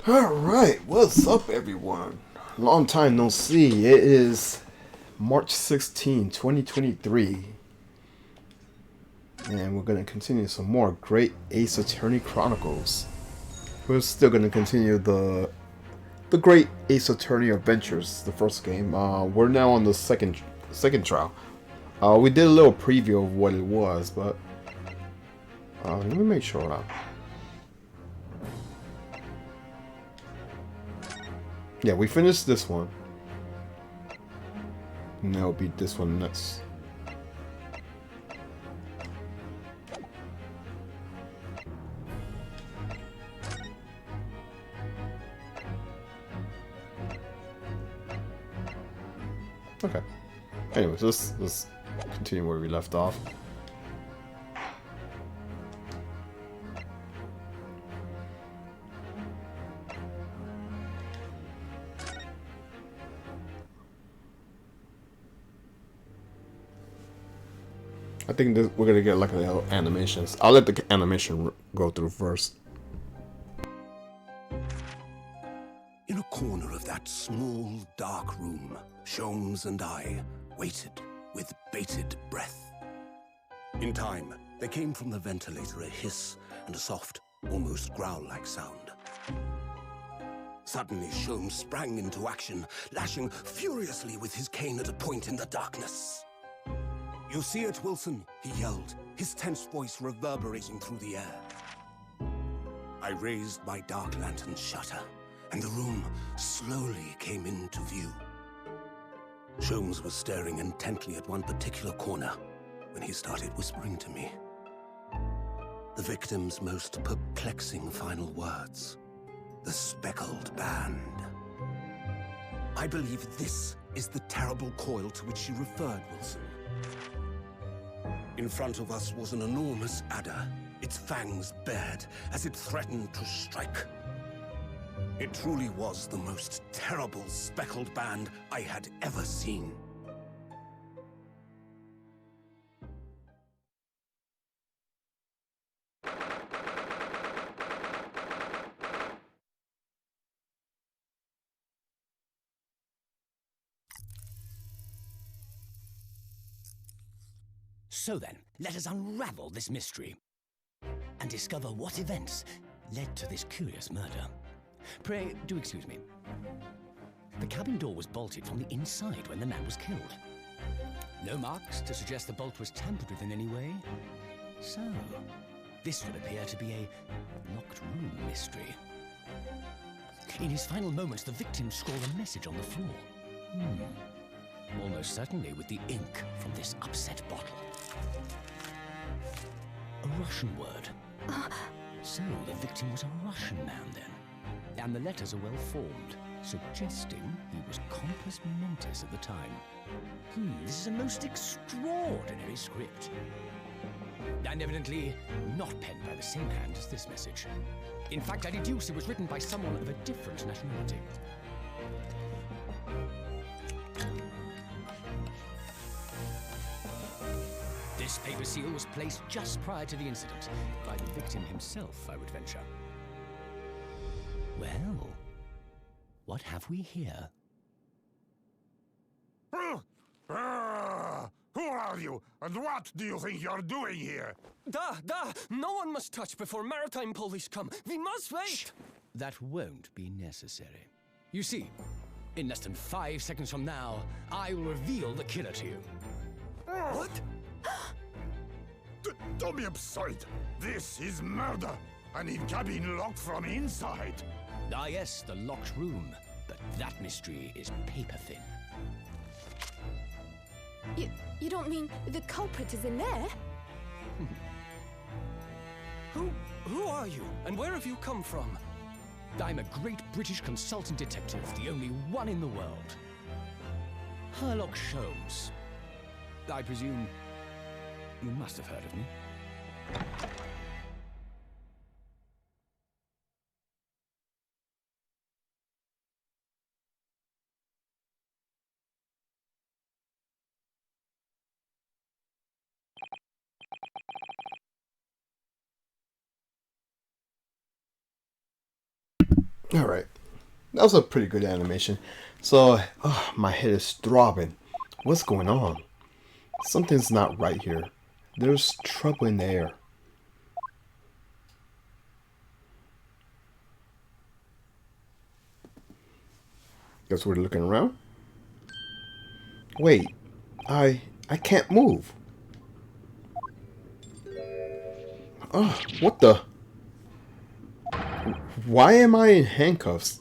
Alright, what's up, everyone? Long time no see. It is March 16, 2023, and we're going to continue some more great Ace Attorney Chronicles. We're still going to continue the great Ace Attorney Adventures, the first game. We're now on the second trial. We did a little preview of what it was, but let me make sure now. Yeah, we finished this one. And that'll be this one next. Okay. Anyways, let's continue where we left off. I think we're gonna get like a little animations. I'll let the animation go through first. In a corner of that small, dark room, Sholmes and I waited with bated breath. In time, there came from the ventilator a hiss and a soft, almost growl-like sound. Suddenly, Sholmes sprang into action, lashing furiously with his cane at a point in the darkness. "You see it, Wilson?" he yelled, his tense voice reverberating through the air. I raised my dark lantern's shutter, and the room slowly came into view. Sholmes was staring intently at one particular corner when he started whispering to me. The victim's most perplexing final words. The speckled band. I believe this is the terrible coil to which she referred, Wilson. In front of us was an enormous adder, its fangs bared as it threatened to strike. It truly was the most terrible speckled band I had ever seen. So then, let us unravel this mystery and discover what events led to this curious murder. Pray, do excuse me. The cabin door was bolted from the inside when the man was killed. No marks to suggest the bolt was tampered with in any way. So, this would appear to be a locked room mystery. In his final moments, the victim scrawled a message on the floor. Almost certainly with the ink from this upset bottle. A Russian word. So the victim was a Russian man then. And the letters are well formed, suggesting he was compos mentis at the time. This is a most extraordinary script. And evidently not penned by the same hand as this message. In fact, I deduce it was written by someone of a different nationality. This paper seal was placed just prior to the incident, by the victim himself, I would venture. Well, what have we here? Who are you, and what do you think you're doing here? No one must touch before maritime police come. We must wait! Shh. That won't be necessary. You see, in less than 5 seconds from now, I will reveal the killer to you. What? Don't be absurd. This is murder. And in cabin locked from inside. Ah yes, the locked room. But that mystery is paper thin. You don't mean the culprit is in there? Who are you, and where have you come from? I'm a great British consultant detective, the only one in the world. Sherlock Sholmes. I presume you must have heard of me. Alright. That was a pretty good animation. So, my head is throbbing. What's going on? Something's not right here. There's trouble in the air. Guess we're looking around. Wait, I can't move. Oh, what the? Why am I in handcuffs?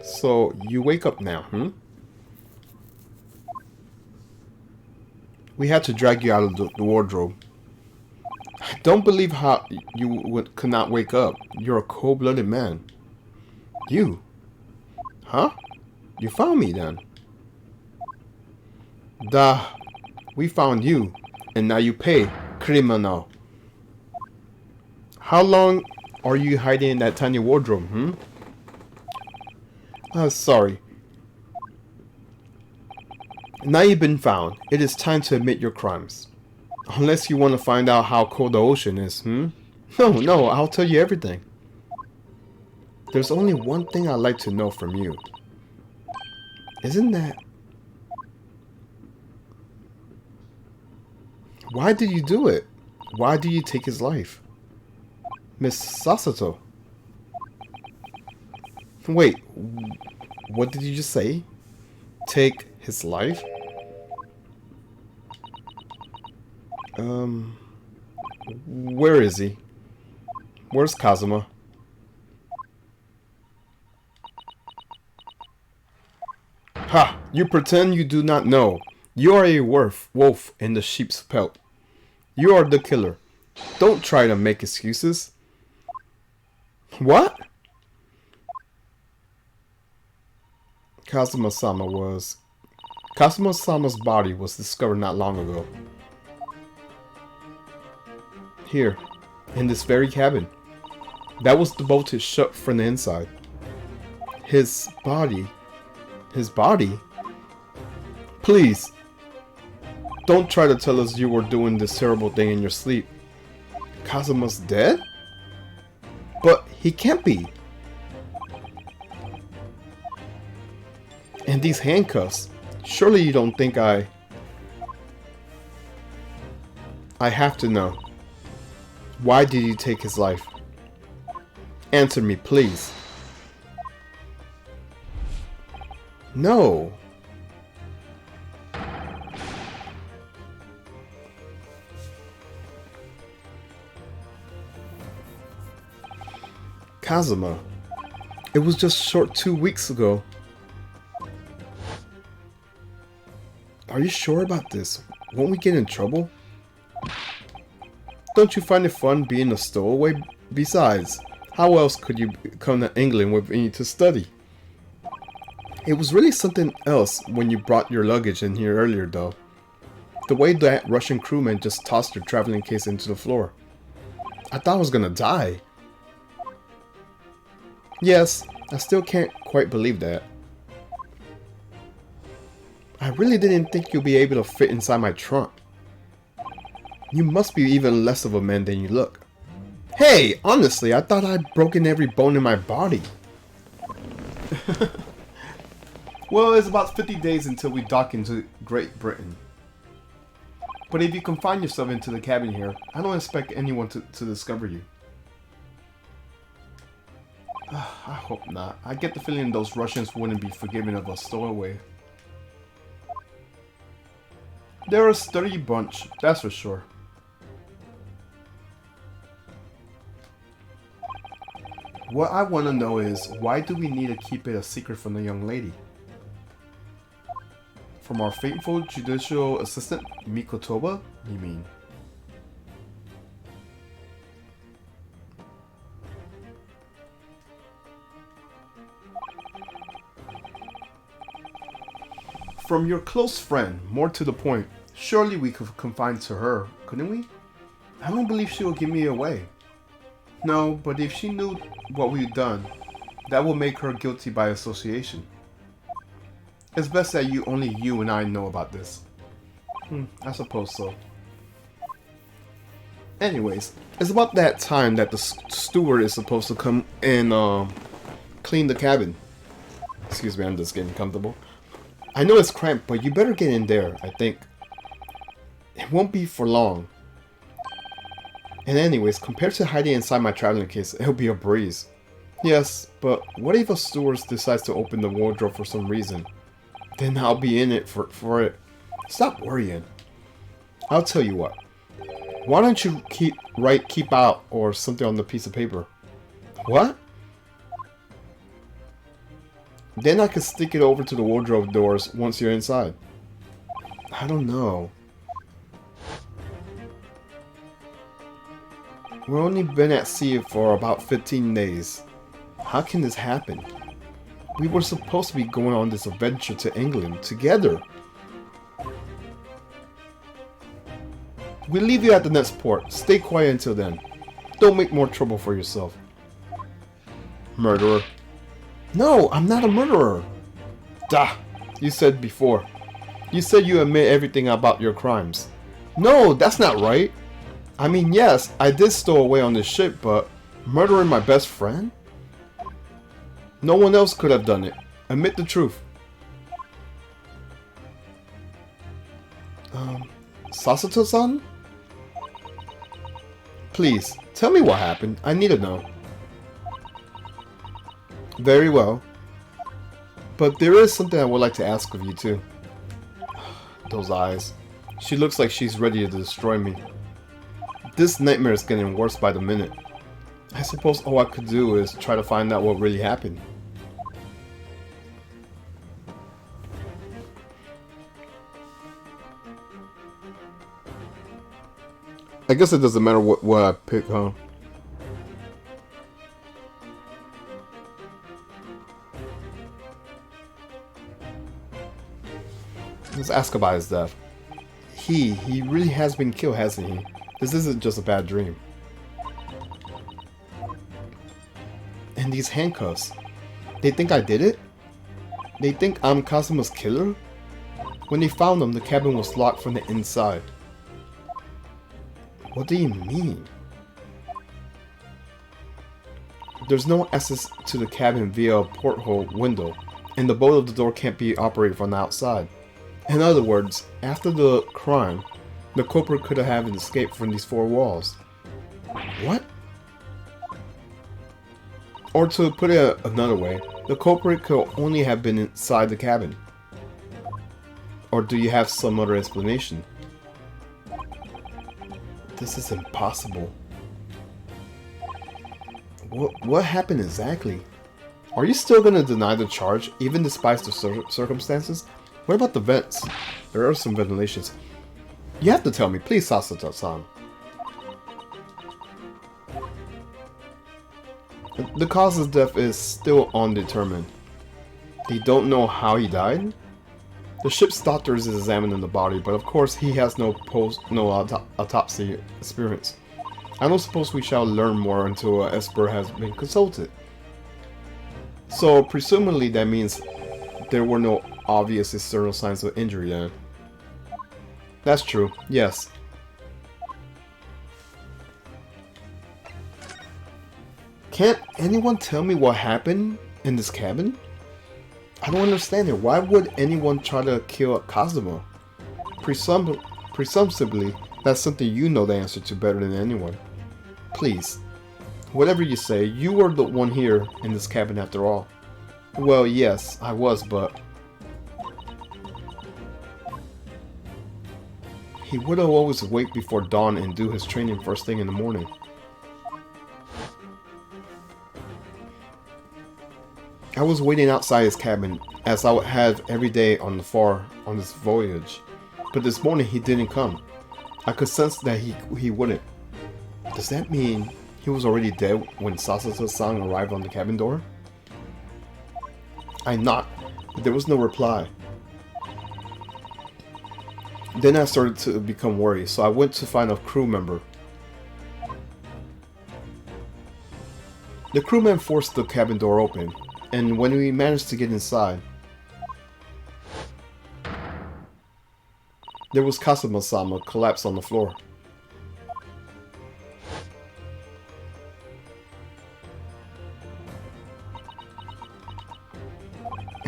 So you wake up now, We had to drag you out of the wardrobe. I don't believe how you could not wake up. You're a cold-blooded man. You? Huh? You found me then? Duh. We found you. And now you pay, criminal. How long are you hiding in that tiny wardrobe, Sorry. Now you've been found. It is time to admit your crimes. Unless you want to find out how cold the ocean is, No, I'll tell you everything. There's only one thing I'd like to know from you. Isn't that... Why did you do it? Why did you take his life? Miss Sasato. Wait, what did you just say? Take his life? Where is he? Where's Kazuma? Ha! You pretend you do not know. You are a wolf in the sheep's pelt. You are the killer. Don't try to make excuses. What? Kazuma-sama's body was discovered not long ago. Here, in this very cabin. That was bolted shut from the inside. His body? Please, don't try to tell us you were doing this terrible thing in your sleep. Kazuma's dead? But he can't be. And these handcuffs. Surely you don't think I have to know. Why did you take his life? Answer me, please. No. Kazuma. It was just short 2 weeks ago. Are you sure about this? Won't we get in trouble? Don't you find it fun being a stowaway? Besides, how else could you come to England with me to study? It was really something else when you brought your luggage in here earlier, though. The way that Russian crewman just tossed your traveling case into the floor. I thought I was gonna die. Yes, I still can't quite believe that. I really didn't think you'd be able to fit inside my trunk. You must be even less of a man than you look. Hey, honestly, I thought I'd broken every bone in my body. Well, it's about 50 days until we dock into Great Britain. But if you confine yourself into the cabin here, I don't expect anyone to discover you. I hope not. I get the feeling those Russians wouldn't be forgiving of a stowaway. They're a sturdy bunch, that's for sure. What I want to know is, why do we need to keep it a secret from the young lady? From our faithful judicial assistant, Mikotoba, you mean? From your close friend, more to the point, surely we could confide to her, couldn't we? I don't believe she will give me away. No, but if she knew what we've done, that will make her guilty by association. It's best that only you and I know about this. I suppose so. Anyways, it's about that time that the steward is supposed to come and clean the cabin. Excuse me, I'm just getting comfortable. I know it's cramped, but you better get in there, I think. It won't be for long. And anyways, compared to hiding inside my traveling case, it'll be a breeze. Yes, but what if a steward decides to open the wardrobe for some reason? Then I'll be in it for it. Stop worrying. I'll tell you what. Why don't you keep out or something on the piece of paper? What? Then I could stick it over to the wardrobe doors once you're inside. I don't know. We've only been at sea for about 15 days. How can this happen? We were supposed to be going on this adventure to England together. We'll leave you at the next port. Stay quiet until then. Don't make more trouble for yourself. Murderer. No, I'm not a murderer. Duh. You said before. You said you admit everything about your crimes. No, that's not right. I mean, yes, I did stow away on this ship, but murdering my best friend? No one else could have done it. Admit the truth. Sasito-san? Please, tell me what happened. I need to know. Very well. But there is something I would like to ask of you too. Those eyes. She looks like she's ready to destroy me. This nightmare is getting worse by the minute. I suppose all I could do is try to find out what really happened. I guess it doesn't matter what I pick, huh? Let's ask about his death. He really has been killed, hasn't he? This isn't just a bad dream. And these handcuffs. They think I did it? They think I'm Kazuma's killer? When they found them, the cabin was locked from the inside. What do you mean? There's no access to the cabin via a porthole window, and the bolt of the door can't be operated from the outside. In other words, after the crime, the culprit could have escaped from these four walls. What? Or to put it another way, the culprit could only have been inside the cabin. Or do you have some other explanation? This is impossible. What happened exactly? Are you still gonna deny the charge, even despite the circumstances? What about the vents? There are some ventilations. You have to tell me, please, Sasata-san. The cause of death is still undetermined. They don't know how he died? The ship's doctor is examining the body, but of course he has no autopsy experience. I don't suppose we shall learn more until an expert has been consulted. So presumably that means there were no obvious external signs of injury then. That's true, yes. Can't anyone tell me what happened in this cabin? I don't understand it. Why would anyone try to kill Kazuma? Presumably, that's something you know the answer to better than anyone. Please, whatever you say, you were the one here in this cabin after all. Well, yes, I was, but... He would have always wake before dawn and do his training first thing in the morning. I was waiting outside his cabin, as I would have every day on this voyage. But this morning he didn't come. I could sense that he wouldn't. Does that mean he was already dead when Sasata-san arrived on the cabin door? I knocked, but there was no reply. Then I started to become worried, so I went to find a crew member. The crewman forced the cabin door open, and when we managed to get inside, there was Kazuma-sama collapsed on the floor.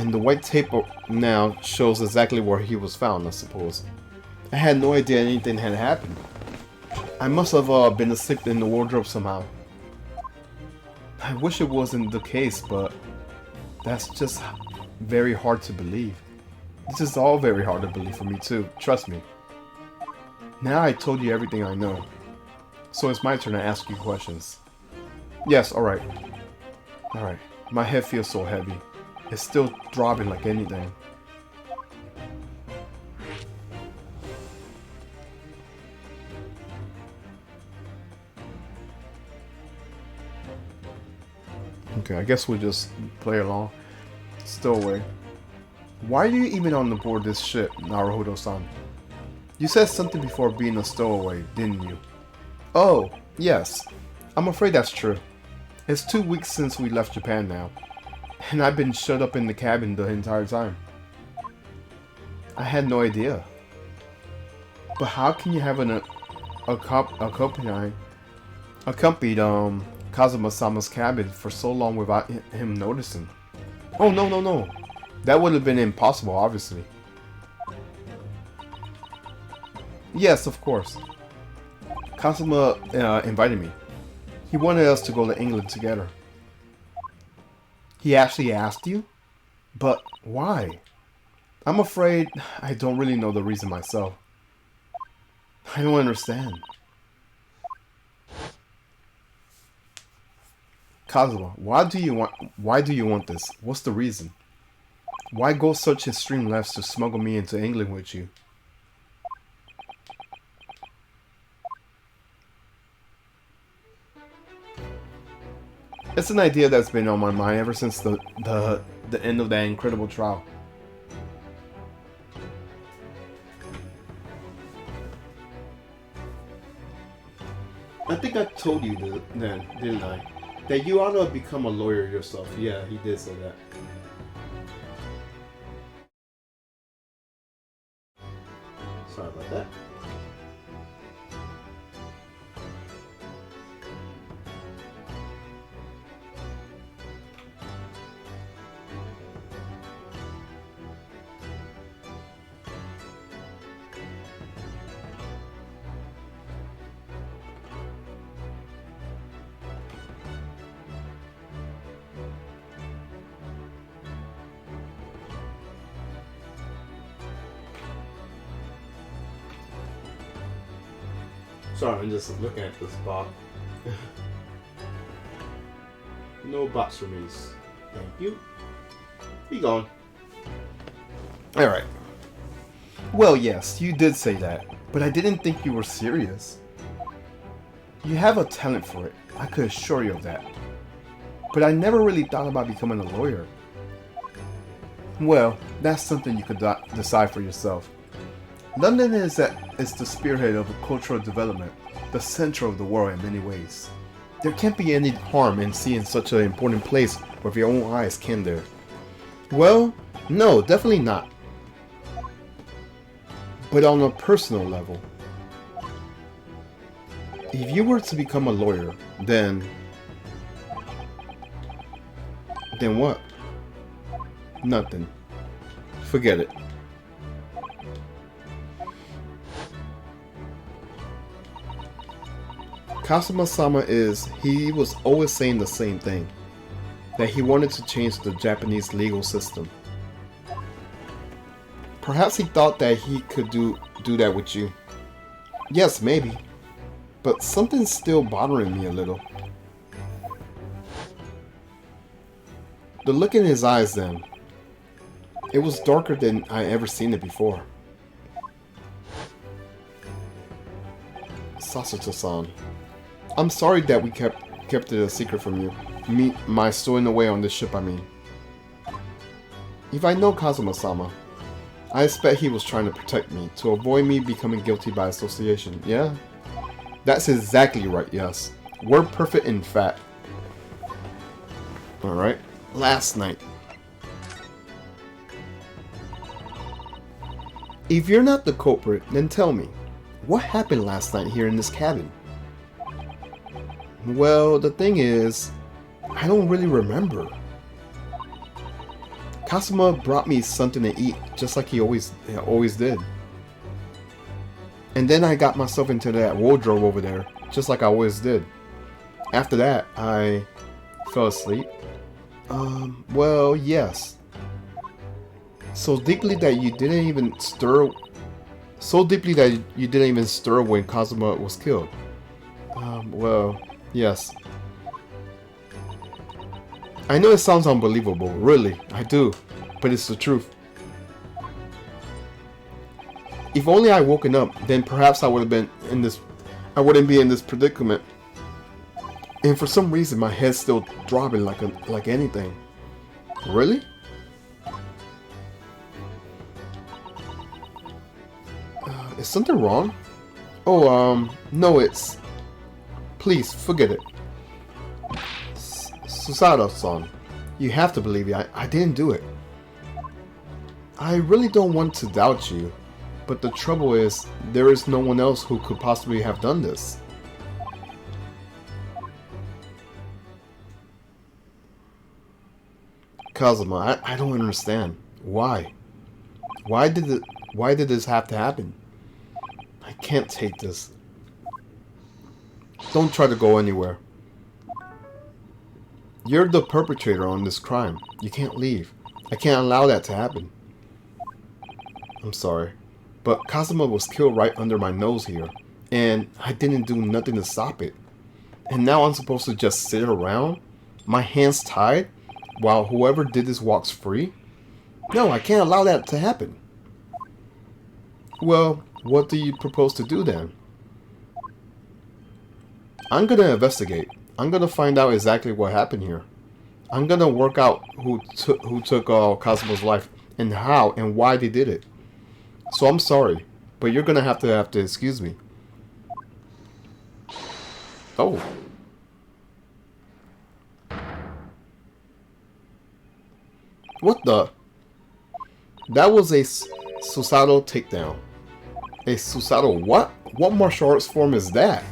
And the white tape now shows exactly where he was found, I suppose. I had no idea anything had happened. I must have been asleep in the wardrobe somehow. I wish it wasn't the case, but that's just very hard to believe. This is all very hard to believe for me too, trust me. Now I told you everything I know. So it's my turn to ask you questions. Yes, alright. Alright, my head feels so heavy. It's still throbbing like anything. Okay, I guess we'll just play along. Stowaway. Why are you even on the board this ship, Naruhodo-san? You said something before being a stowaway, didn't you? Oh, yes. I'm afraid that's true. It's 2 weeks since we left Japan now, and I've been shut up in the cabin the entire time. I had no idea. But how can you have accompanied Kazuma-sama's cabin for so long without him noticing? Oh, no. That would have been impossible, obviously. Yes, of course. Kazuma invited me. He wanted us to go to England together. He actually asked you? But why? I'm afraid I don't really know the reason myself. I don't understand. Kazuma, why do you want this? What's the reason? Why go such extreme lengths to smuggle me into England with you? It's an idea that's been on my mind ever since the end of that incredible trial. I think I told you then, didn't I? That you ought to become a lawyer yourself. Yeah, he did say that. Sorry about that. Sorry, I'm just looking at this box. No box for me. Thank you. Be gone. Alright. Well, yes, you did say that, but I didn't think you were serious. You have a talent for it, I could assure you of that. But I never really thought about becoming a lawyer. Well, that's something you could decide for yourself. London is the spearhead of cultural development, the center of the world in many ways. There can't be any harm in seeing such an important place with your own eyes, can there? Well, no, definitely not. But on a personal level, if you were to become a lawyer, then what? Nothing. Forget it. Kazuma-sama he was always saying the same thing, that he wanted to change the Japanese legal system. Perhaps he thought that he could do that with you. Yes, maybe. But something's still bothering me a little. The look in his eyes then, it was darker than I ever seen it before. Sasota-san, I'm sorry that we kept it a secret from you. My stowing away on this ship, I mean. If I know Kazuma-sama, I expect he was trying to protect me, to avoid me becoming guilty by association, yeah? That's exactly right, yes. Word perfect in fact. Alright, last night. If you're not the culprit, then tell me, what happened last night here in this cabin? Well, the thing is, I don't really remember. Kazuma brought me something to eat, just like he always did. And then I got myself into that wardrobe over there, just like I always did. After that, I fell asleep. Well, yes. So deeply that you didn't even stir. So deeply that you didn't even stir when Kazuma was killed. Well, yes. I know it sounds unbelievable, really, I do, but it's the truth. If only I woken up, then perhaps I would have been in this. I wouldn't be in this predicament. And for some reason, my head's still throbbing like anything. Really? Is something wrong? Oh, no, it's. Please forget it. Susato-san, you have to believe me. I didn't do it. I really don't want to doubt you, but the trouble is, there is no one else who could possibly have done this. Kazuma, I don't understand. Why? Why did this have to happen? I can't take this. Don't try to go anywhere. You're the perpetrator on this crime. You can't leave. I can't allow that to happen. I'm sorry, but Kazuma was killed right under my nose here, and I didn't do nothing to stop it. And now I'm supposed to just sit around, my hands tied, while whoever did this walks free? No, I can't allow that to happen. Well, what do you propose to do then? I'm gonna investigate. I'm gonna find out exactly what happened here. I'm gonna work out who took Kazuma's life and how and why they did it. So I'm sorry, but you're gonna have to excuse me. Oh. What the? That was a Susato takedown. A Susato what? What martial arts form is that?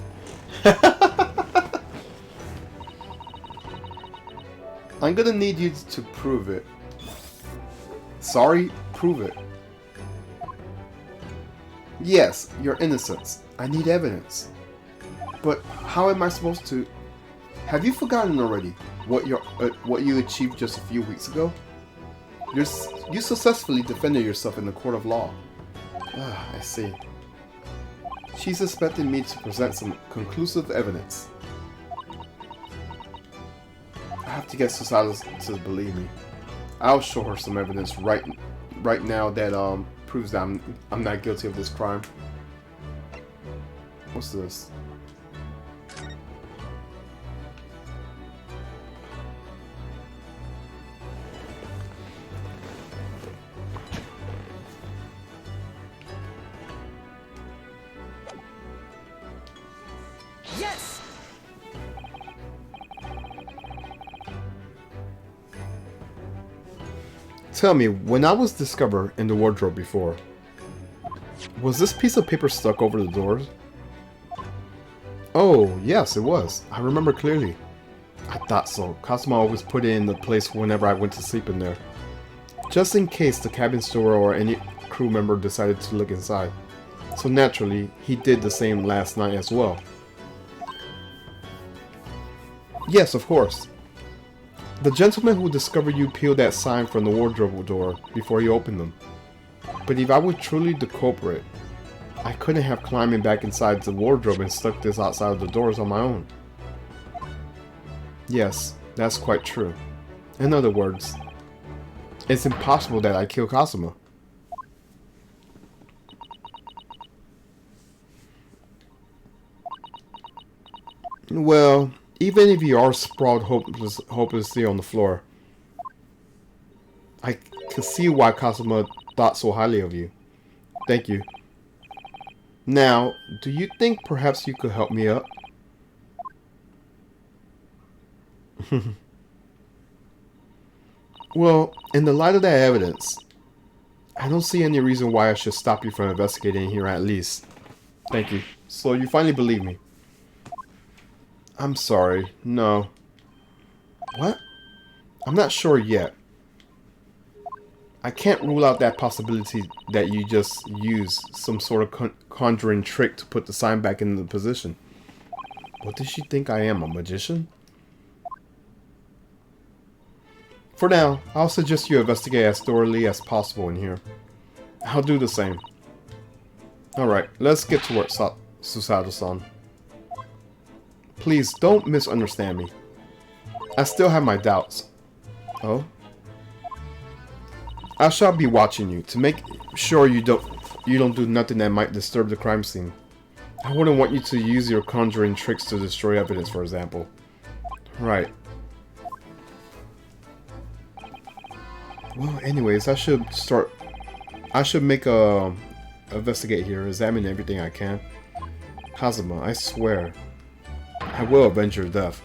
I'm gonna need you to prove it. Sorry, prove it. Yes, your innocence. I need evidence. But how am I supposed to? Have you forgotten already what you achieved just a few weeks ago? You successfully defended yourself in the court of law. Ah, I see. She suspected me to present some conclusive evidence. I have to get Susato to believe me. I'll show her some evidence right now that proves that I'm not guilty of this crime. What's this? Yes! Tell me, when I was discovered in the wardrobe before, was this piece of paper stuck over the doors? Oh, yes, it was. I remember clearly. I thought so. Kazuma always put it in the place whenever I went to sleep in there. Just in case the cabin steward or any crew member decided to look inside. So naturally, he did the same last night as well. Yes, of course. The gentleman who discovered you peeled that sign from the wardrobe door before you opened them. But if I were truly the culprit, I couldn't have climbed back inside the wardrobe and stuck this outside of the doors on my own. Yes, that's quite true. In other words, it's impossible that I killed Kazuma. Well, even if you are sprawled hopelessly on the floor, I can see why Kazuma thought so highly of you. Thank you. Now, do you think perhaps you could help me up? Well, in the light of that evidence, I don't see any reason why I should stop you from investigating here at least. Thank you. So you finally believe me. I'm sorry. No. What? I'm not sure yet. I can't rule out that possibility that you just use some sort of conjuring trick to put the sign back in the position. What does she think I am, a magician? For now, I'll suggest you investigate as thoroughly as possible in here. I'll do the same. Alright, let's get to work, Susato-san. Please, don't misunderstand me. I still have my doubts. Oh? I shall be watching you to make sure you don't do nothing that might disturb the crime scene. I wouldn't want you to use your conjuring tricks to destroy evidence, for example. Right. Well, anyways, I should make a investigate here, examine everything I can. Kazuma, I swear, I will avenge your death.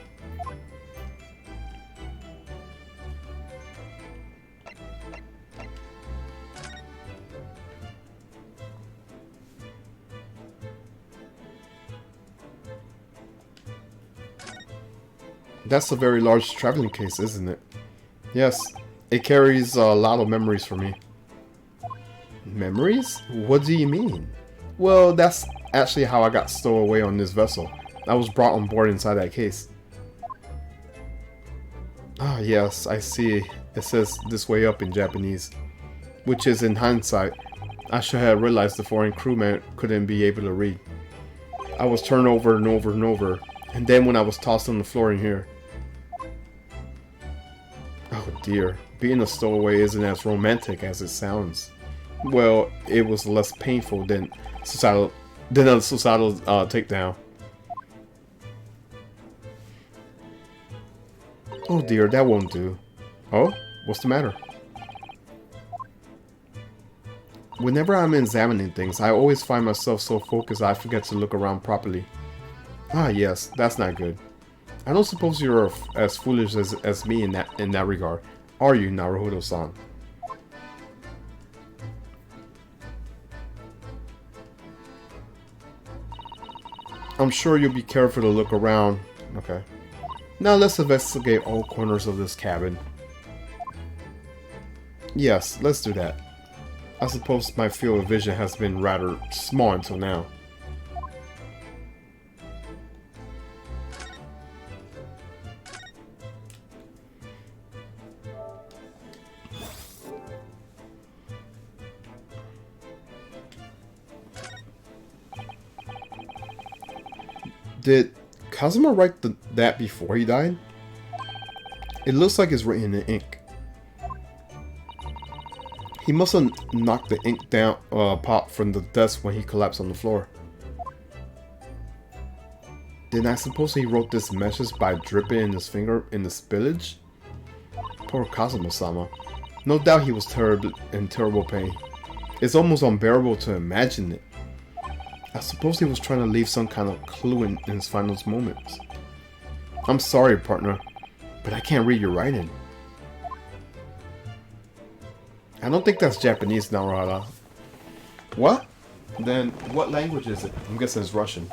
That's a very large traveling case, isn't it? Yes, it carries a lot of memories for me. Memories? What do you mean? Well, that's actually how I got stowed away on this vessel. I was brought on board inside that case. Ah, yes, I see. It says this way up in Japanese. Which is, in hindsight, I should have realized the foreign crewman couldn't be able to read. I was turned over and over and over, and then when I was tossed on the floor in here. Oh dear, being a stowaway isn't as romantic as it sounds. Well, it was less painful than a societal takedown. Oh dear, that won't do. Oh? What's the matter? Whenever I'm examining things, I always find myself so focused I forget to look around properly. Ah yes, that's not good. I don't suppose you're as foolish as me in that regard, are you, Naruhodo-san? I'm sure you'll be careful to look around. Okay. Now let's investigate all corners of this cabin. Yes, let's do that. I suppose my field of vision has been rather small until now. Did Kazuma write that before he died? It looks like it's written in ink. He must have knocked the ink down pop from the desk when he collapsed on the floor. Then I suppose he wrote this message by dripping in his finger in the spillage? Poor Kazuma-sama. No doubt he was in terrible pain. It's almost unbearable to imagine it. I suppose he was trying to leave some kind of clue in his final moments. I'm sorry, partner, but I can't read your writing. I don't think that's Japanese, Naruhara. What? Then what language is it? I'm guessing it's Russian.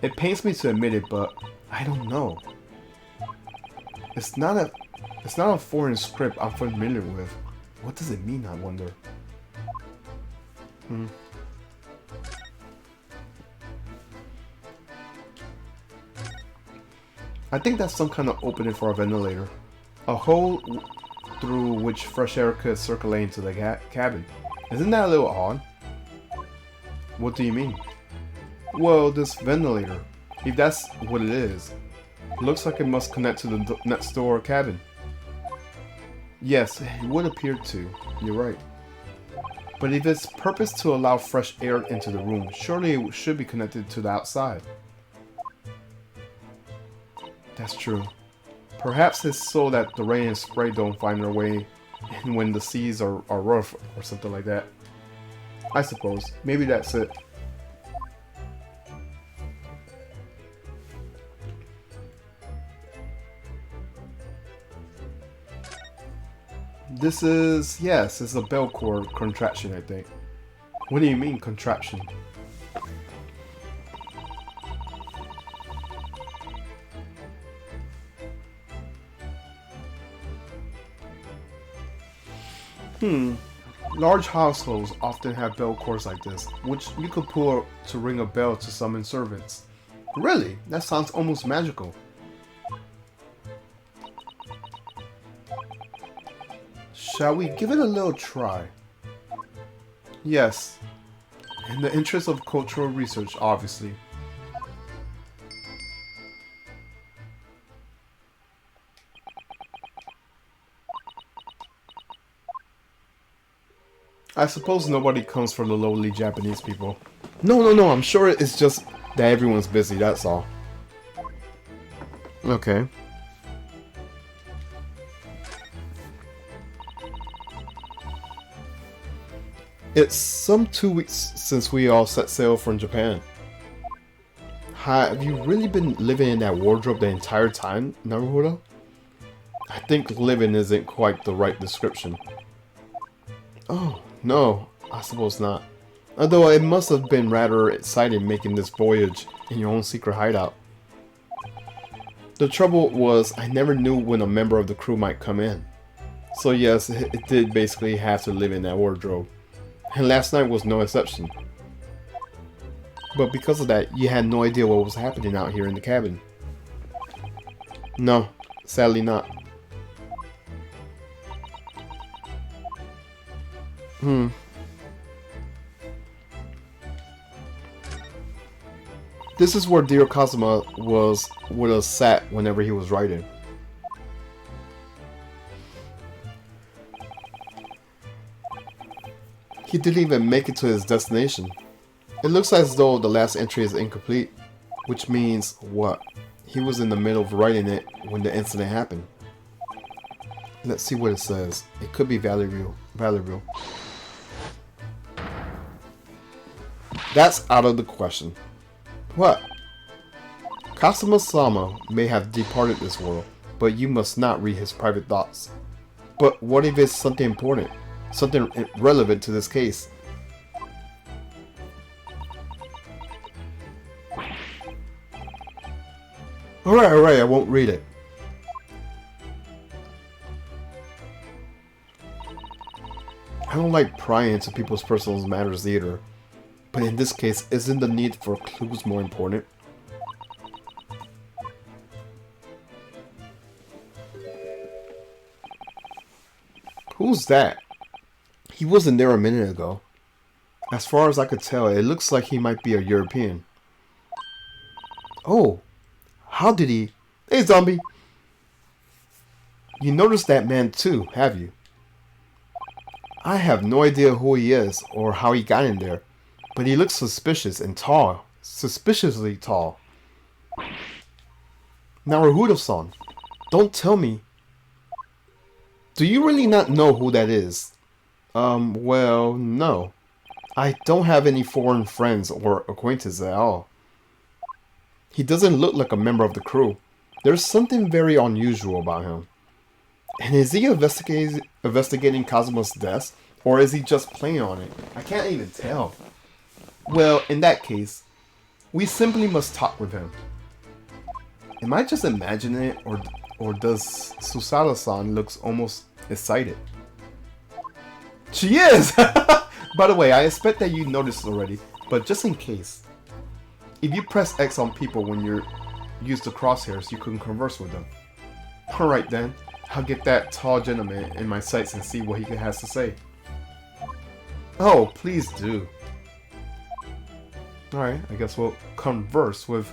It pains me to admit it, but I don't know. It's not a foreign script I'm familiar with. What does it mean, I wonder? I think that's some kind of opening for a ventilator. A hole through which fresh air could circulate into the cabin. Isn't that a little odd? What do you mean? Well, this ventilator, if that's what it is, looks like it must connect to the next door cabin. Yes, it would appear to. You're right. But if its purpose to allow fresh air into the room, surely it should be connected to the outside. That's true. Perhaps it's so that the rain and spray don't find their way in when the seas are rough or something like that. I suppose. Maybe that's it. This is, yes, it's a bell cord contraption, I think. What do you mean, contraption? Large households often have bell cords like this, which you could pull to ring a bell to summon servants. Really? That sounds almost magical. Shall we give it a little try? Yes. In the interest of cultural research, obviously. I suppose nobody comes from the lowly Japanese people. No, I'm sure it's just that everyone's busy, that's all. Okay. It's some 2 weeks since we all set sail from Japan. Have you really been living in that wardrobe the entire time, Naruhodo? I think living isn't quite the right description. Oh, no, I suppose not. Although it must have been rather exciting making this voyage in your own secret hideout. The trouble was, I never knew when a member of the crew might come in. So yes, it did basically have to live in that wardrobe. And last night was no exception. But because of that, you had no idea what was happening out here in the cabin. No, sadly not. This is where dear Kazuma would have sat whenever he was writing. He didn't even make it to his destination. It looks as though the last entry is incomplete, which means what? He was in the middle of writing it when the incident happened. Let's see what it says. It could be valuable. That's out of the question. What? Kazuma-sama may have departed this world, but you must not read his private thoughts. But what if it's something important? Something relevant to this case? Alright, I won't read it. I don't like prying into people's personal matters either. But in this case, isn't the need for clues more important? Who's that? He wasn't there a minute ago. As far as I could tell, it looks like he might be a European. Oh, how did he... Hey, zombie! You noticed that man too, have you? I have no idea who he is or how he got in there, but he looks suspicious and tall. Suspiciously tall. Naruhodo-san, don't tell me. Do you really not know who that is? Well, no. I don't have any foreign friends or acquaintances at all. He doesn't look like a member of the crew. There's something very unusual about him. And is he investigating Kazuma's death? Or is he just playing on it? I can't even tell. Well, in that case, we simply must talk with him. Am I just imagining it? Or does Susada-san looks almost excited? She is! By the way, I expect that you noticed already, but just in case. If you press X on people when you use the crosshairs, you can converse with them. Alright then, I'll get that tall gentleman in my sights and see what he has to say. Oh, please do. Alright, I guess we'll converse with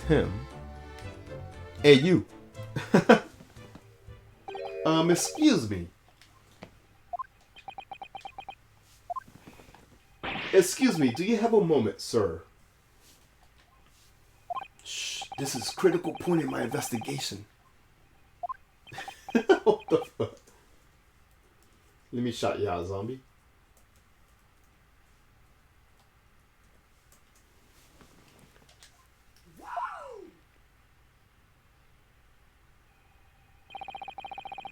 him. Hey, you! Excuse me. Excuse me, do you have a moment, sir? Shh, this is a critical point in my investigation. What the fuck? Let me shout you out, zombie.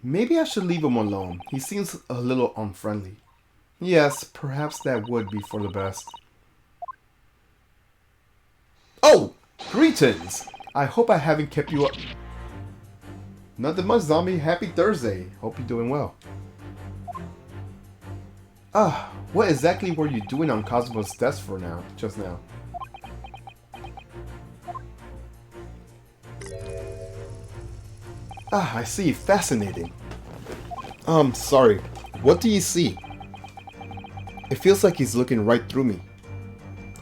Maybe I should leave him alone. He seems a little unfriendly. Yes, perhaps that would be for the best. Oh! Greetings! I hope I haven't kept you up. Nothing much, zombie. Happy Thursday. Hope you're doing well. What exactly were you doing on Cosmo's desk for now, just now? I see. Fascinating. Sorry. What do you see? It feels like he's looking right through me.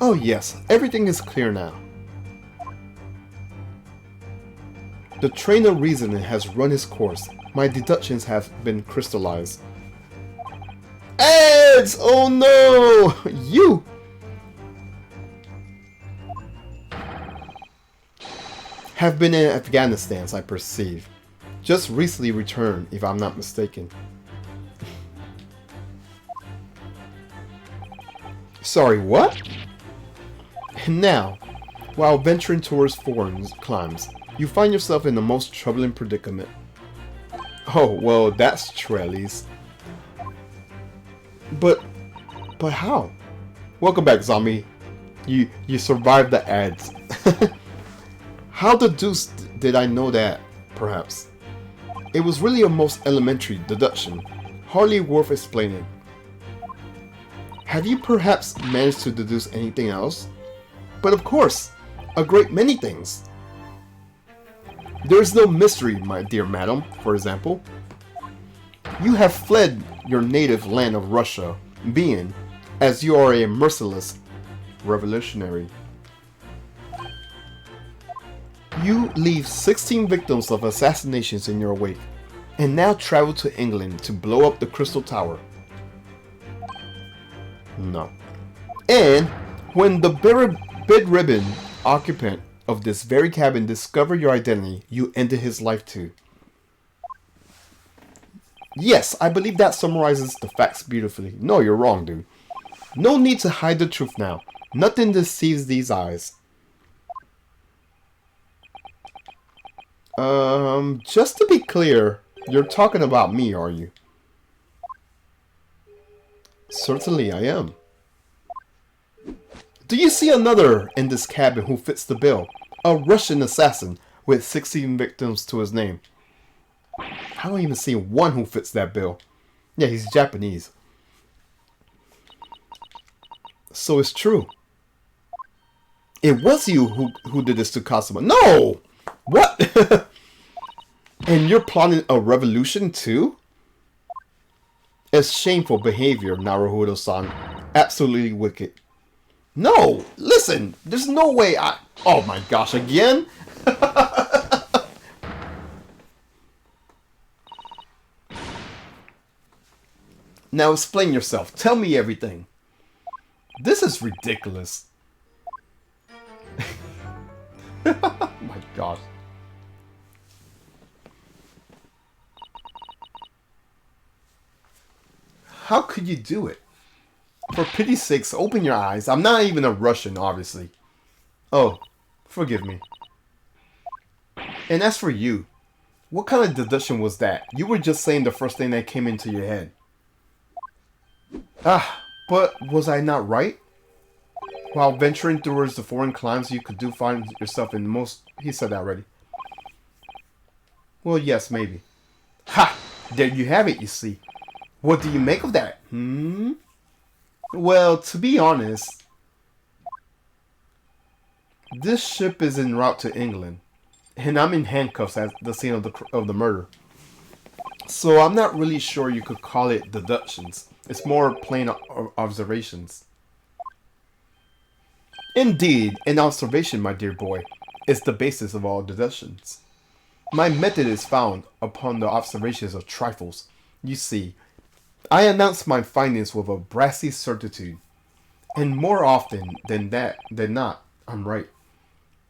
Oh yes, everything is clear now. The train of reasoning has run its course. My deductions have been crystallized. Ads! Oh no! You! Have been in Afghanistan, I perceive. Just recently returned, if I'm not mistaken. Sorry, what? And now, while venturing towards foreign climes, you find yourself in the most troubling predicament. Oh, well, that's true at least. But how? Welcome back, zombie. You survived the ads. How the deuce did I know that, perhaps? It was really a most elementary deduction, hardly worth explaining. Have you perhaps managed to deduce anything else? But of course, a great many things. There is no mystery, my dear madam, for example. You have fled your native land of Russia, being, as you are a merciless revolutionary. You leave 16 victims of assassinations in your wake, and now travel to England to blow up the Crystal Tower. No. And when the bed-ridden occupant of this very cabin discovered your identity, you ended his life too. Yes, I believe that summarizes the facts beautifully. No, you're wrong, dude. No need to hide the truth now. Nothing deceives these eyes. Just to be clear, you're talking about me, are you? Certainly I am. Do you see another in this cabin who fits the bill? A Russian assassin with 16 victims to his name. I don't even see one who fits that bill. Yeah, he's Japanese. So it's true. It was you who did this to Cosmo. No! What? And you're plotting a revolution too? It's shameful behavior, Naruhodo-san. Absolutely wicked. No! Listen! There's no way I... Oh my gosh, again? Now explain yourself. Tell me everything. This is ridiculous. Oh my gosh. How could you do it? For pity's sakes, open your eyes. I'm not even a Russian, obviously. Oh, forgive me. And as for you, what kind of deduction was that? You were just saying the first thing that came into your head. But was I not right? While venturing towards the foreign climes, you could find yourself in the most... He said that already. Well, yes, maybe. Ha! There you have it, you see. What do you make of that? Well, to be honest, this ship is en route to England, and I'm in handcuffs at the scene of the murder. So I'm not really sure you could call it deductions. It's more plain observations. Indeed, an observation, my dear boy, is the basis of all deductions. My method is found upon the observations of trifles. You see, I announce my findings with a brassy certitude, and more often than not, I'm right.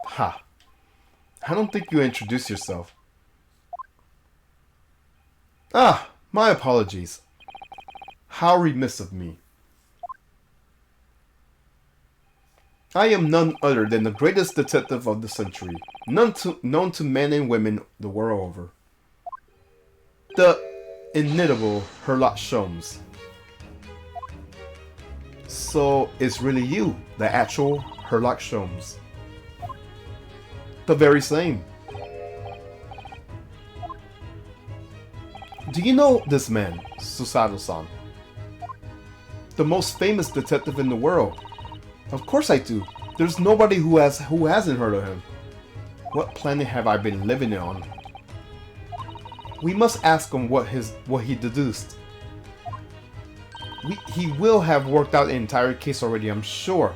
Ha! I don't think you introduced yourself. My apologies. How remiss of me. I am none other than the greatest detective of the century, known to men and women the world over. The inimitable Sherlock Holmes. So it's really you, the actual Sherlock Holmes. The very same. Do you know this man, Susato-san? The most famous detective in the world. Of course I do. There's nobody who hasn't heard of him. What planet have I been living on? We must ask him what he deduced. He will have worked out the entire case already, I'm sure.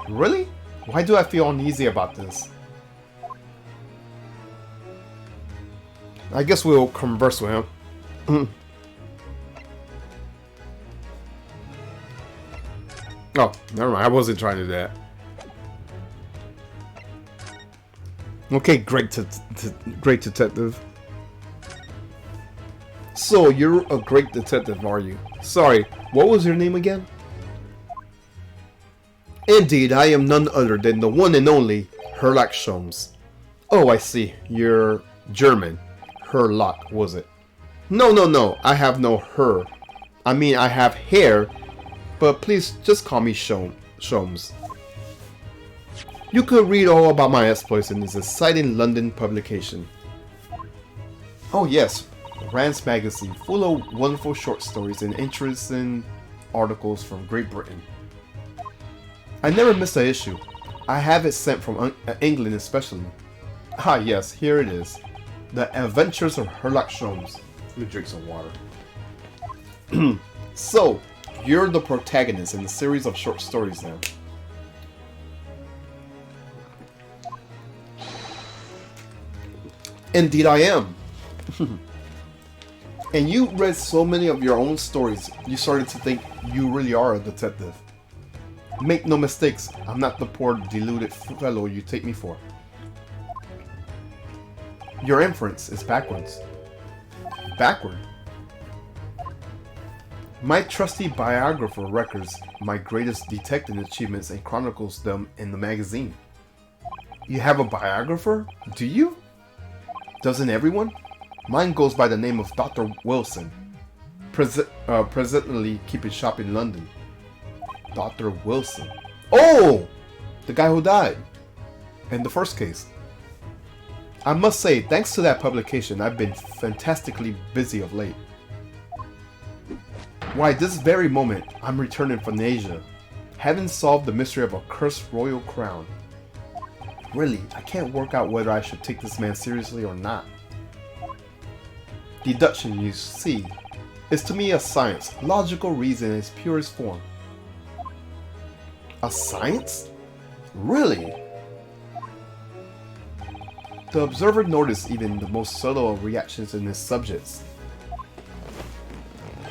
Really? Why do I feel uneasy about this? I guess we'll converse with him. Oh, never mind. I wasn't trying to do that. Okay, great detective. So, you're a great detective, are you? Sorry, what was your name again? Indeed, I am none other than the one and only Herlock Sholmes. Oh, I see. You're German. Herlock, was it? No. I have no her. I mean, I have hair, but please just call me Sholmes. You could read all about my exploits in this exciting London publication. Oh yes, Rand's magazine, full of wonderful short stories and interesting articles from Great Britain. I never miss an issue. I have it sent from England especially. Ah yes, here it is. The Adventures of Herlock Sholmes. Let me drink some water. So, you're the protagonist in a series of short stories now. Indeed I am. And you read so many of your own stories, you started to think you really are a detective. Make no mistakes, I'm not the poor deluded fellow you take me for. Your inference is backwards. Backward? My trusty biographer records my greatest detective achievements and chronicles them in the magazine. You have a biographer? Do you? Doesn't everyone? Mine goes by the name of Dr. Wilson, presently keeping shop in London. Dr. Wilson. Oh! The guy who died. In the first case. I must say, thanks to that publication, I've been fantastically busy of late. Why, this very moment, I'm returning from Asia, having solved the mystery of a cursed royal crown. Really, I can't work out whether I should take this man seriously or not. Deduction, you see, is to me a science, logical reason in its purest form. A science? Really? The observer noticed even the most subtle of reactions in his subjects.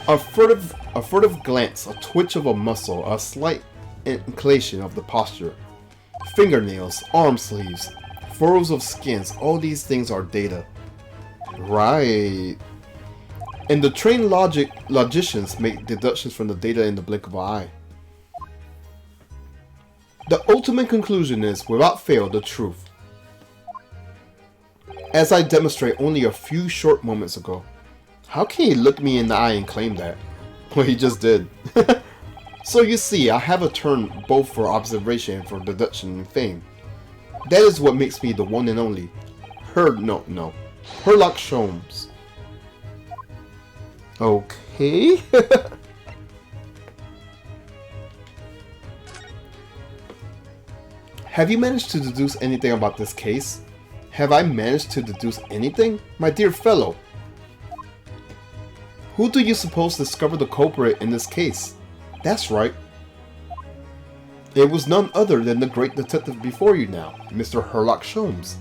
A furtive glance, a twitch of a muscle, a slight inclination of the posture, fingernails, arm sleeves, furrows of skins, all these things are data. Right. And the trained logicians make deductions from the data in the blink of an eye. The ultimate conclusion is, without fail, the truth. As I demonstrate only a few short moments ago. How can he look me in the eye and claim that? Well, he just did. So you see, I have a turn both for observation and for deduction and fame. That is what makes me the one and only Herlock Sholmes. Okay. Have you managed to deduce anything about this case? Have I managed to deduce anything? My dear fellow. Who do you suppose discovered the culprit in this case? That's right. It was none other than the great detective before you now, Mr. Herlock Sholmes.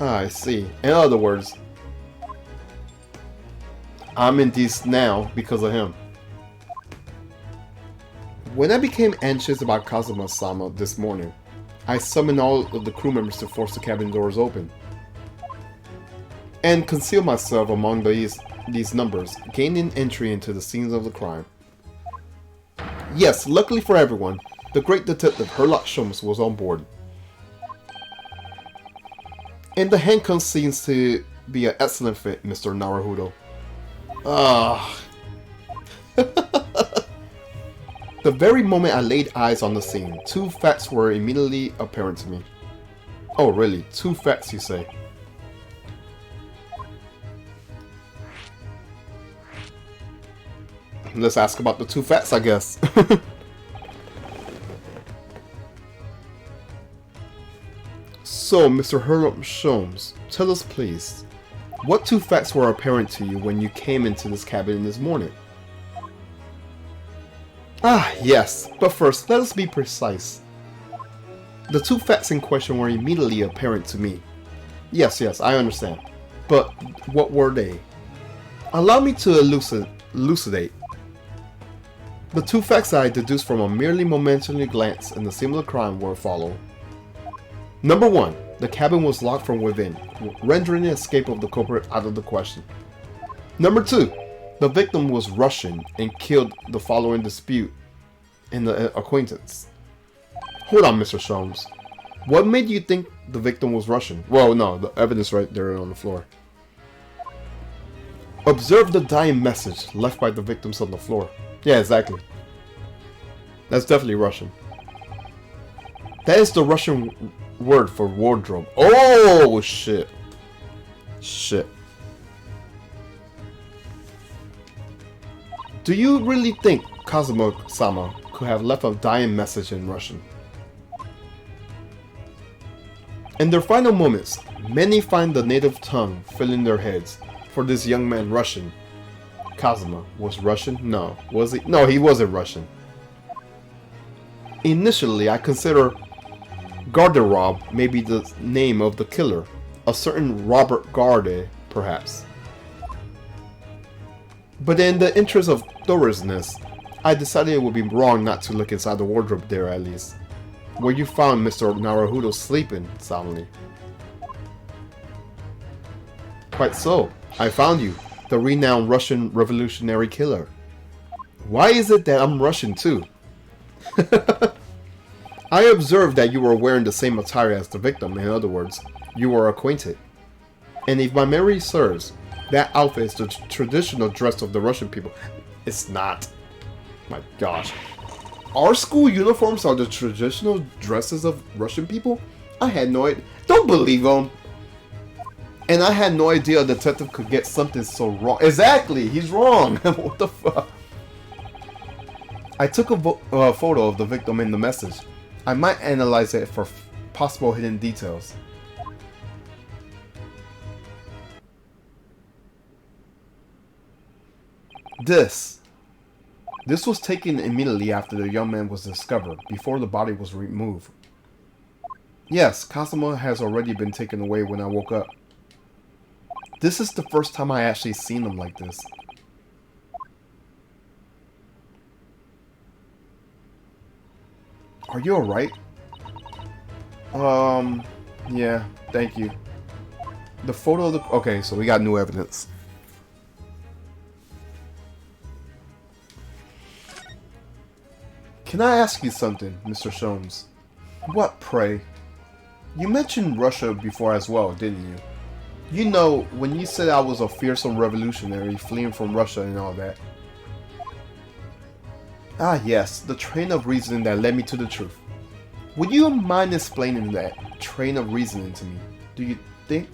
Ah, I see. In other words, I'm in this now because of him. When I became anxious about Kazuma-sama this morning, I summoned all of the crew members to force the cabin doors open and conceal myself among these numbers, gaining entry into the scenes of the crime. Yes, luckily for everyone, the great detective Herlock Sholmes was on board. And the handcuffs seems to be an excellent fit, Mr. Naruhodo. Ah. The very moment I laid eyes on the scene, two facts were immediately apparent to me. Oh really, two facts you say? let's ask about the two facts, I guess. So, Mr. Herlock Sholmes, tell us please, what two facts were apparent to you when you came into this cabin this morning? Ah, yes, but first, let us be precise. The two facts in question were immediately apparent to me. Yes, I understand. But what were they? Allow me to elucidate. The two facts I deduced from a merely momentary glance in the scene of the crime were follow. Number 1, the cabin was locked from within, rendering the escape of the culprit out of the question. Number 2, the victim was Russian and killed the following dispute in the acquaintance. Hold on, Mr. Sholmes. What made you think the victim was Russian? Well, no, the evidence right there on the floor. Observe the dying message left by the victims on the floor. Yeah, exactly. That's definitely Russian. That is the Russian word for wardrobe. Oh, shit. Shit. Do you really think Kazuma-sama could have left a dying message in Russian? In their final moments, many find the native tongue filling their heads. For this young man Russian. Kazuma was Russian? No. Was he? No, he wasn't Russian. Initially, I consider Garderob may be the name of the killer. A certain Robert Garde, perhaps. But in the interest of thoroughness, I decided it would be wrong not to look inside the wardrobe there at least. Where you found Mr. Naruhodo sleeping soundly. Quite so. I found you, the renowned Russian revolutionary killer. Why is it that I'm Russian too? I observed that you were wearing the same attire as the victim. In other words, you were acquainted. And if my memory serves, that outfit is the traditional dress of the Russian people. It's not. My gosh. Our school uniforms are the traditional dresses of Russian people? I had no idea. Don't believe them. And I had no idea a detective could get something so wrong. Exactly, he's wrong. What the fuck? I took a photo of the victim in the message. I might analyze it for possible hidden details. This was taken immediately after the young man was discovered, before the body was removed. Yes, Kazuma has already been taken away when I woke up. This is the first time I actually seen him like this. Are you alright? Yeah, thank you. The photo of the... Okay, so we got new evidence. Can I ask you something, Mr. Sholmes? What, pray? You mentioned Russia before as well, didn't you? You know, when you said I was a fearsome revolutionary fleeing from Russia and all that. Ah yes, the train of reasoning that led me to the truth. Would you mind explaining that train of reasoning to me? Do you think?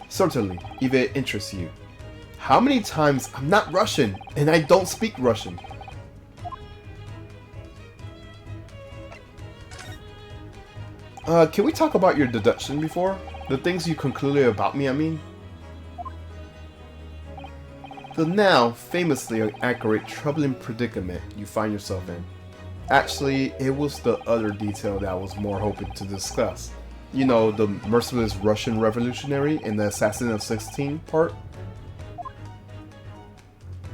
Certainly, if it interests you. How many times I'm not Russian and I don't speak Russian? Can we talk about your deduction before? The things you concluded about me, I mean? The now famously accurate troubling predicament you find yourself in. Actually, it was the other detail that I was more hoping to discuss. You know, the merciless Russian revolutionary in the Assassin of 16 part?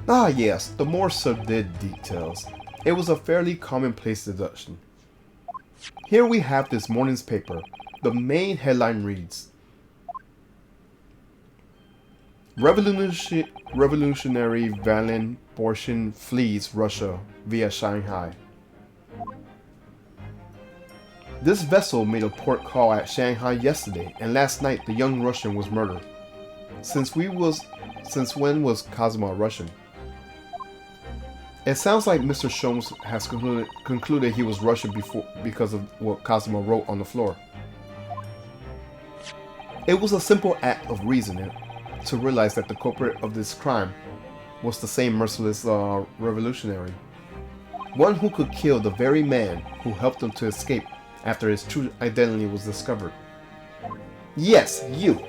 Ah yes, the more sordid details. It was a fairly commonplace deduction. Here we have this morning's paper. The main headline reads, Revolutionary Valen Borshin flees Russia via Shanghai. This vessel made a port call at Shanghai yesterday, and last night the young Russian was murdered. Since when was Kazuma Russian? It sounds like Mr. Sholmes has concluded he was Russian because of what Kazuma wrote on the floor. It was a simple act of reasoning to realize that the culprit of this crime was the same merciless revolutionary. One who could kill the very man who helped him to escape after his true identity was discovered. Yes, you!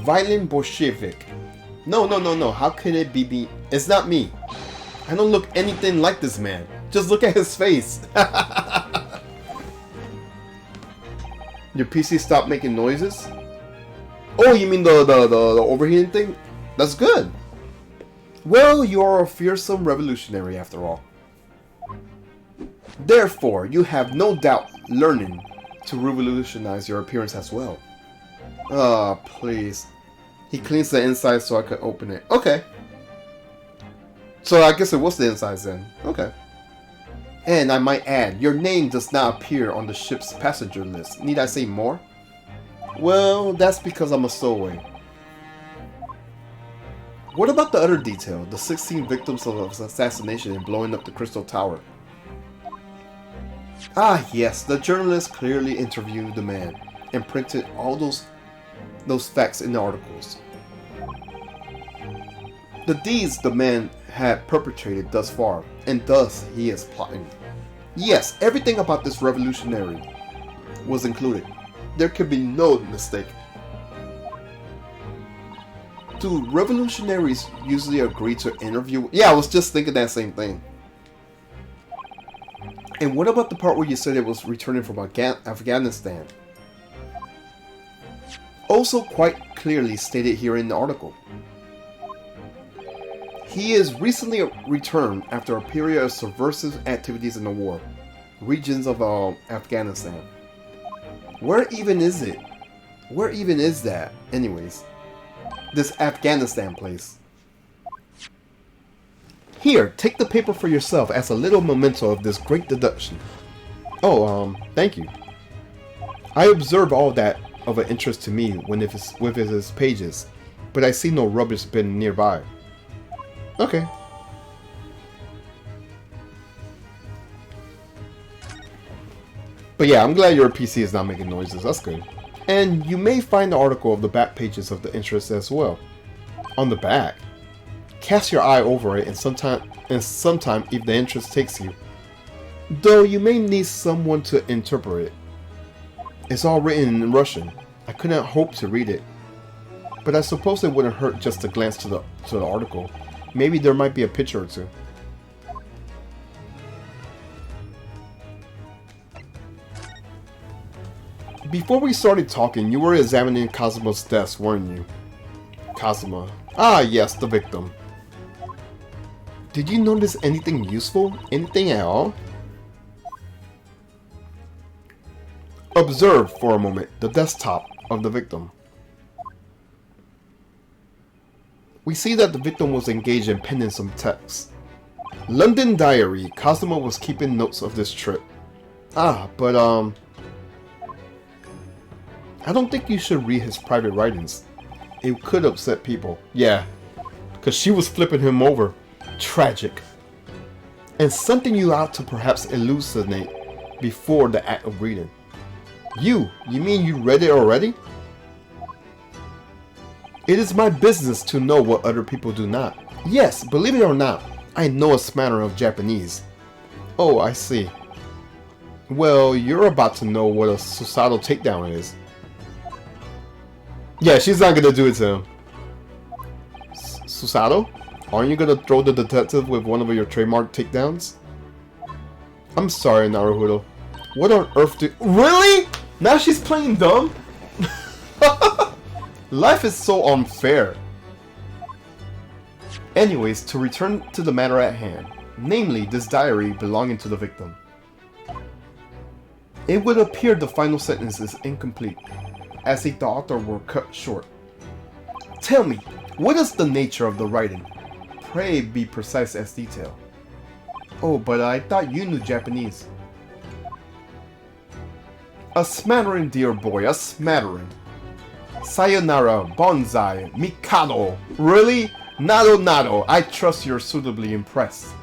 Violent Bolshevik. No, how could it be me? It's not me. I don't look anything like this man. Just look at his face. Your PC stopped making noises? Oh, you mean the overheating thing? That's good. Well, you are a fearsome revolutionary after all. Therefore, you have no doubt learning to revolutionize your appearance as well. Oh, please. He cleans the inside so I could open it. Okay. So I guess it was the insides then. Okay. And I might add, your name does not appear on the ship's passenger list. Need I say more? Well, that's because I'm a stowaway. What about the other detail? The 16 victims of assassination and blowing up the Crystal Tower. Ah yes, the journalist clearly interviewed the man and printed all those facts in the articles. The deeds the man had perpetrated thus far, and thus he is plotting. Yes, everything about this revolutionary was included. There could be no mistake. Do revolutionaries usually agree to interview? Yeah, I was just thinking that same thing. And what about the part where you said it was returning from Afghanistan? Also quite clearly stated here in the article. He is recently returned after a period of subversive activities in the war. Regions of Afghanistan. Where even is it? Where even is that? Anyways. This Afghanistan place. Here, take the paper for yourself as a little memento of this great deduction. Oh, thank you. I observe all that of an interest to me with its pages, but I see no rubbish bin nearby. Okay. But yeah, I'm glad your PC is not making noises. That's good. And you may find the article of the back pages of the interest as well. On the back. Cast your eye over it and sometime if the interest takes you. Though you may need someone to interpret it. It's all written in Russian. I couldn't hope to read it. But I suppose it wouldn't hurt just to glance to the article. Maybe there might be a picture or two. Before we started talking, you were examining Cosimo's desk, weren't you? Cosimo. Ah, yes, the victim. Did you notice anything useful? Anything at all? Observe for a moment the desktop of the victim. We see that the victim was engaged in penning some text. London Diary. Cosimo was keeping notes of this trip. Ah, but I don't think you should read his private writings. It could upset people. Yeah, because she was flipping him over. Tragic. And something you ought to perhaps elucidate before the act of reading. You mean you read it already? It is my business to know what other people do not. Yes, believe it or not, I know a smattering of Japanese. Oh, I see. Well, you're about to know what a societal takedown is. Yeah, she's not gonna do it to him. Susato? Aren't you gonna throw the detective with one of your trademark takedowns? I'm sorry, Naruhodo. What on earth do— Really? Now she's playing dumb? Life is so unfair. Anyways, to return to the matter at hand, namely this diary belonging to the victim. It would appear the final sentence is incomplete, as if the author were cut short. Tell me, what is the nature of the writing? Pray be precise as detail. Oh, but I thought you knew Japanese. A smattering, dear boy, a smattering. Sayonara, bonsai, mikado. Really? Nado. I trust you're suitably impressed.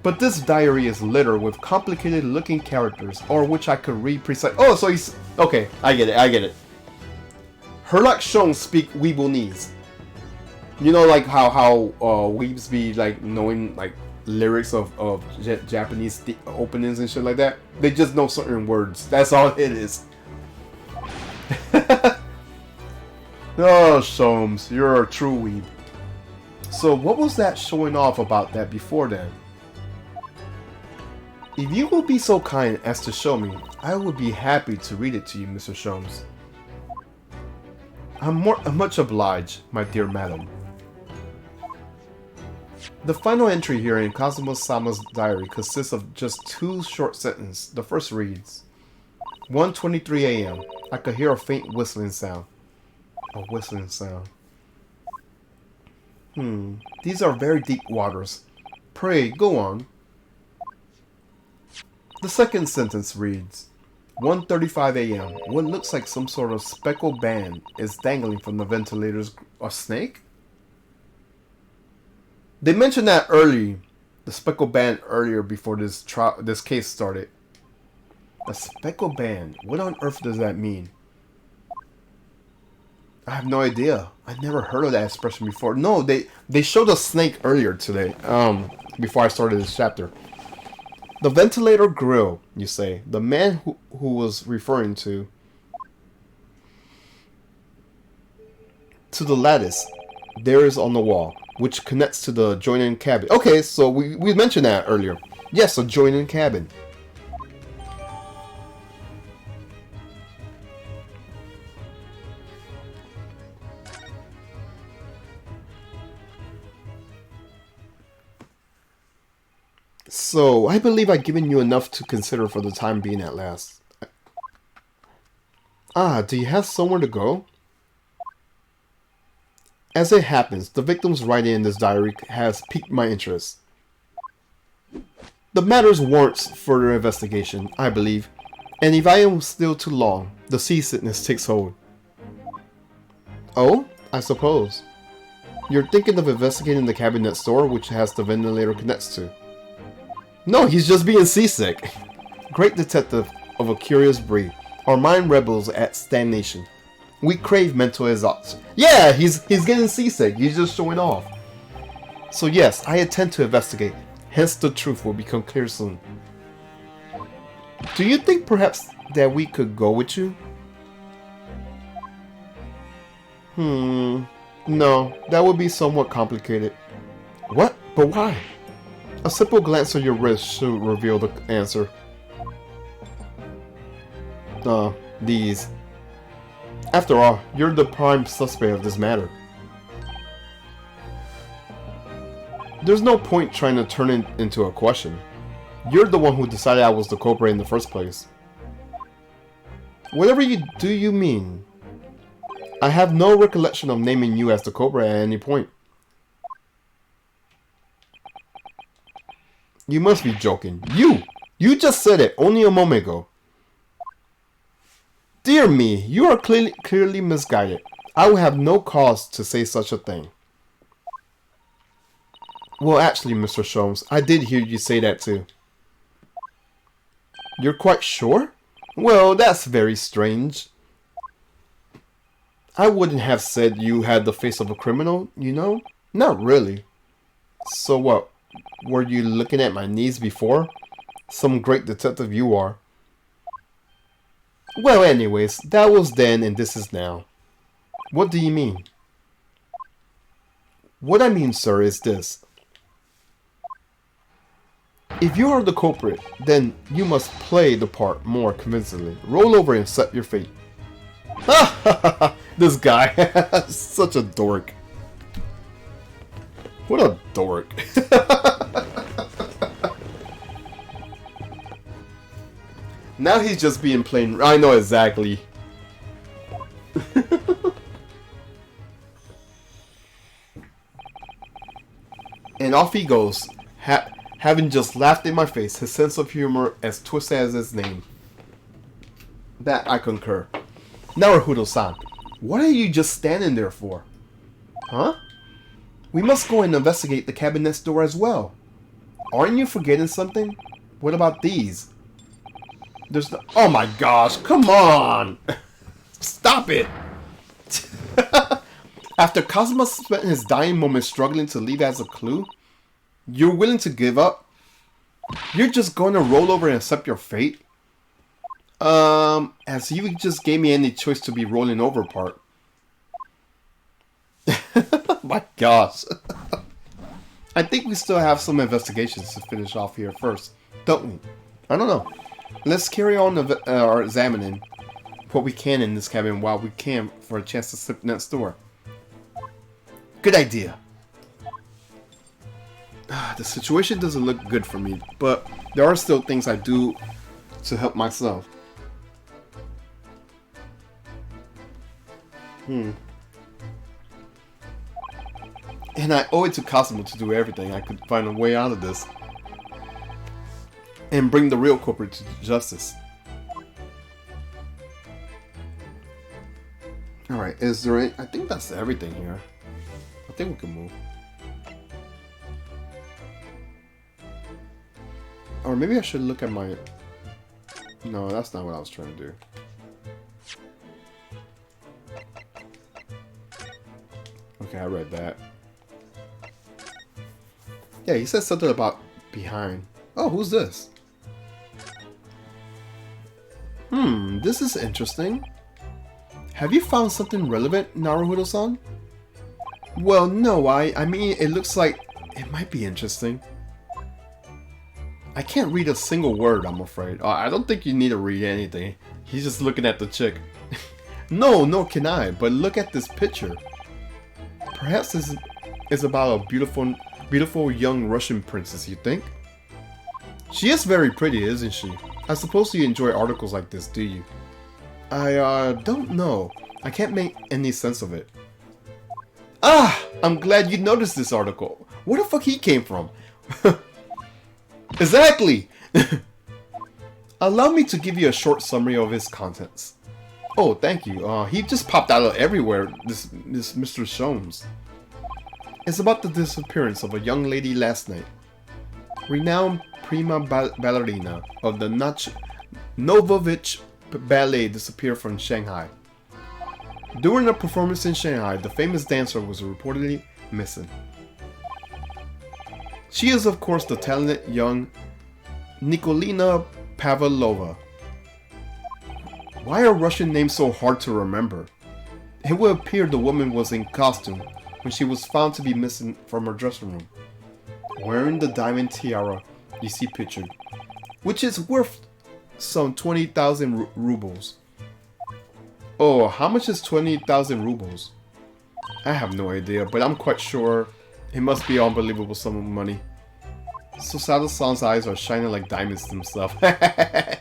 But this diary is littered with complicated looking characters, or which I could read precise— Oh, so he's— Okay, I get it. Herlock Shong speak Weebonese. You know, like how weebs be like knowing like lyrics of Japanese openings and shit like that. They just know certain words. That's all it is. Oh, Sholmes, you're a true weeb. So what was that showing off about that before then? If you will be so kind as to show me, I would be happy to read it to you, Mr. Sholmes. I'm much obliged, my dear madam. The final entry here in Kazuma-sama's diary consists of just 2 short sentences. The first reads, 1:23 a.m. I could hear a faint whistling sound. A whistling sound. These are very deep waters. Pray, go on. The second sentence reads, 1:35 a.m. What looks like some sort of speckled band is dangling from the ventilators. A snake? They mentioned that early, the speckled band earlier before this case started. A speckled band? What on earth does that mean? I have no idea. I never heard of that expression before. No, they showed a snake earlier today, before I started this chapter. The ventilator grill, you say. The man who was referring to the lattice there is on the wall, which connects to the join-in cabin. Okay, so we mentioned that earlier. Yes, a join-in cabin. So, I believe I've given you enough to consider for the time being at last. Ah, do you have somewhere to go? As it happens, the victim's writing in this diary has piqued my interest. The matter warrants further investigation, I believe, and if I am still too long, the seasickness takes hold. Oh, I suppose. You're thinking of investigating the cabin next door, which has the ventilator connects to. No, he's just being seasick. Great detective of a curious breed. Our mind rebels at stagnation. We crave mental exhaustion. Yeah, he's getting seasick. He's just showing off. So yes, I intend to investigate. Hence the truth will become clear soon. Do you think perhaps that we could go with you? No, that would be somewhat complicated. What? But why? A simple glance on your wrist should reveal the answer. These. After all, you're the prime suspect of this matter. There's no point trying to turn it into a question. You're the one who decided I was the culprit in the first place. Whatever you do, you mean? I have no recollection of naming you as the culprit at any point. You must be joking. You just said it only a moment ago. Dear me, you are clearly misguided. I would have no cause to say such a thing. Well, actually, Mr. Sholmes, I did hear you say that too. You're quite sure? Well, that's very strange. I wouldn't have said you had the face of a criminal, you know? Not really. So what? Were you looking at my knees before? Some great detective you are. Well, anyways, that was then and this is now. What do you mean? What I mean, sir, is this. If you are the culprit, then you must play the part more convincingly. Roll over and accept your fate. This guy, such a dork. What a dork. Now he's just being plain. I know exactly. And off he goes, having just laughed in my face, his sense of humor as twisted as his name. That I concur. Naruhodo-san, what are you just standing there for? Huh? We must go and investigate the cabin next door as well. Aren't you forgetting something? What about these? There's no— oh my gosh, come on! Stop it! After Cosmo spent his dying moments struggling to leave as a clue, you're willing to give up? You're just going to roll over and accept your fate? As you just gave me any choice to be rolling over part. My gosh. I think we still have some investigations to finish off here first, don't we? I don't know. Let's carry on examining what we can in this cabin while we can for a chance to slip next door. Good idea. The situation doesn't look good for me, but there are still things I do to help myself. And I owe it to Cosmo to do everything I could find a way out of this. And bring the real culprit to justice. Alright, is there any... I think that's everything here. I think we can move. Or maybe I should look at my... No, that's not what I was trying to do. Okay, I read that. Yeah, he said something about behind. Oh, who's this? This is interesting. Have you found something relevant, Naruhodo-san? Well, no, I mean, it looks like it might be interesting. I can't read a single word, I'm afraid. I don't think you need to read anything. He's just looking at the chick. No, nor can I, but look at this picture. Perhaps this is about a beautiful young Russian princess, you think? She is very pretty, isn't she? I suppose you enjoy articles like this, do you? I don't know. I can't make any sense of it. Ah! I'm glad you noticed this article. Where the fuck he came from? Exactly! Allow me to give you a short summary of his contents. Oh, thank you. He just popped out of everywhere, this Mr. Sholmes. It's about the disappearance of a young lady last night. Renowned prima ballerina of the Novovich Ballet disappeared from Shanghai. During a performance in Shanghai, the famous dancer was reportedly missing. She is, of course, the talented young Nikolina Pavlova. Why are Russian names so hard to remember? It would appear the woman was in costume when she was found to be missing from her dressing room, wearing the diamond tiara you see pictured, which is worth some 20,000 rubles. Oh, how much is 20,000 rubles? I have no idea, but I'm quite sure it must be an unbelievable sum of money. Susato-san's eyes are shining like diamonds themselves. The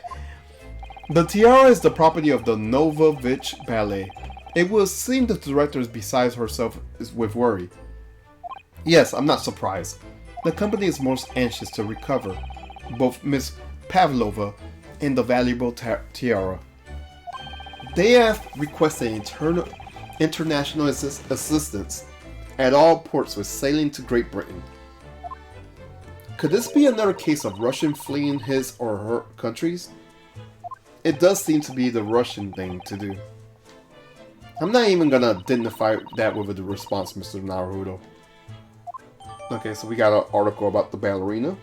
tiara is the property of the Novovich Ballet. It would seem the director is beside herself with worry. Yes, I'm not surprised. The company is most anxious to recover both Miss Pavlova and the valuable tiara. They have requested international assistance at all ports with sailing to Great Britain. Could this be another case of Russian fleeing his or her countries? It does seem to be the Russian thing to do. I'm not even gonna identify that with the response, Mr. Naruhodo. Okay, so we got an article about the ballerina.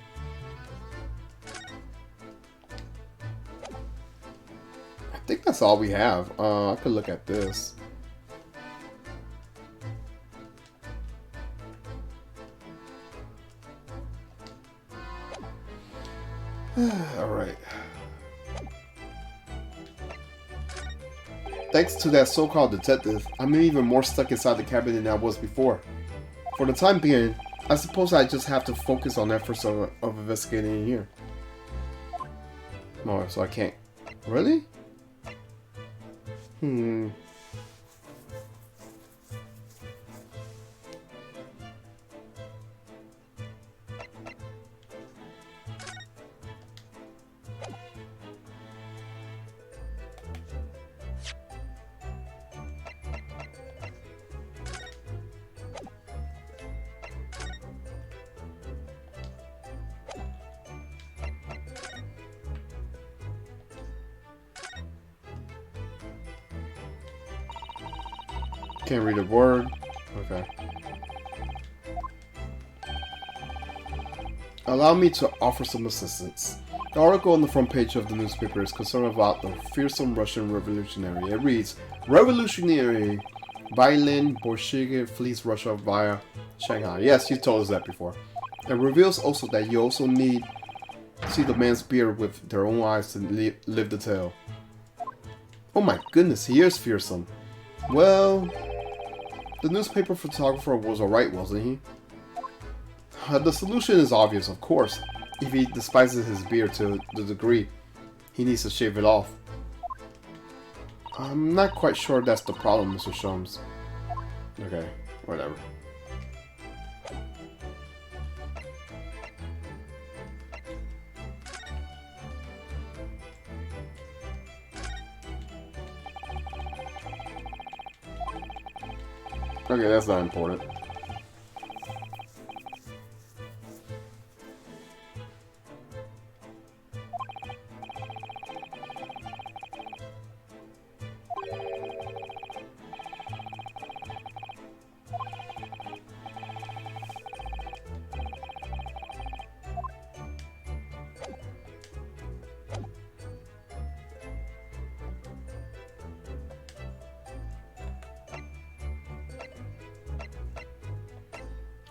I think that's all we have. I could look at this. Alright. Thanks to that so-called detective, I'm even more stuck inside the cabin than I was before. For the time being, I suppose I just have to focus on efforts of investigating in here. Oh, so I can't... Really? Can't read a word. Okay. Allow me to offer some assistance. The article on the front page of the newspaper is concerned about the fearsome Russian revolutionary. It reads, Revolutionary Vailin Bolshevik flees Russia via Shanghai. Yes, you told us that before. It reveals also that you also need to see the man's beard with their own eyes to live the tale. Oh my goodness, he is fearsome. Well, the newspaper photographer was alright, wasn't he? The solution is obvious, of course. If he despises his beard to the degree, he needs to shave it off. I'm not quite sure that's the problem, Mr. Sholmes. Okay, whatever. Okay, that's not important.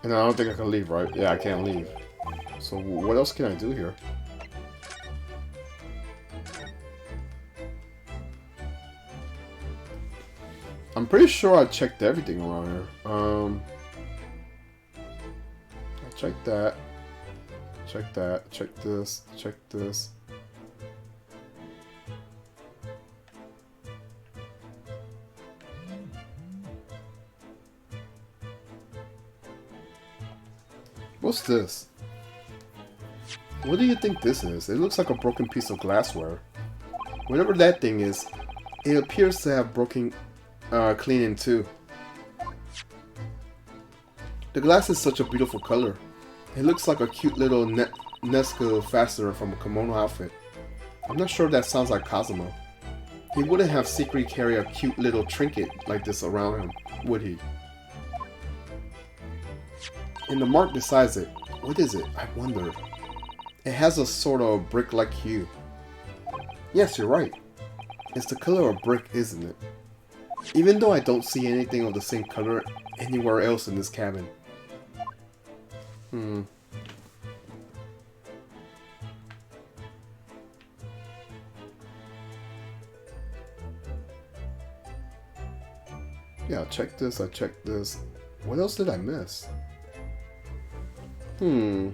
And I don't think I can leave, right? Yeah, I can't leave. So what else can I do here? I'm pretty sure I checked everything around here. I checked that. Check that. Check this. Check this. What's this? What do you think this is? It looks like a broken piece of glassware. Whatever that thing is, it appears to have broken cleaning too. The glass is such a beautiful color. It looks like a cute little Nesca fastener from a kimono outfit. I'm not sure that sounds like Cosmo. He wouldn't have secretly carry a cute little trinket like this around him, would he? And the mark beside it, what is it? I wonder. It has a sort of brick-like hue. Yes, you're right. It's the color of brick, isn't it? Even though I don't see anything of the same color anywhere else in this cabin. Yeah, I checked this, I checked this. What else did I miss? I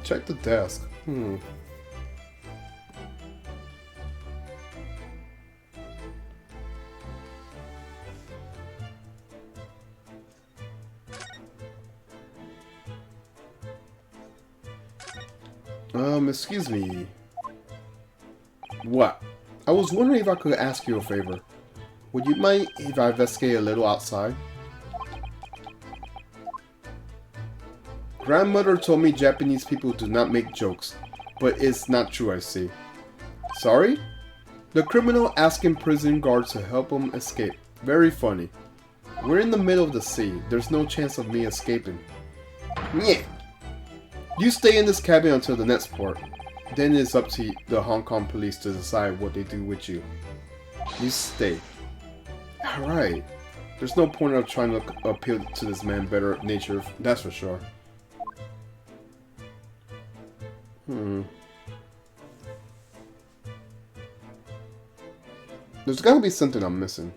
checked the desk. Excuse me. What? I was wondering if I could ask you a favor. Would you mind if I investigate a little outside? Grandmother told me Japanese people do not make jokes, but it's not true, I see. Sorry? The criminal asking prison guards to help him escape. Very funny. We're in the middle of the sea. There's no chance of me escaping. Nyeh. You stay in this cabin until the next port. Then it's up to the Hong Kong police to decide what they do with you. You stay. Alright. There's no point of trying to appeal to this man's better nature, that's for sure. There's gotta be something I'm missing.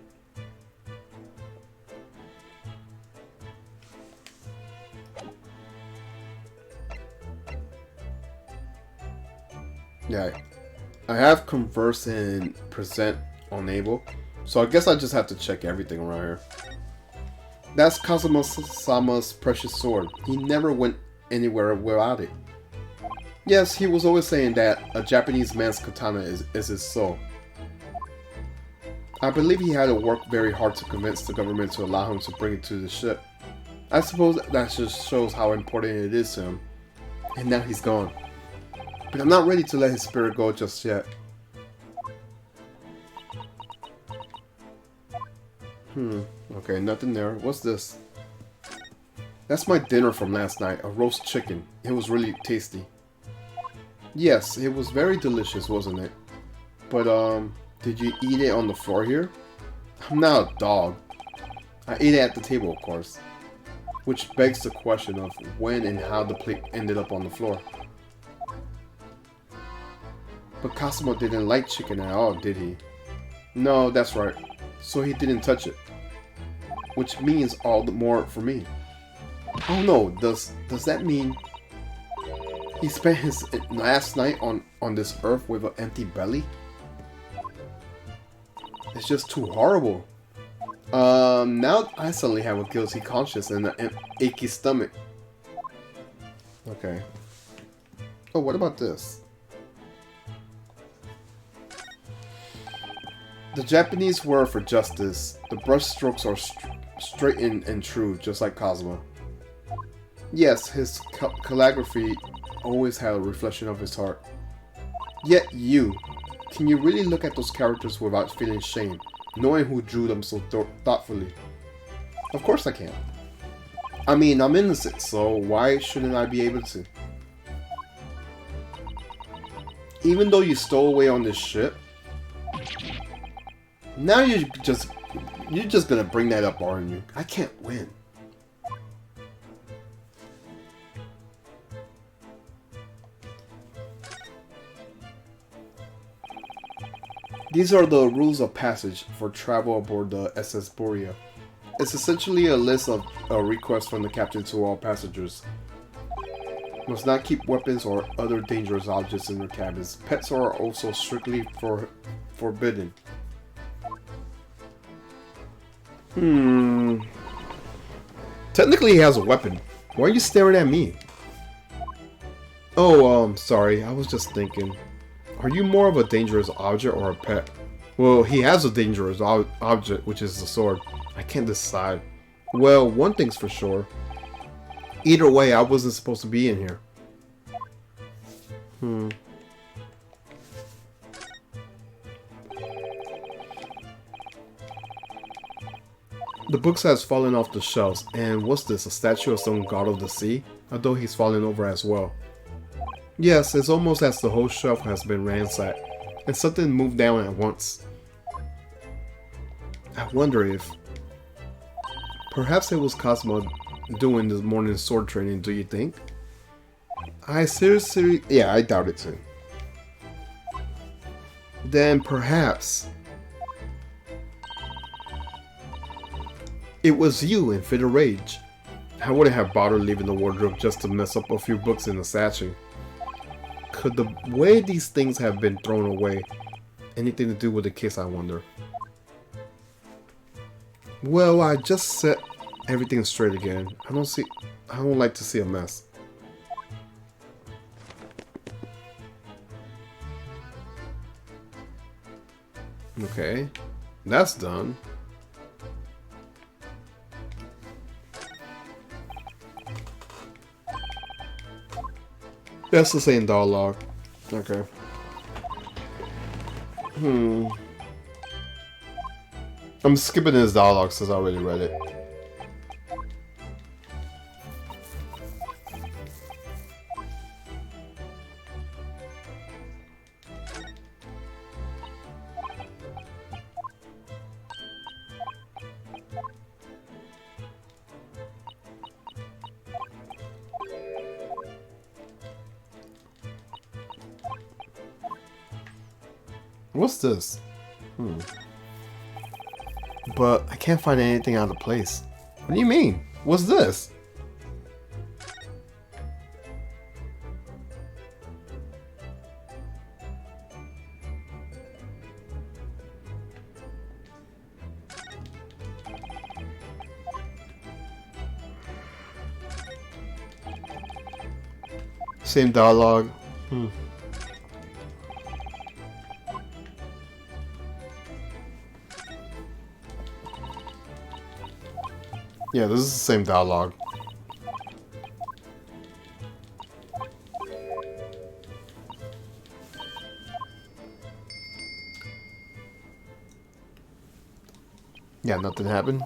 Yeah, I have converse and present unable, so I guess I just have to check everything around here. That's Kazuma-sama's precious sword. He never went anywhere without it. Yes, he was always saying that a Japanese man's katana is his soul. I believe he had to work very hard to convince the government to allow him to bring it to the ship. I suppose that just shows how important it is to him. And now he's gone. But I'm not ready to let his spirit go just yet. Okay, nothing there. What's this? That's my dinner from last night, a roast chicken. It was really tasty. Yes, it was very delicious, wasn't it? But, did you eat it on the floor here? I'm not a dog. I ate it at the table, of course. Which begs the question of when and how the plate ended up on the floor. But Cosmo didn't like chicken at all, did he? No, that's right. So he didn't touch it. Which means all the more for me. Oh no, does that mean he spent his last night on this earth with an empty belly? It's just too horrible. Now I suddenly have a guilty conscience and an achy stomach. Okay. Oh, what about this? The Japanese word for justice. The brush strokes are straight and true, just like Cosmo. Yes, his calligraphy always had a reflection of his heart. Yet you, can you really look at those characters without feeling shame, knowing who drew them so thoughtfully? Of course I can. I mean, I'm innocent, so why shouldn't I be able to? Even though you stole away on this ship, now you're just gonna bring that up, aren't you? I can't win. These are the rules of passage for travel aboard the SS Borea. It's essentially a list of requests from the captain to all passengers. Must not keep weapons or other dangerous objects in their cabins. Pets are also strictly forbidden. Technically he has a weapon. Why are you staring at me? Oh, sorry, I was just thinking. Are you more of a dangerous object or a pet? Well, he has a dangerous object, which is the sword. I can't decide. Well, one thing's for sure. Either way, I wasn't supposed to be in here. The books has fallen off the shelves, and what's this, a statue of some god of the sea? Although he's fallen over as well. Yes, it's almost as the whole shelf has been ransacked, and something moved down at once. I wonder if... Perhaps it was Cosmo doing this morning sword training, do you think? I seriously... Yeah, I doubt it too. Then perhaps... It was you in fit of rage. I wouldn't have bothered leaving the wardrobe just to mess up a few books in the statue. Could the way these things have been thrown away anything to do with the case, I wonder? Well, I just set everything straight again. I don't like to see a mess. Okay, that's done. That's the same dialogue. Okay. I'm skipping this dialogue since I already read it. What's this? But I can't find anything out of place. What do you mean? What's this? Same dialogue. Yeah, this is the same dialogue. Yeah, nothing happened.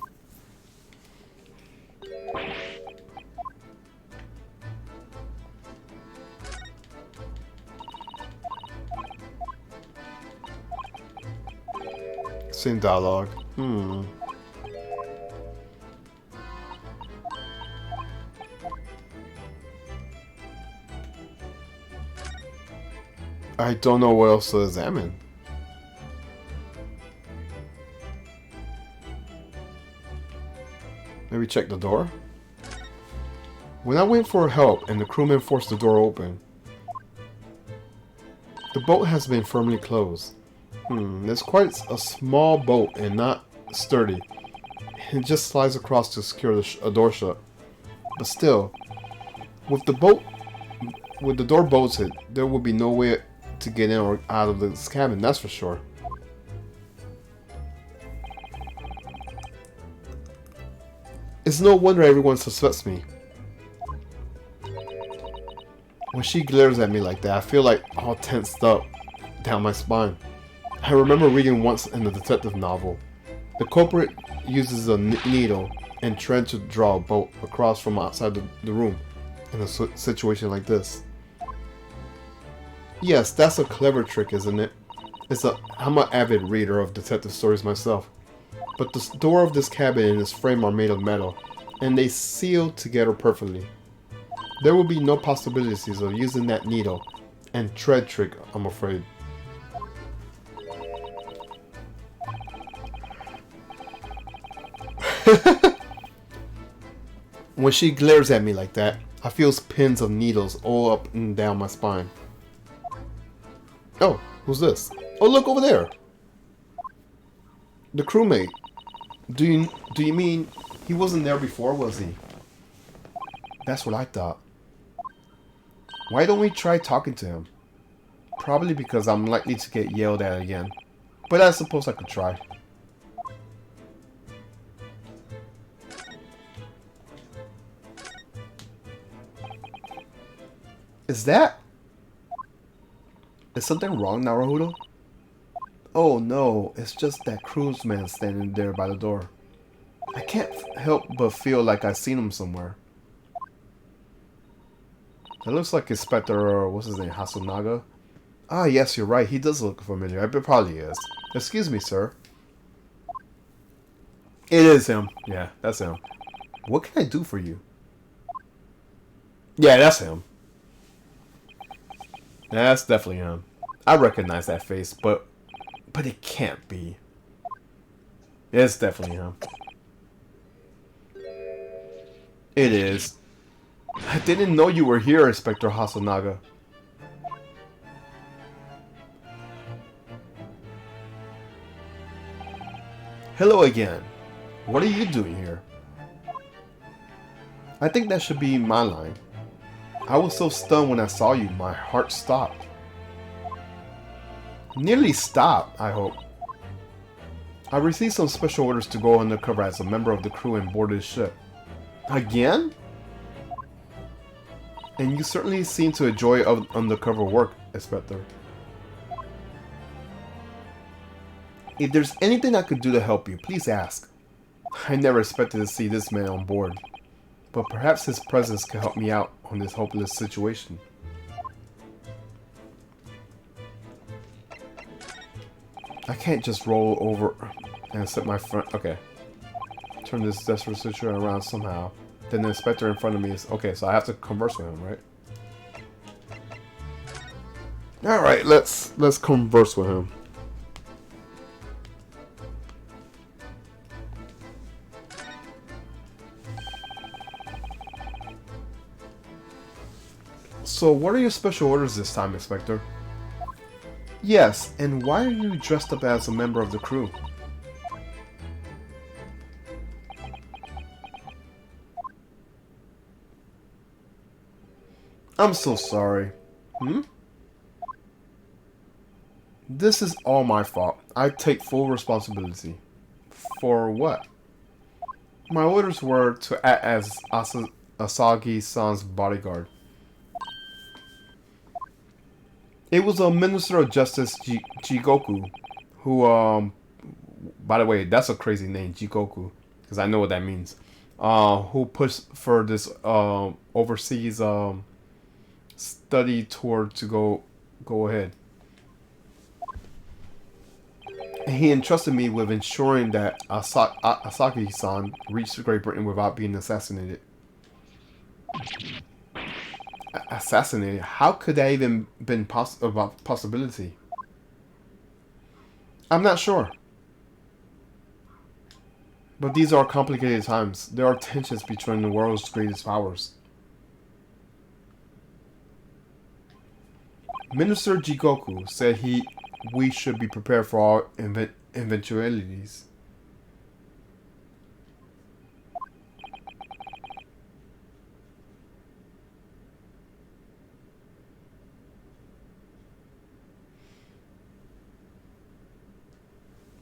Same dialogue. I don't know what else to examine. Maybe check the door? When I went for help and the crewman forced the door open, the boat has been firmly closed. It's quite a small boat and not sturdy. It just slides across to secure a door shut. But still, with the door bolted, there will be no way to get in or out of this cabin, that's for sure. It's no wonder everyone suspects me. When she glares at me like that, I feel like all tensed up down my spine. I remember reading once in a detective novel. The culprit uses a needle and thread to draw a boat across from outside the room in a situation like this. Yes, that's a clever trick, isn't it? I'm an avid reader of detective stories myself. But the door of this cabin and its frame are made of metal, and they seal together perfectly. There will be no possibilities of using that needle and thread trick, I'm afraid. When she glares at me like that, I feel pins of needles all up and down my spine. Oh, who's this? Oh, look over there! The crewmate. Do you mean he wasn't there before, was he? That's what I thought. Why don't we try talking to him? Probably because I'm likely to get yelled at again. But I suppose I could try. Is something wrong, Naruto? Oh no, it's just that cruiseman standing there by the door. I can't help but feel like I've seen him somewhere. That looks like Inspector, what's his name, Hasunaga? Ah, yes, you're right. He does look familiar. It probably is. Excuse me, sir. It is him. Yeah, that's him. What can I do for you? Yeah, that's him. That's definitely him. I recognize that face, but it can't be. It's definitely him. It is. I didn't know you were here, Inspector Hasunaga. Hello again. What are you doing here? I think that should be my line. I was so stunned when I saw you, my heart stopped. Nearly stopped, I hope. I received some special orders to go undercover as a member of the crew and board this ship. Again? And you certainly seem to enjoy undercover work, Inspector. If there's anything I could do to help you, please ask. I never expected to see this man on board, but perhaps his presence can help me out on this hopeless situation. I can't just roll over and set my front. Okay. Turn this desperate situation around somehow. Then the inspector in front of me is okay, so I have to converse with him, right? Alright, let's converse with him. So what are your special orders this time, Inspector? Yes, and why are you dressed up as a member of the crew? I'm so sorry. This is all my fault. I take full responsibility. For what? My orders were to act as Asagi-san's bodyguard. It was a Minister of Justice, Jigoku, who By the way, that's a crazy name, Jikoku, because I know what that means. Who pushed for this overseas study tour to go ahead. And he entrusted me with ensuring that Asaki-san reached Great Britain without being assassinated. Assassinated? How could that even been a possibility? I'm not sure. But these are complicated times. There are tensions between the world's greatest powers. Minister Jikoku said we should be prepared for all eventualities.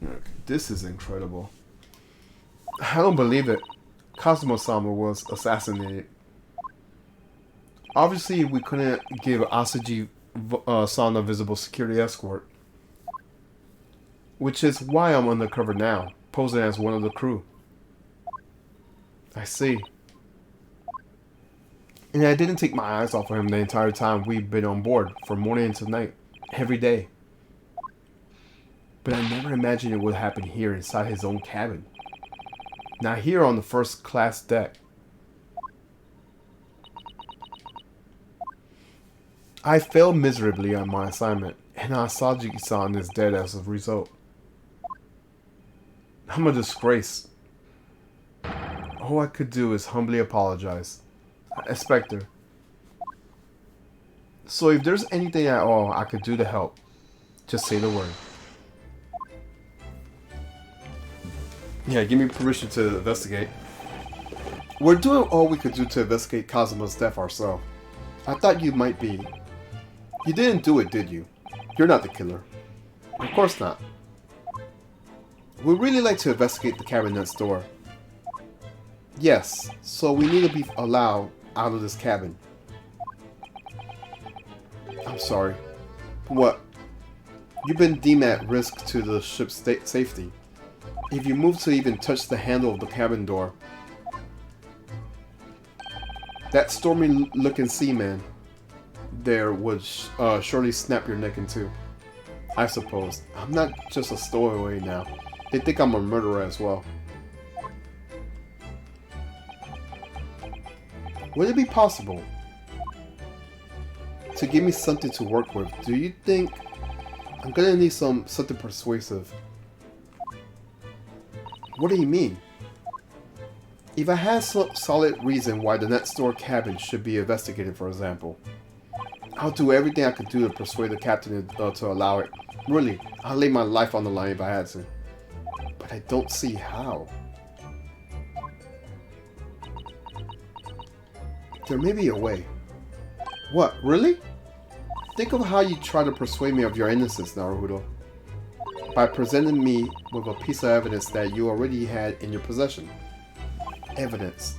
Okay, this is incredible. I don't believe it. Kazuma-sama was assassinated. Obviously, we couldn't give Asagi-san a visible security escort. Which is why I'm undercover now, posing as one of the crew. I see. And I didn't take my eyes off of him the entire time we've been on board, from morning to night, every day. But I never imagined it would happen here inside his own cabin. Now here on the first class deck. I failed miserably on my assignment, and Asagi-san is dead as a result. I'm a disgrace. All I could do is humbly apologize. Inspector. So if there's anything at all I could do to help, just say the word. Yeah, give me permission to investigate. We're doing all we could do to investigate Kazuma's death ourselves. I thought you might be. You didn't do it, did you? You're not the killer. Of course not. We'd really like to investigate the cabin next door. Yes, so we need to be allowed out of this cabin. I'm sorry. What? You've been deemed at risk to the ship's safety. If you move to even touch the handle of the cabin door, that stormy-looking seaman there would surely snap your neck in two. I suppose. I'm not just a stowaway now. They think I'm a murderer as well. Would it be possible to give me something to work with? Do you think I'm gonna need something persuasive? What do you mean? If I had some solid reason why the next door cabin should be investigated, for example, I'll do everything I could do to persuade the captain to allow it. Really, I'll lay my life on the line if I had to. But I don't see how. There may be a way. What, really? Think of how you try to persuade me of your innocence, Naruto. By presenting me with a piece of evidence that you already had in your possession. Evidence.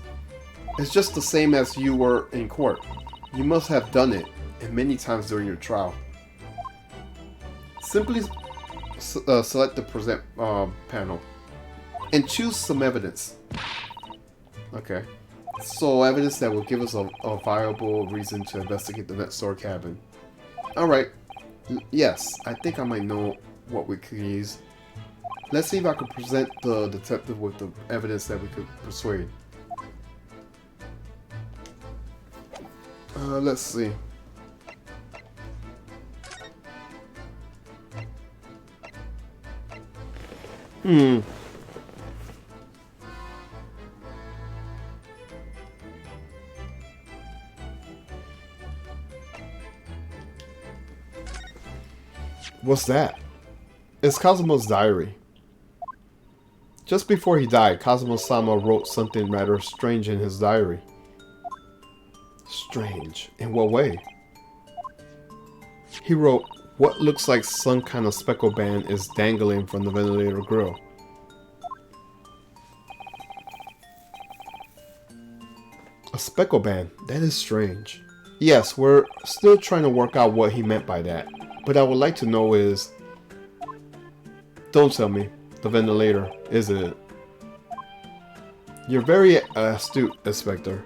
It's just the same as you were in court. You must have done it, and many times during your trial. Simply select the present panel and choose some evidence. Okay. So evidence that will give us a viable reason to investigate the next door cabin. Alright. Yes, I think I might know what we could use. Let's see if I could present the detective with the evidence that we could persuade. Let's see. What's that? It's Kazuma's diary. Just before he died, Kazuma-sama wrote something rather strange in his diary. Strange? In what way? He wrote, what looks like some kind of speckle band is dangling from the ventilator grill. A speckle band? That is strange. Yes, we're still trying to work out what he meant by that. But I would like to know is... Don't tell me. the ventilator, is it? You're very astute, Inspector.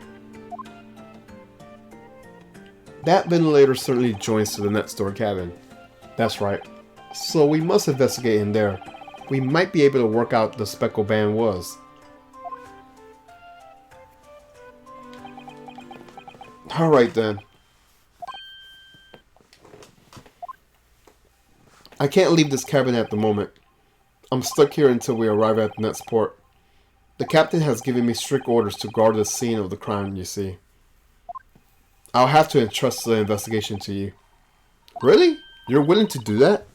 That ventilator certainly joins to the next door cabin. That's right. So we must investigate in there. We might be able to work out the speckle band was. Alright then. I can't leave this cabin at the moment. I'm stuck here until we arrive at the next port. The captain has given me strict orders to guard the scene of the crime, you see. I'll have to entrust the investigation to you. Really? You're willing to do that?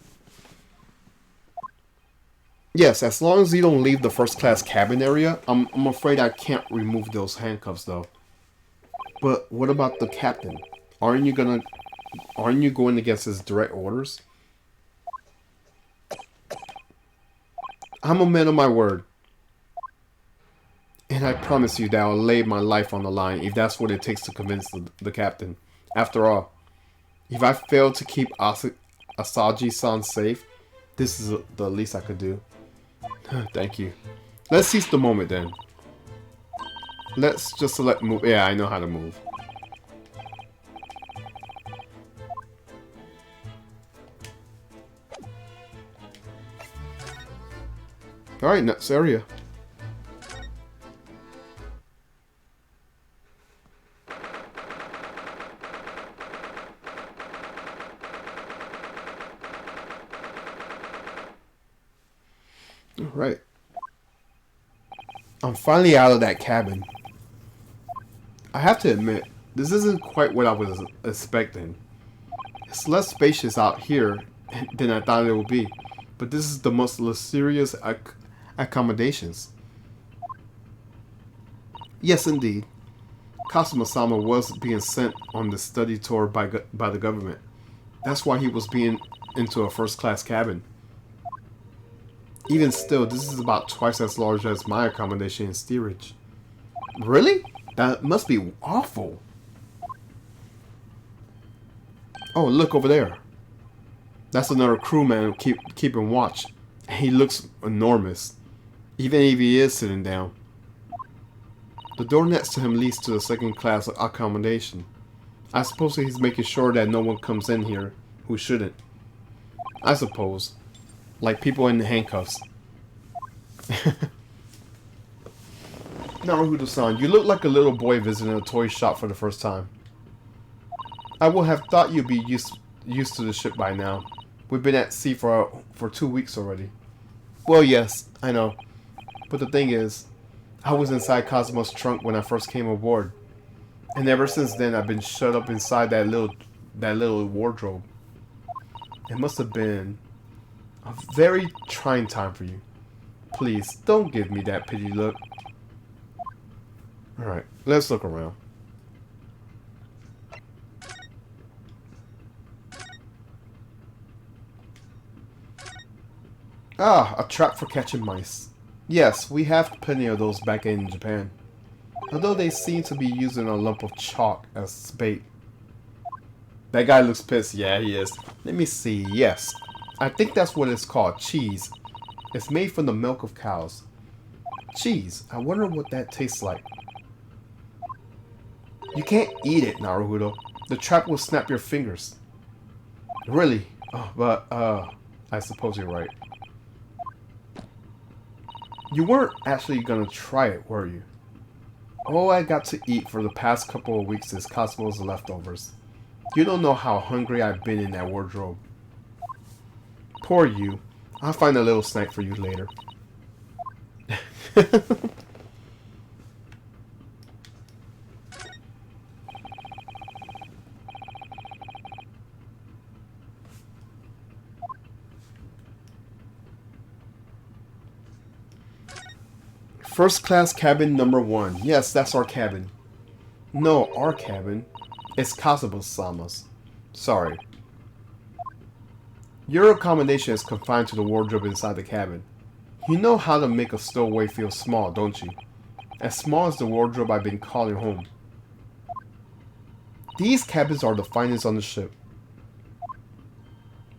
Yes, as long as you don't leave the first class cabin area. I'm afraid I can't remove those handcuffs though. But what about the captain? Aren't you going against his direct orders? I'm a man of my word. And I promise you that I'll lay my life on the line if that's what it takes to convince the captain. After all, if I fail to keep Asagi-san safe, this is the least I could do. Thank you. Let's seize the moment then. Let's just select move. Yeah, I know how to move. Alright, next area. Alright. I'm finally out of that cabin. I have to admit, this isn't quite what I was expecting. It's less spacious out here than I thought it would be, but this is the most luxurious accommodations. Yes, indeed. Kazuma-sama was being sent on the study tour by the government. That's why he was being into a first-class cabin. Even still, this is about twice as large as my accommodation in steerage. Really? That must be awful. Oh, look over there. That's another crewman keeping watch. He looks enormous, even if he is sitting down. The door next to him leads to the second class accommodation. I suppose he's making sure that no one comes in here who shouldn't. I suppose. Like people in handcuffs. Naruto-san, you look like a little boy visiting a toy shop for the first time. I would have thought you'd be used to the ship by now. We've been at sea for 2 weeks already. Well, yes, I know. But the thing is, I was inside Kazuma's trunk when I first came aboard. And ever since then, I've been shut up inside that little wardrobe. It must have been a very trying time for you. Please, don't give me that pity look. Alright, let's look around. Ah, a trap for catching mice. Yes, we have plenty of those back in Japan. Although they seem to be using a lump of chalk as bait. That guy looks pissed. Yeah, he is. Let me see. Yes. I think that's what it's called. Cheese. It's made from the milk of cows. Cheese. I wonder what that tastes like. You can't eat it, Naruto. The trap will snap your fingers. Really? Oh, but, I suppose you're right. You weren't actually gonna try it, were you? All I got to eat for the past couple of weeks is Cosmo's leftovers. You don't know how hungry I've been in that wardrobe. Poor you. I'll find a little snack for you later. First class cabin number 1. Yes, that's our cabin. No, our cabin. It's Kazuma-sama's. Sorry. Your accommodation is confined to the wardrobe inside the cabin. You know how to make a stowaway feel small, don't you? As small as the wardrobe I've been calling home. These cabins are the finest on the ship.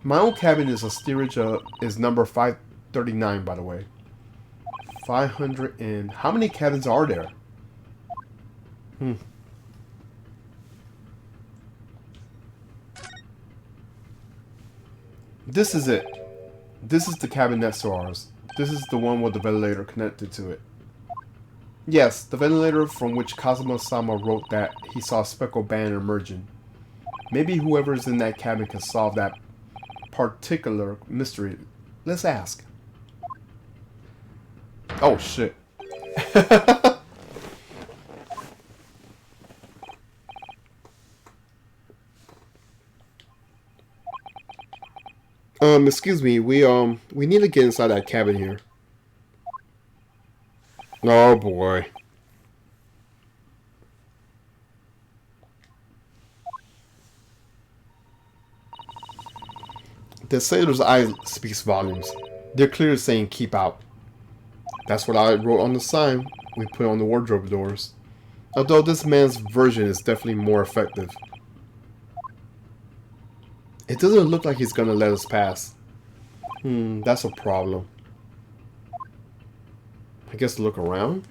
My own cabin is a steerage is number 5 539, by the way. 500 and... How many cabins are there? This is it. This is the cabin next to ours. This is the one with the ventilator connected to it. Yes, the ventilator from which Kazuma-sama wrote that he saw a speckled band emerging. Maybe whoever's in that cabin can solve that particular mystery. Let's ask. Oh, shit. Excuse me, we need to get inside that cabin here. Oh boy. The sailor's eye speaks volumes. They're clearly saying keep out. That's what I wrote on the sign we put on the wardrobe doors. Although this man's version is definitely more effective. It doesn't look like he's gonna let us pass. That's a problem. I guess look around?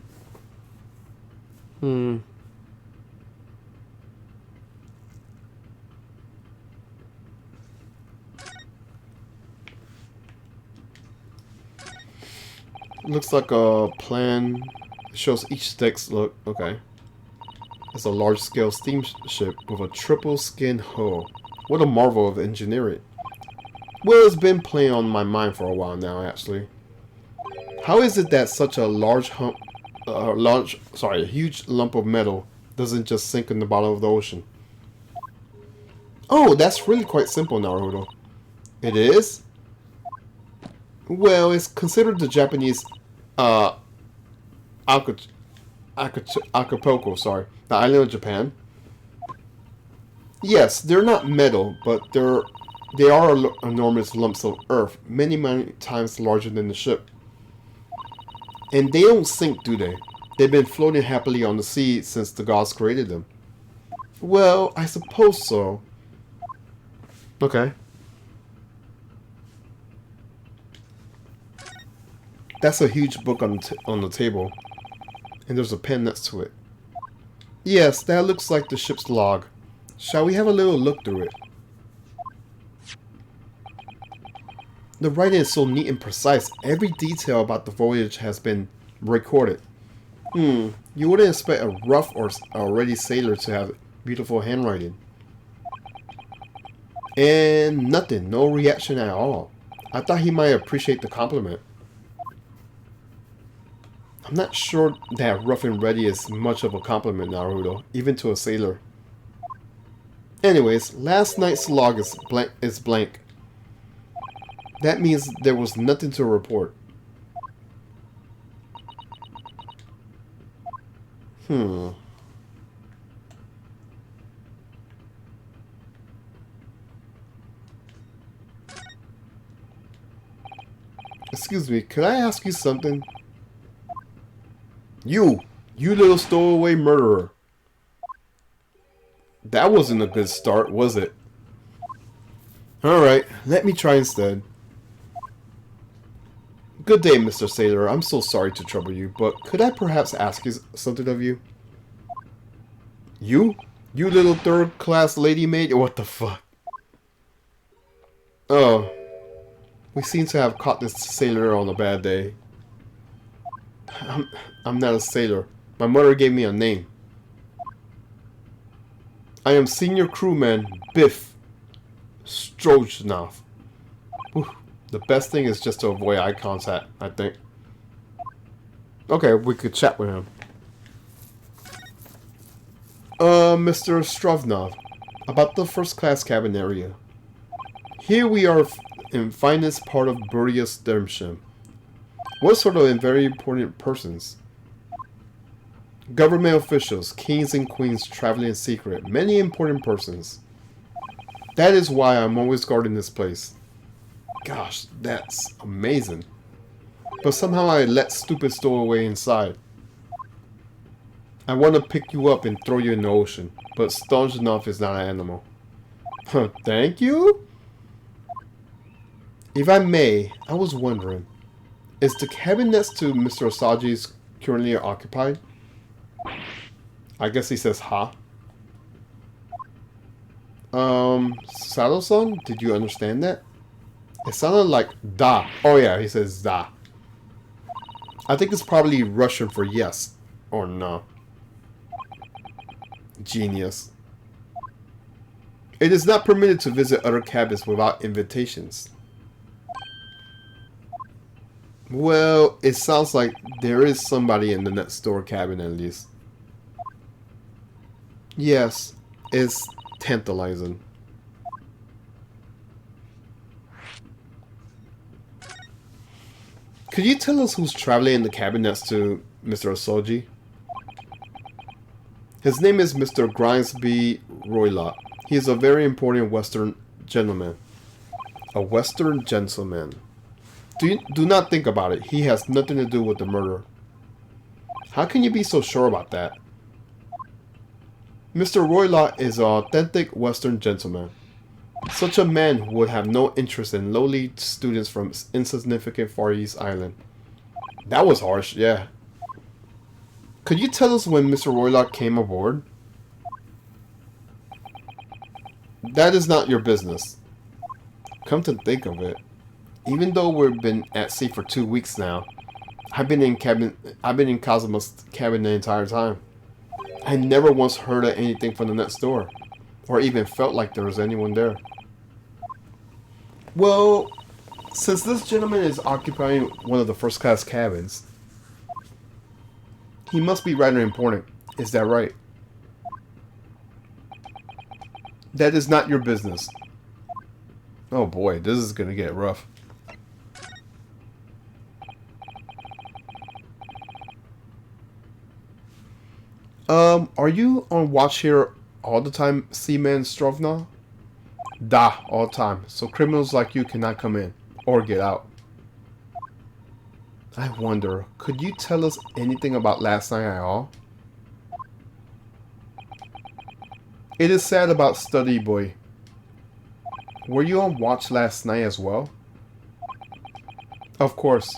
Looks like a plan. It shows each deck's look. Okay. It's a large-scale steamship with a triple-skin hull. What a marvel of engineering. Well, it's been playing on my mind for a while now, actually. How is it that such a huge lump of metal doesn't just sink in the bottom of the ocean? Oh, that's really quite simple, Naruto. It is? Well, it's considered the Japanese, Acapulco, the island of Japan. Yes, they're not metal, but they are enormous lumps of earth, many, many times larger than the ship. And they don't sink, do they? They've been floating happily on the sea since the gods created them. Well, I suppose so. Okay. That's a huge book on the table. And there's a pen next to it. Yes, that looks like the ship's log. Shall we have a little look through it? The writing is so neat and precise. Every detail about the voyage has been recorded. You wouldn't expect a rough or already sailor to have beautiful handwriting. And nothing, no reaction at all. I thought he might appreciate the compliment. I'm not sure that rough and ready is much of a compliment, Naruto, even to a sailor. Anyways, last night's log is blank. That means there was nothing to report. Excuse me, could I ask you something? You little stowaway murderer. That wasn't a good start, was it? Alright, let me try instead. Good day, Mr. Sailor. I'm so sorry to trouble you, but could I perhaps ask you something of you? You? You little third-class lady maid? What the fuck? Oh. We seem to have caught this sailor on a bad day. I'm not a sailor. My mother gave me a name. I am senior crewman Biff Stroganoff. The best thing is just to avoid eye contact, I think. Okay, we could chat with him. Mr. Strovnov, about the first class cabin area. Here we are in finest part of Buria Sturmsham. What sort of very important persons? Government officials, kings and queens traveling in secret, many important persons. That is why I'm always guarding this place. Gosh, that's amazing. But somehow I let stupid stowaway inside. I want to pick you up and throw you in the ocean, but Stonjanov is not an animal. Thank you? If I may, I was wondering, Is the cabin next to Mr. Asaji's currently occupied? I guess he says ha. Sato-san, did you understand that? It sounded like da. Oh yeah, he says da. I think it's probably Russian for yes or no. Genius. It is not permitted to visit other cabins without invitations. Well, it sounds like there is somebody in the next door cabin at least. Yes, it's tantalizing. Could you tell us who's traveling in the cabin next to Mr. Asoji? His name is Mr. Grimesby Roylott. He is a very important Western gentleman. A Western gentleman. Do not think about it. He has nothing to do with the murder. How can you be so sure about that? Mr. Roylott is an authentic Western gentleman. Such a man would have no interest in lowly students from insignificant Far East Island. That was harsh, yeah. Could you tell us when Mr. Roylott came aboard? That is not your business. Come to think of it, even though we've been at sea for 2 weeks now, I've been in Kazuma's cabin the entire time. I never once heard of anything from the next door, or even felt like there was anyone there. Well, since this gentleman is occupying one of the first class cabins, he must be rather important. Is that right? That is not your business. Oh boy, this is gonna get rough. Are you on watch here all the time, Seaman Strovna? Da, all the time. So criminals like you cannot come in or get out. I wonder, could you tell us anything about last night at all? It is sad about Study Boy. Were you on watch last night as well? Of course.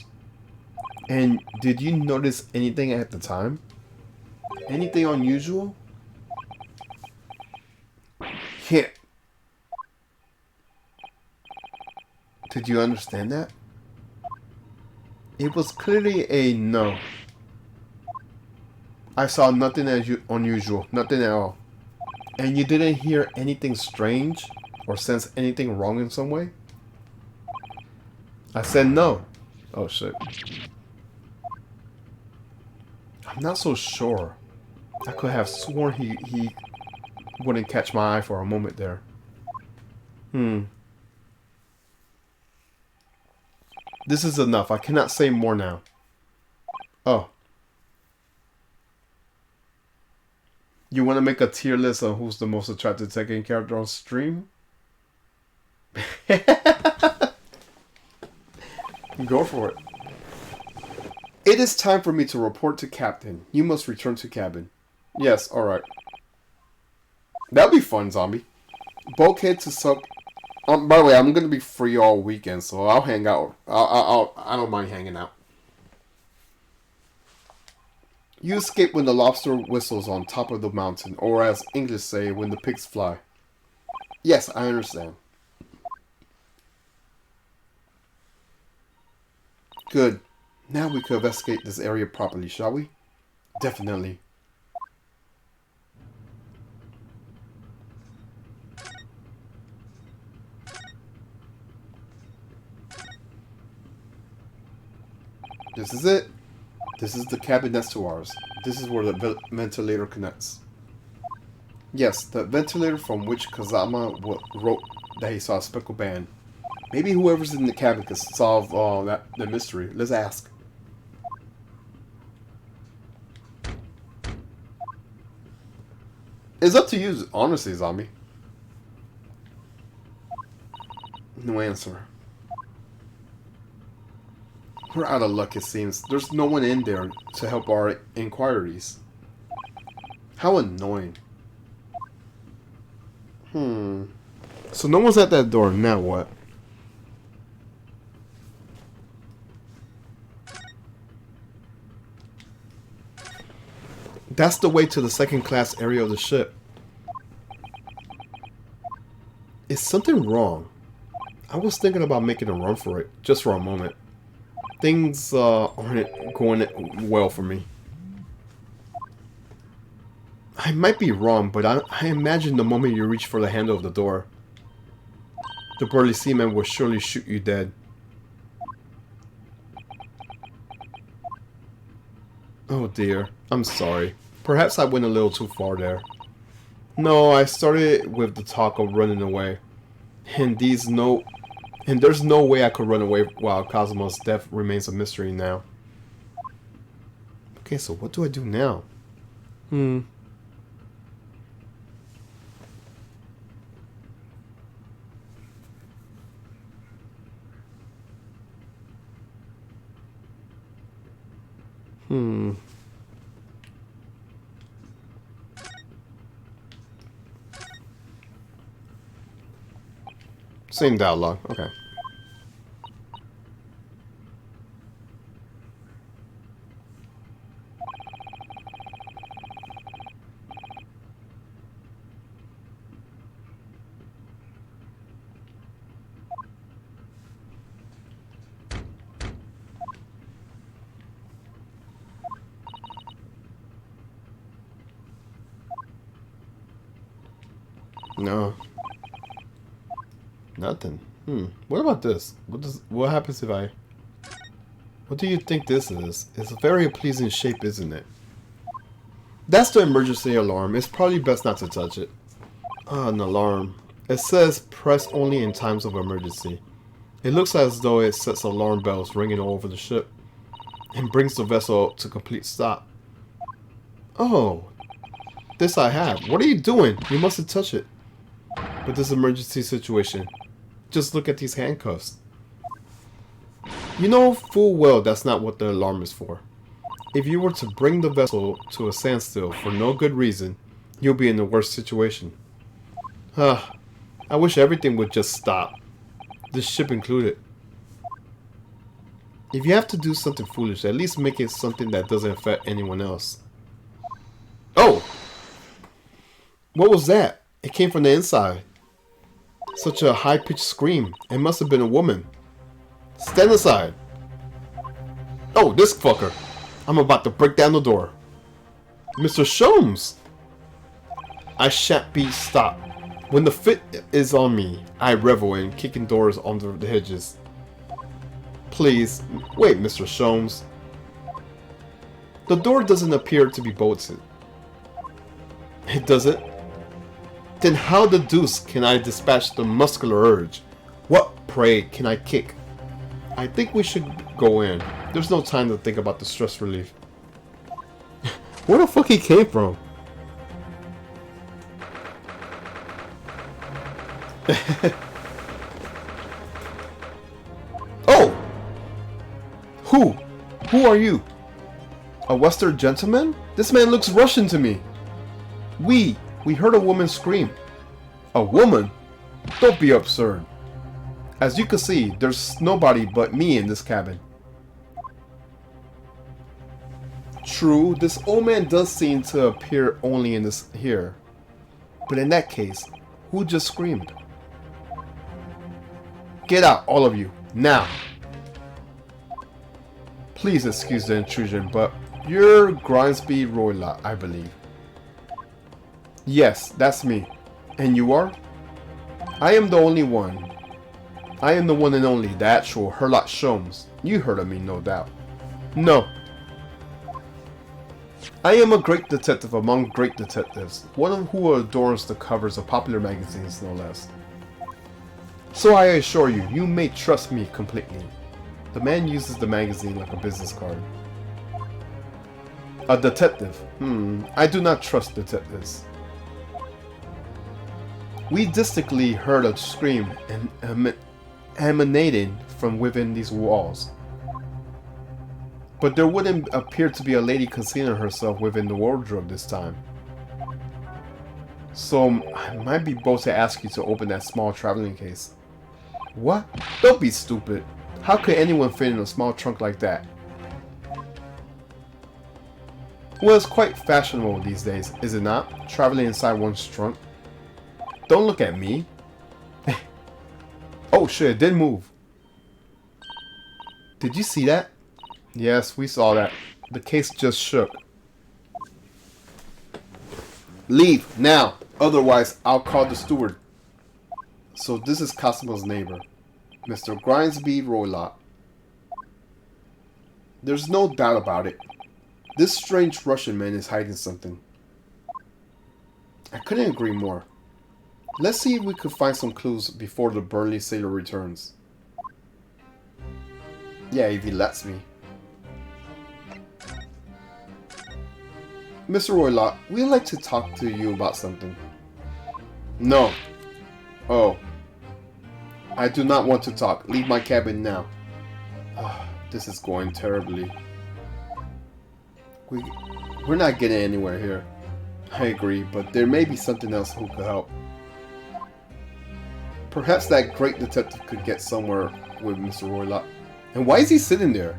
And did you notice anything at the time? Anything unusual? Yeah. Did you understand that? It was clearly a no. I saw nothing unusual, nothing at all. And you didn't hear anything strange or sense anything wrong in some way? I said no. Oh shit. I'm not so sure. I could have sworn he wouldn't catch my eye for a moment there. This is enough. I cannot say more now. Oh. You want to make a tier list on who's the most attractive second character on stream? Go for it. It is time for me to report to Captain. You must return to cabin. Yes, alright. That'll be fun, zombie. Bulkhead to sub... by the way, I'm gonna be free all weekend, so I'll hang out. I don't mind hanging out. You escape when the lobster whistles on top of the mountain, or as English say, when the pigs fly. Yes, I understand. Good. Now we can investigate this area properly, shall we? Definitely. This is it. This is the cabin next to ours. This is where the ventilator connects. Yes, the ventilator from which Kazama wrote that he saw a speckled band. Maybe whoever's in the cabin can solve the mystery. Let's ask. It's up to you, honestly, zombie. No answer. We're out of luck, it seems. There's no one in there to help our inquiries. How annoying. So no one's at that door. Now what? That's the way to the second class area of the ship. Is something wrong? I was thinking about making a run for it, just for a moment. Things aren't going well for me. I might be wrong, but I imagine the moment you reach for the handle of the door, the burly seaman will surely shoot you dead. Oh dear, I'm sorry. Perhaps I went a little too far there. No, I started with the talk of running away. And there's no way I could run away while Cosmo's death remains a mystery now. Okay, so what do I do now? Same dialogue, okay. No. Nothing. What about this? What happens if I... What do you think this is? It's a very pleasing shape, isn't it? That's the emergency alarm. It's probably best not to touch it. Ah, an alarm. It says press only in times of emergency. It looks as though it sets alarm bells ringing all over the ship and brings the vessel to complete stop. Oh, this I have. What are you doing? You mustn't touch it. But this emergency situation. Just look at these handcuffs. You know full well that's not what the alarm is for. If you were to bring the vessel to a standstill for no good reason, you'll be in the worst situation. I wish everything would just stop. This ship included. If you have to do something foolish, at least make it something that doesn't affect anyone else. Oh! What was that? It came from the inside. Such a high-pitched scream. It must have been a woman. Stand aside. Oh, this fucker. I'm about to break down the door. Mr. Sholmes! I shan't be stopped. When the fit is on me, I revel in kicking doors under the hedges. Please, wait, Mr. Sholmes. The door doesn't appear to be bolted. It doesn't? Then how the deuce can I dispatch the muscular urge? What, pray, can I kick? I think we should go in. There's no time to think about the stress relief. Where the fuck he came from? Oh! Who? Who are you? A Western gentleman? This man looks Russian to me. We heard a woman scream. A woman? Don't be absurd. As you can see, there's nobody but me in this cabin. True, this old man does seem to appear only in this here. But in that case, who just screamed? Get out, all of you, now! Please excuse the intrusion, but you're Grimsby Roylott, I believe. Yes, that's me. And you are? I am the only one. I am the one and only, the actual Herlock Sholmes. You heard of me, no doubt. No. I am a great detective among great detectives, one who adorns the covers of popular magazines, no less. So I assure you, you may trust me completely. The man uses the magazine like a business card. A detective? I do not trust detectives. We distinctly heard a scream emanating from within these walls. But there wouldn't appear to be a lady concealing herself within the wardrobe this time. So I might be bold to ask you to open that small traveling case. What? Don't be stupid. How could anyone fit in a small trunk like that? Well, it's quite fashionable these days, is it not? Traveling inside one's trunk. Don't look at me. Oh shit, it did move. Did you see that? Yes, we saw that. The case just shook. Leave, now! Otherwise, I'll call the steward. So this is Cosmo's neighbor, Mr. Grimesby Roylott. There's no doubt about it. This strange Russian man is hiding something. I couldn't agree more. Let's see if we could find some clues before the burly sailor returns. Yeah, if he lets me. Mr. Roylott, we'd like to talk to you about something. No. Oh. I do not want to talk. Leave my cabin now. This is going terribly. We're not getting anywhere here. I agree, but there may be something else who could help. Perhaps that great detective could get somewhere with Mr. Roylott. And why is he sitting there?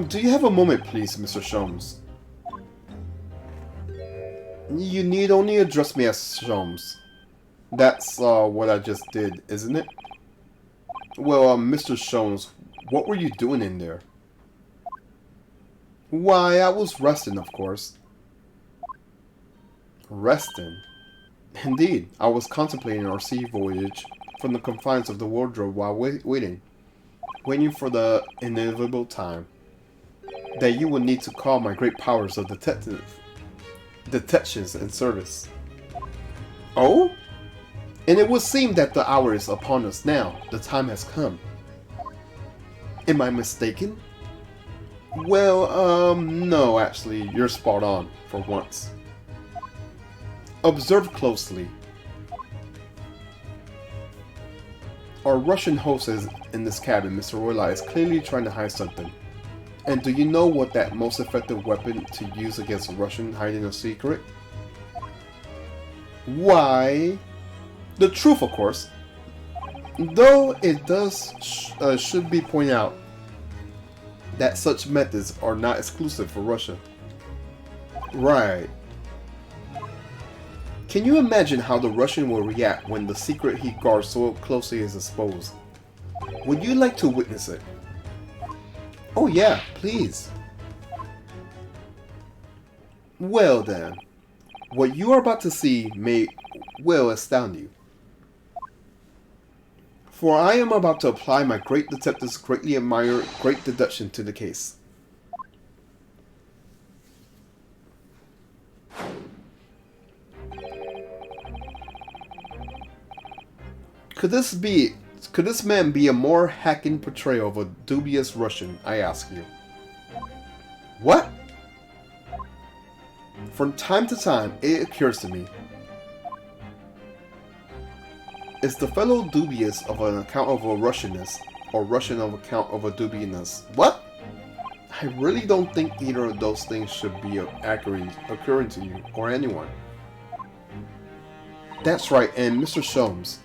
Do you have a moment, please, Mr. Sholmes? You need only address me as Sholmes. That's, what I just did, isn't it? Well, Mr. Sholmes, what were you doing in there? Why, I was resting, of course. Resting? Indeed, I was contemplating our sea voyage from the confines of the wardrobe while waiting for the inevitable time that you would need to call my great powers of detections and service. Oh? And it would seem that the hour is upon us now. The time has come. Am I mistaken? Well, no, actually, you're spot on, for once. Observe closely. Our Russian host is in this cabin, Mr. Roylott, is clearly trying to hide something. And do you know what that most effective weapon to use against a Russian hiding a secret? Why? The truth, of course. Though it should be pointed out that such methods are not exclusive for Russia. Right. Can you imagine how the Russian will react when the secret he guards so closely is exposed? Would you like to witness it? Oh yeah, please. Well then, what you are about to see may well astound you. For I am about to apply my great detective's greatly admired great deduction to the case. Could this man be a more hacking portrayal of a dubious Russian, I ask you? What? From time to time, it occurs to me. Is the fellow dubious of an account of a Russianness, or Russian of account of a dubiousness? What? I really don't think either of those things should be occurring to you, or anyone. That's right, and Mr. Sholmes.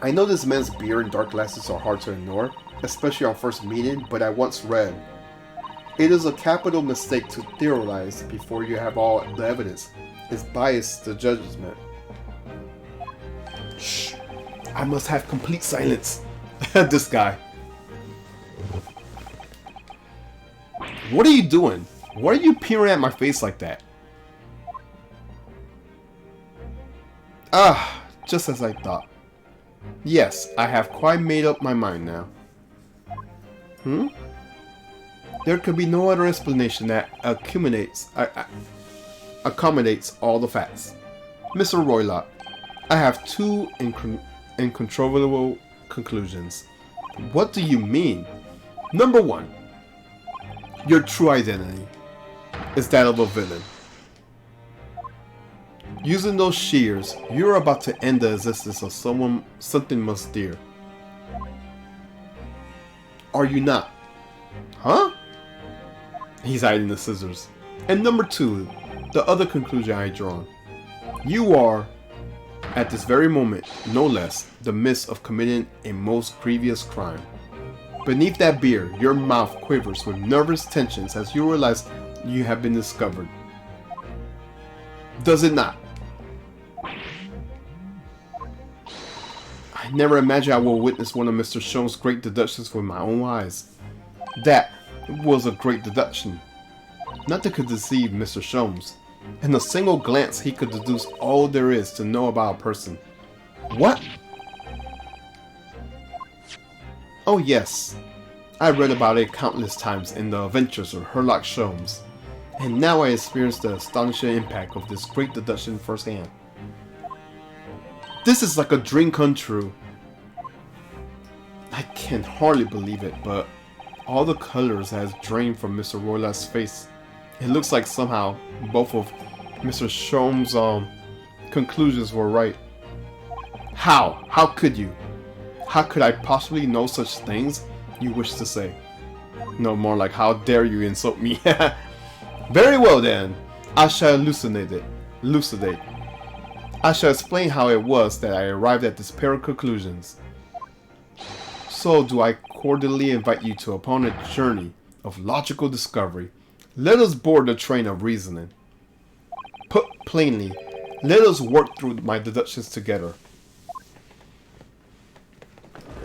I know this man's beard and dark glasses are hard to ignore, especially on first meeting, but I once read, it is a capital mistake to theorize before you have all the evidence. It's biased the judgment. Shh! I must have complete silence. This guy. What are you doing? Why are you peering at my face like that? Ah, just as I thought. Yes, I have quite made up my mind now. There could be no other explanation that accommodates all the facts. Mr. Roylott, I have two incontrovertible conclusions. What do you mean? Number one, your true identity is that of a villain. Using those shears, you're about to end the existence of something must dear. Are you not? Huh? He's hiding the scissors. And number two, the other conclusion I draw. You are, at this very moment, no less, the midst of committing a most grievous crime. Beneath that beard, your mouth quivers with nervous tensions as you realize you have been discovered. Does it not? I never imagined I will witness one of Mr. Sholmes' great deductions with my own eyes. That was a great deduction. Nothing could deceive Mr. Sholmes. In a single glance, he could deduce all there is to know about a person. What? Oh yes, I read about it countless times in the adventures of Sherlock Sholmes, and now I experience the astonishing impact of this great deduction firsthand. This is like a dream come true. I can hardly believe it, but all the colors has drained from Mr. Roylot's face. It looks like somehow both of Mr. Sholmes' conclusions were right. How? How could you? How could I possibly know such things you wish to say? No, more like how dare you insult me. Very well then, I shall elucidate. I shall explain how it was that I arrived at these pair of conclusions. So do I cordially invite you to upon a journey of logical discovery. Let us board the train of reasoning. Put plainly, let us work through my deductions together.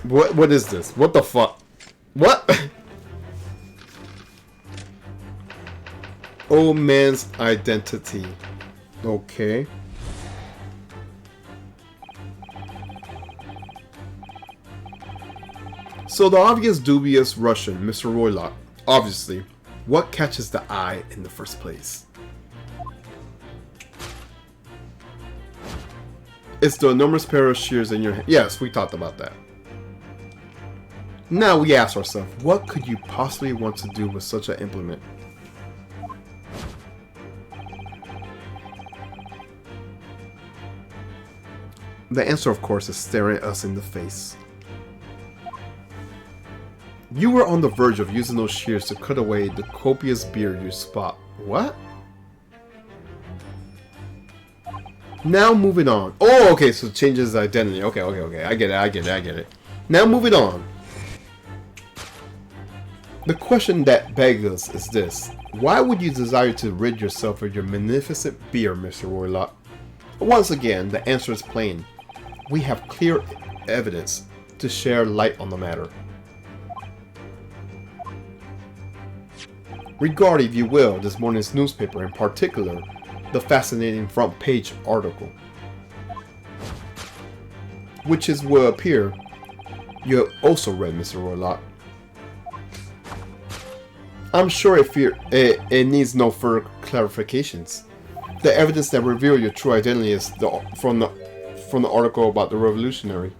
What is this? What the fuck? What? Old man's identity. Okay. So the obvious dubious Russian, Mr. Roylott. Obviously, what catches the eye in the first place? It's the enormous pair of shears in your hand. Yes, we talked about that. Now we ask ourselves, what could you possibly want to do with such an implement? The answer, of course, is staring us in the face. You were on the verge of using those shears to cut away the copious beard you spot. What? Now moving on. Oh, okay, so it changes his identity. Okay. I get it. Now moving on. The question that begs us is this. Why would you desire to rid yourself of your magnificent beard, Mr. Roylott? Once again, the answer is plain. We have clear evidence to share light on the matter. Regard, if you will, this morning's newspaper, in particular, the fascinating front page article, which is will appear you have also read, Mr. Roylott. I'm sure it needs no further clarifications. The evidence that reveals your true identity is from the article about the revolutionary.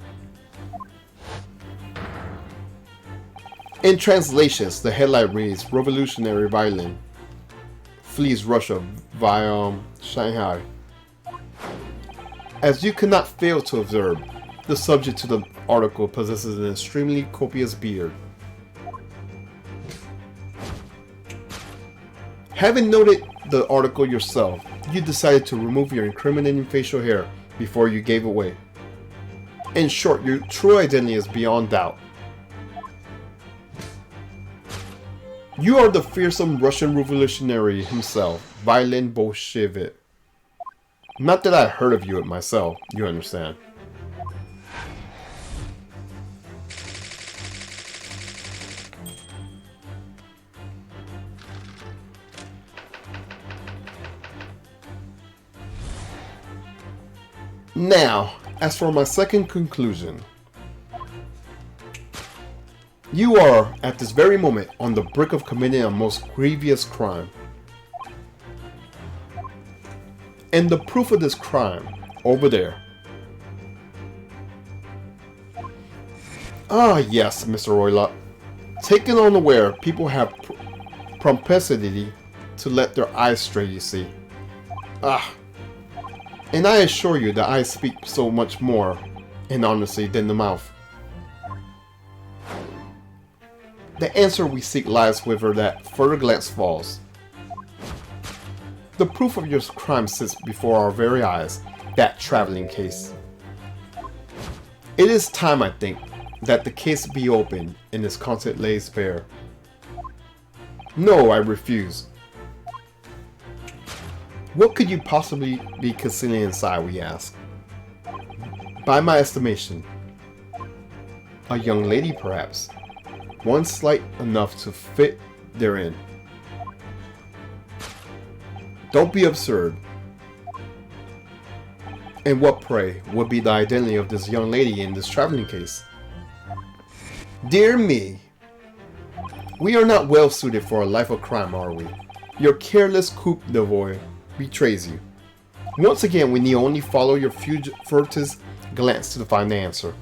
In translations, the headline reads, "Revolutionary violin flees Russia via Shanghai." As you cannot fail to observe, the subject to the article possesses an extremely copious beard. Having noted the article yourself, you decided to remove your incriminating facial hair before you gave away. In short, your true identity is beyond doubt. You are the fearsome Russian revolutionary himself, Violin Bolshevik. Not that I heard of you myself, you understand. Now, as for my second conclusion, you are, at this very moment, on the brink of committing a most grievous crime. And the proof of this crime, over there. Ah, yes, Mr. Roylott. Taken unaware, people have propensity to let their eyes stray, you see. Ah. And I assure you that I speak so much more in honesty than the mouth. The answer we seek lies whither that further glance falls. The proof of your crime sits before our very eyes, that traveling case. It is time, I think, that the case be opened and its content laid bare. No, I refuse. What could you possibly be concealing inside, we ask? By my estimation, a young lady perhaps, one slight enough to fit therein. Don't be absurd. And what, pray, would be the identity of this young lady in this traveling case? Dear me, we are not well suited for a life of crime, are we? Your careless coup d'oeil betrays you. Once again, we need only follow your furtive glance to find the answer.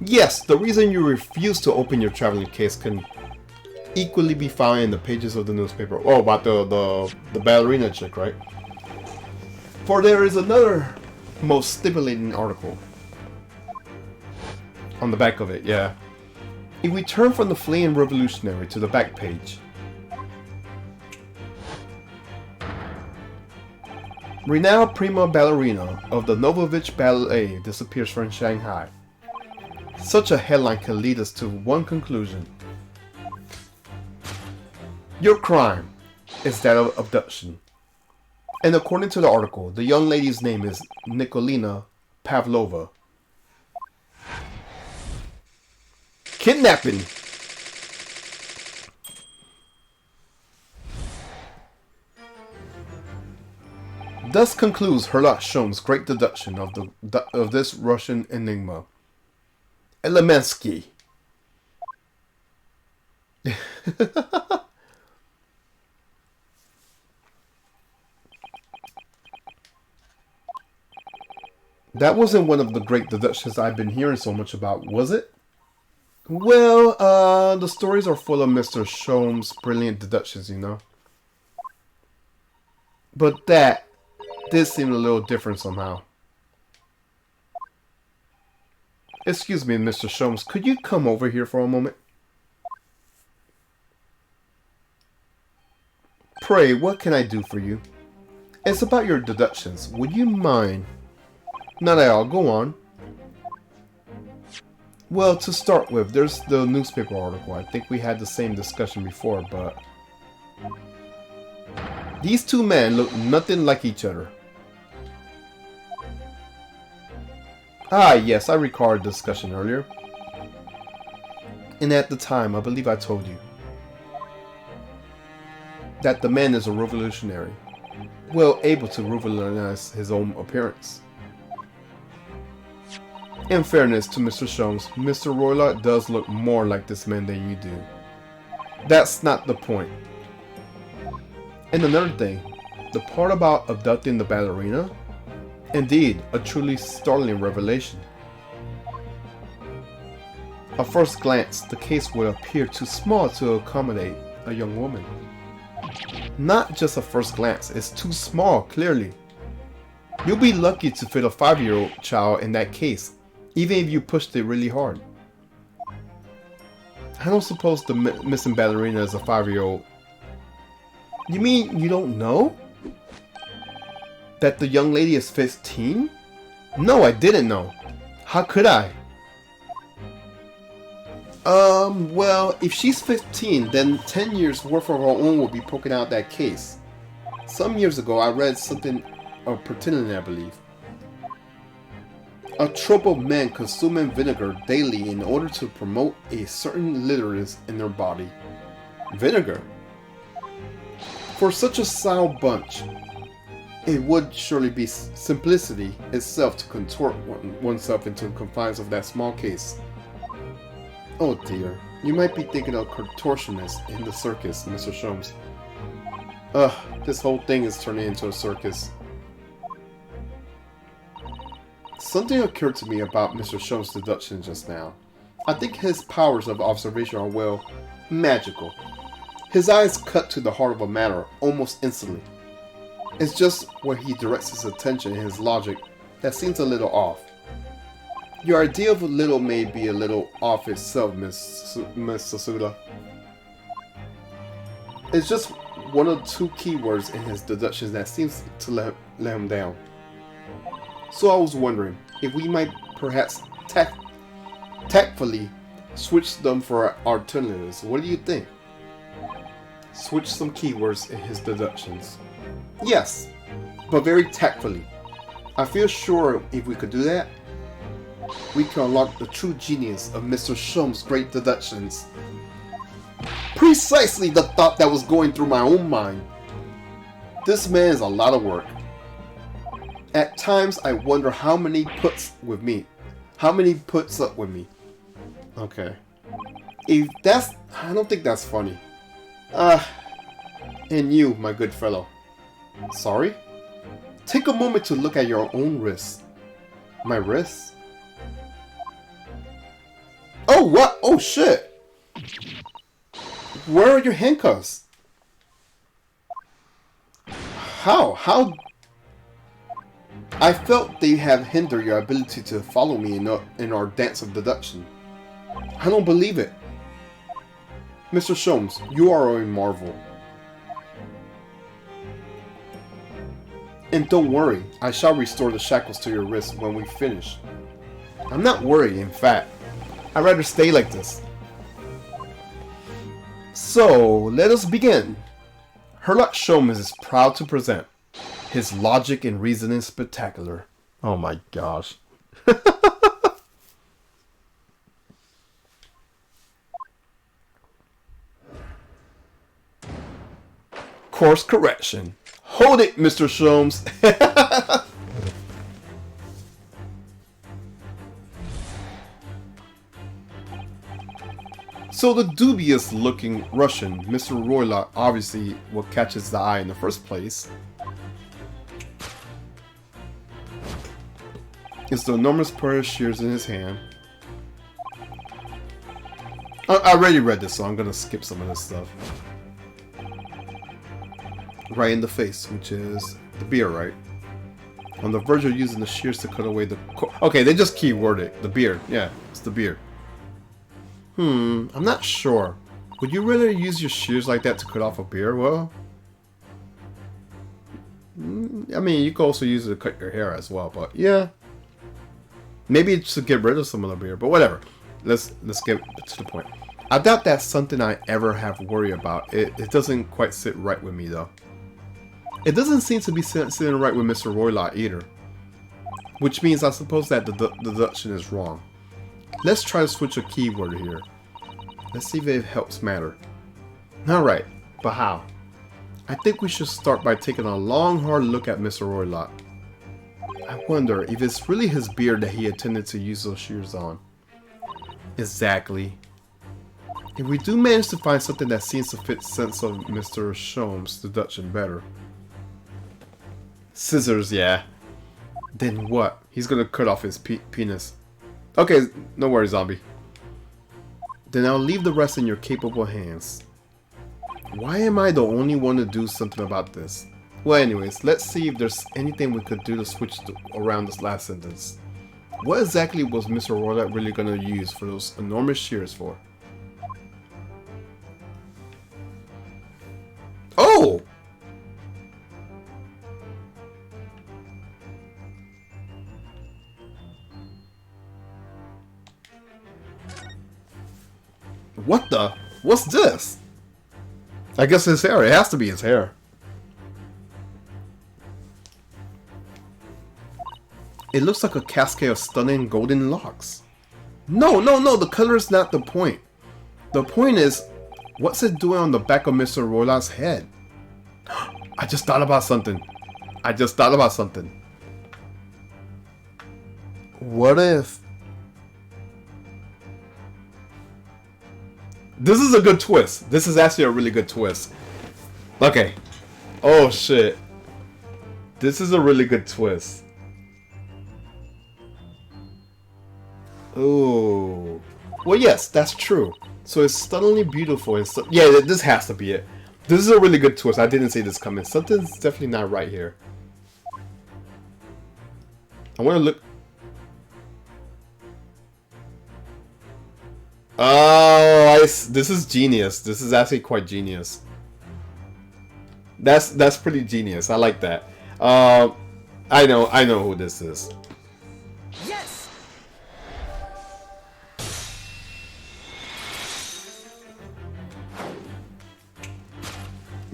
Yes, the reason you refuse to open your traveling case can equally be found in the pages of the newspaper. Oh, about the ballerina chick, right? For there is another most stimulating article on the back of it, yeah. If we turn from the fleeing revolutionary to the back page, renowned prima ballerina of the Novovich Ballet disappears from Shanghai. Such a headline can lead us to one conclusion. Your crime is that of abduction. And according to the article, the young lady's name is Nikolina Pavlova. Kidnapping! Thus concludes Herlock Sholmes' great deduction of this Russian enigma. Elemensky. That wasn't one of the great deductions I've been hearing so much about, was it? Well, the stories are full of Mr. Sholmes' brilliant deductions, you know. But that did seem a little different somehow. Excuse me, Mr. Sholmes, could you come over here for a moment? Pray, what can I do for you? It's about your deductions. Would you mind? Not at all. Go on. Well, to start with, there's the newspaper article. I think we had the same discussion before, but these two men look nothing like each other. Ah, yes, I recall a discussion earlier. And at the time, I believe I told you that the man is a revolutionary, well able to revolutionize his own appearance. In fairness to Mr. Sholmes, Mr. Roylott does look more like this man than you do. That's not the point. And another thing, the part about abducting the ballerina? Indeed, a truly startling revelation. At first glance, the case would appear too small to accommodate a young woman. Not just a first glance, it's too small, clearly. You'll be lucky to fit a 5-year-old child in that case, even if you pushed it really hard. I don't suppose the missing ballerina is a 5-year-old. You mean you don't know? That the young lady is 15? No, I didn't know. How could I? Well, if she's 15, then 10 years worth of her own will be poking out that case. Some years ago, I read something of pretending, I believe. A troop of men consuming vinegar daily in order to promote a certain litterness in their body. Vinegar? For such a sour bunch, it would surely be simplicity itself to contort oneself into the confines of that small case. Oh dear, you might be thinking of contortionists in the circus, Mr. Sholmes. This whole thing is turning into a circus. Something occurred to me about Mr. Sholmes' deduction just now. I think his powers of observation are, well, magical. His eyes cut to the heart of a matter almost instantly. It's just where he directs his attention and his logic that seems a little off. Your idea of a little may be a little off itself, Miss Sasuda. It's just one of two keywords in his deductions that seems to let him down. So I was wondering if we might perhaps tactfully switch them for alternatives. What do you think? Switch some keywords in his deductions. Yes, but very tactfully. I feel sure if we could do that, we can unlock the true genius of Mr. Shum's great deductions. Precisely the thought that was going through my own mind. This man is a lot of work. At times I wonder how many puts up with me. Okay. If that's... I don't think that's funny. And you, my good fellow. Sorry? Take a moment to look at your own wrists. My wrists? Oh, what? Oh, shit! Where are your handcuffs? How? I felt they have hindered your ability to follow me in our dance of deduction. I don't believe it. Mr. Sholmes, you are a marvel. And don't worry, I shall restore the shackles to your wrists when we finish. I'm not worried, in fact. I'd rather stay like this. So, let us begin. Herlock Sholmes is proud to present his logic and reasoning spectacular. Oh my gosh. Course correction. Hold it, Mr. Sholmes. So the dubious looking Russian, Mr. Roylott, obviously what catches the eye in the first place is the enormous pair of shears in his hand. I already read this, so I'm gonna skip some of this stuff. Right in the face, which is the beard, right? On the verge of using the shears to cut away the... Okay, they just keyword it. The beard. Yeah, it's the beard. I'm not sure. Would you really use your shears like that to cut off a beard? Well... I mean, you could also use it to cut your hair as well, but yeah. Maybe it's to get rid of some of the beard, but whatever. Let's get to the point. I doubt that's something I ever have worry about. It doesn't quite sit right with me, though. It doesn't seem to be sitting right with Mr. Roylott either. Which means I suppose that the deduction is wrong. Let's try to switch a keyword here. Let's see if it helps matter. Alright, but how? I think we should start by taking a long hard look at Mr. Roylott. I wonder if it's really his beard that he intended to use those shears on. Exactly. If we do manage to find something that seems to fit the sense of Mr. Sholmes' deduction better. Scissors, yeah. Then what? He's gonna cut off his penis. Okay, no worries, zombie. Then I'll leave the rest in your capable hands. Why am I the only one to do something about this? Well, anyways, let's see if there's anything we could do to switch around this last sentence. What exactly was Mr. Roylott really gonna use for those enormous shears for? Oh! What the? What's this? I guess his hair. It has to be his hair. It looks like a cascade of stunning golden locks. No, the color is not the point. The point is, what's it doing on the back of Mr. Roylott's head? I just thought about something. What if... This is a good twist. This is actually a really good twist. Okay. Oh, shit. This is a really good twist. Oh. Well, yes, that's true. So it's stunningly beautiful and yeah, this has to be it. This is a really good twist. I didn't see this coming. Something's definitely not right here. I want to look... Oh, this is genius. This is actually quite genius. That's pretty genius. I like that. I know who this is. Yes!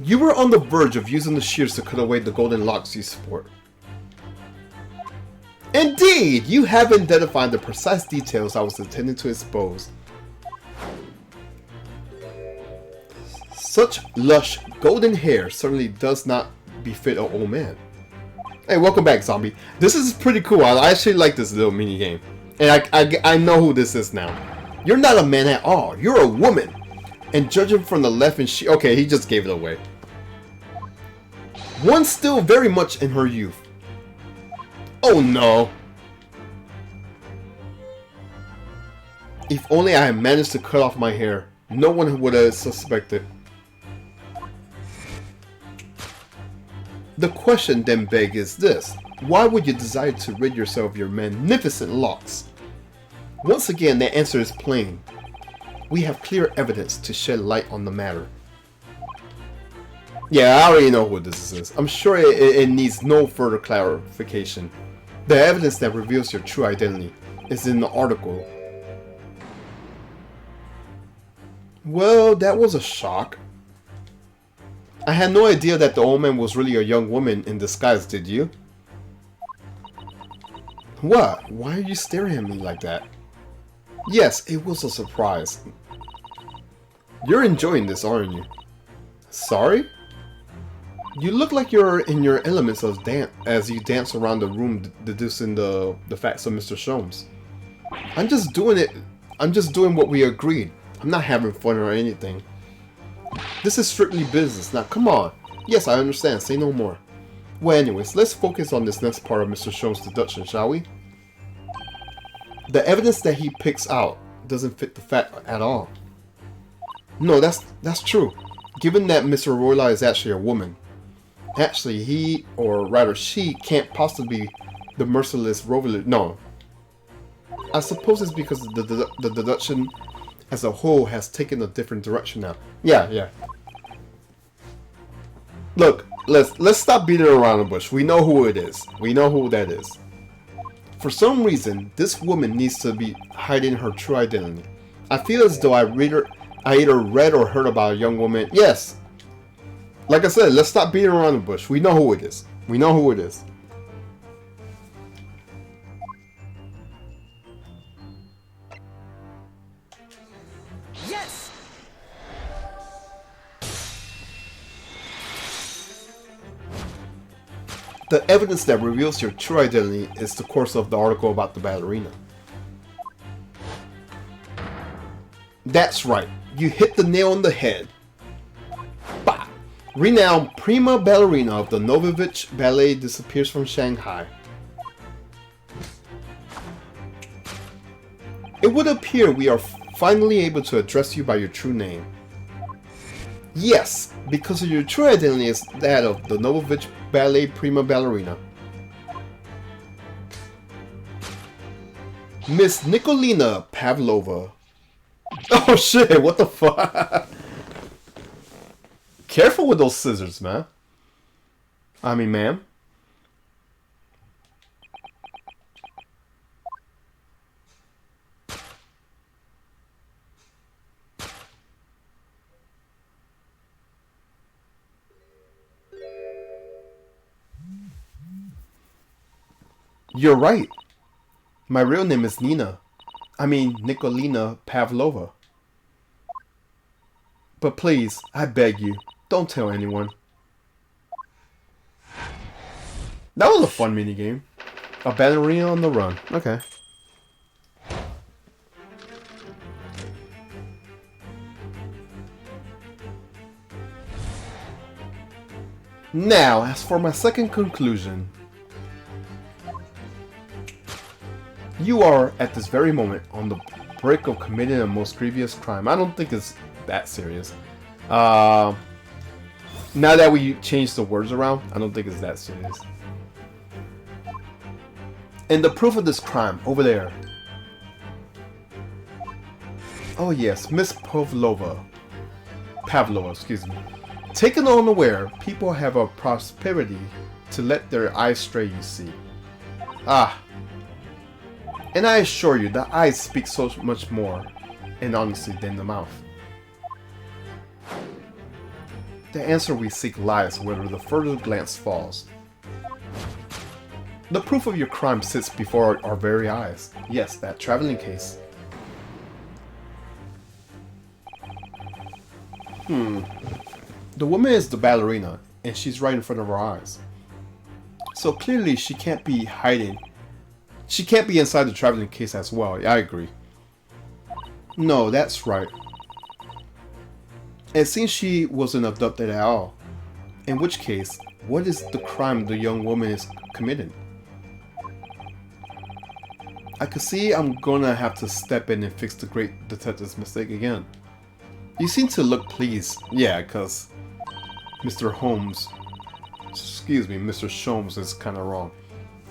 You were on the verge of using the shears to cut away the golden locks you sport. Indeed, you have identified the precise details I was intending to expose. Such lush golden hair certainly does not befit an old man. Hey, welcome back, zombie. This is pretty cool. I actually like this little mini game, and I know who this is now. You're not a man at all. You're a woman. And judging from the left and okay, he just gave it away. One still very much in her youth. Oh no. If only I had managed to cut off my hair, no one would have suspected. The question then begs is this: why would you desire to rid yourself of your magnificent locks? Once again, the answer is plain. We have clear evidence to shed light on the matter. Yeah, I already know what this is. I'm sure it needs no further clarification. The evidence that reveals your true identity is in the article. Well, that was a shock. I had no idea that the old man was really a young woman in disguise, did you? What? Why are you staring at me like that? Yes, it was a surprise. You're enjoying this, aren't you? Sorry? You look like you're in your elements as you dance around the room deducing the facts of Mr. Sholmes. I'm just doing what we agreed. I'm not having fun or anything. This is strictly business. Now, come on. Yes, I understand. Say no more. Well, anyways, let's focus on this next part of Mr. Sholmes' deduction, shall we? The evidence that he picks out doesn't fit the fact at all. No, that's true. Given that Mr. Royla is actually a woman. Actually, he, or rather she, can't possibly be the merciless Rover. No. I suppose it's because the deduction as a whole has taken a different direction now. Yeah. Look, let's stop beating around the bush. We know who it is. We know who that is. For some reason, this woman needs to be hiding her true identity. I feel as though I either read or heard about a young woman. Yes. Like I said, let's stop beating around the bush. We know who it is. We know who it is. Yes! The evidence that reveals your true identity is the course of the article about the ballerina. That's right. You hit the nail on the head. Bah! Renowned prima ballerina of the Novovich Ballet disappears from Shanghai. It would appear we are finally able to address you by your true name. Yes, because your true identity is that of the Novovich Ballet prima ballerina. Miss Nikolina Pavlova. Oh shit, what the fuck? Careful with those scissors, man. I mean, ma'am. You're right. My real name is Nikolina Pavlova. But please, I beg you, don't tell anyone. That was a fun minigame. A ballerina on the run. Okay. Now, as for my second conclusion. You are, at this very moment, on the brink of committing a most grievous crime. I don't think it's that serious. Now that we changed the words around, I don't think it's that serious. And the proof of this crime, over there. Oh yes, Miss Pavlova, excuse me. Taken unaware, people have a prosperity to let their eyes stray, you see. Ah. And I assure you, the eyes speak so much more, and honestly, than the mouth. The answer we seek lies where the further glance falls. The proof of your crime sits before our very eyes. Yes, that traveling case. The woman is the ballerina, and she's right in front of our eyes. So clearly she can't be hiding. She can't be inside the traveling case as well. Yeah, I agree. No, that's right. It seems she wasn't abducted at all. In which case, what is the crime the young woman is committing? I could see I'm gonna have to step in and fix the great detective's mistake again. You seem to look pleased. Yeah, because Mr. Sholmes is kind of wrong.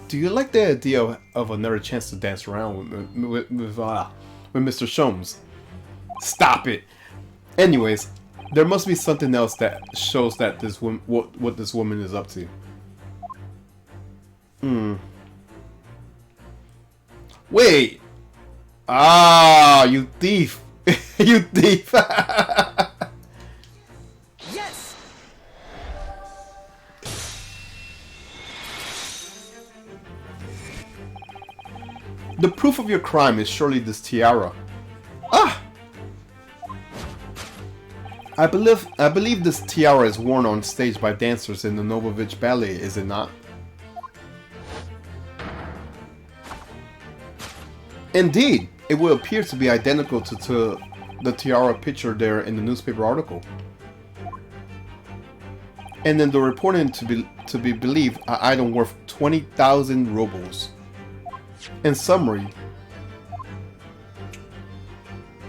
Do you like the idea of another chance to dance around with Mr. Sholmes? Stop it! Anyways, there must be something else that shows that what this woman is up to. Wait! Ah, you thief! You thief! Yes! The proof of your crime is surely this tiara. Ah! I believe this tiara is worn on stage by dancers in the Novovich Ballet, is it not? Indeed, it will appear to be identical to the tiara pictured there in the newspaper article. And then the reporting to be believed an item worth 20,000 rubles. In summary,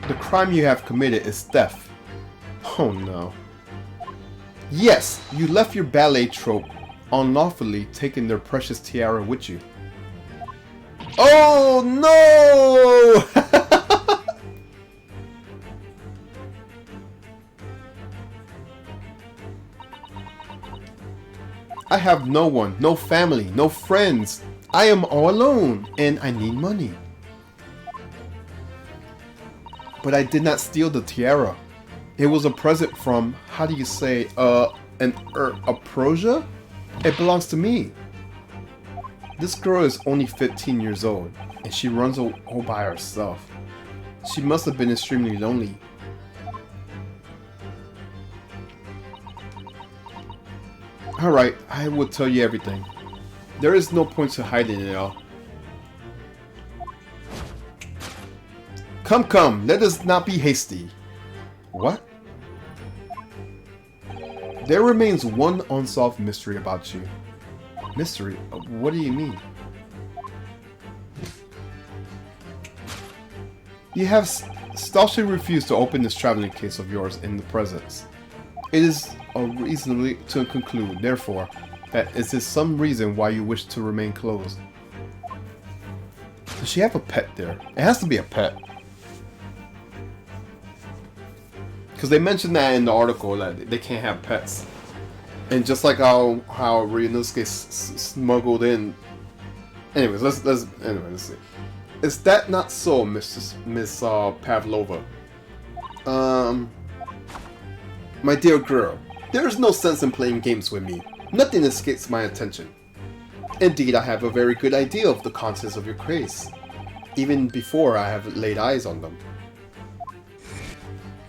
the crime you have committed is theft. Oh no. Yes, you left your ballet troupe unlawfully taking their precious tiara with you. Oh no! I have no one, no family, no friends. I am all alone, and I need money. But I did not steal the tiara. It was a present from, how do you say, a Proja? It belongs to me. This girl is only 15 years old, and she runs all by herself. She must have been extremely lonely. Alright, I will tell you everything. There is no point to hiding it all. Come, let us not be hasty. What? There remains one unsolved mystery about you. Mystery? What do you mean? You have staunchly refused to open this traveling case of yours in the presence. It is reasonably to conclude, therefore, that is there some reason why you wish to remain closed. Does she have a pet there? It has to be a pet. Because they mentioned that in the article that they can't have pets. And just like how Ryunosuke smuggled in. Anyways, let's see. Is that not so, Miss Pavlova? My dear girl, there is no sense in playing games with me. Nothing escapes my attention. Indeed, I have a very good idea of the contents of your case, even before I have laid eyes on them.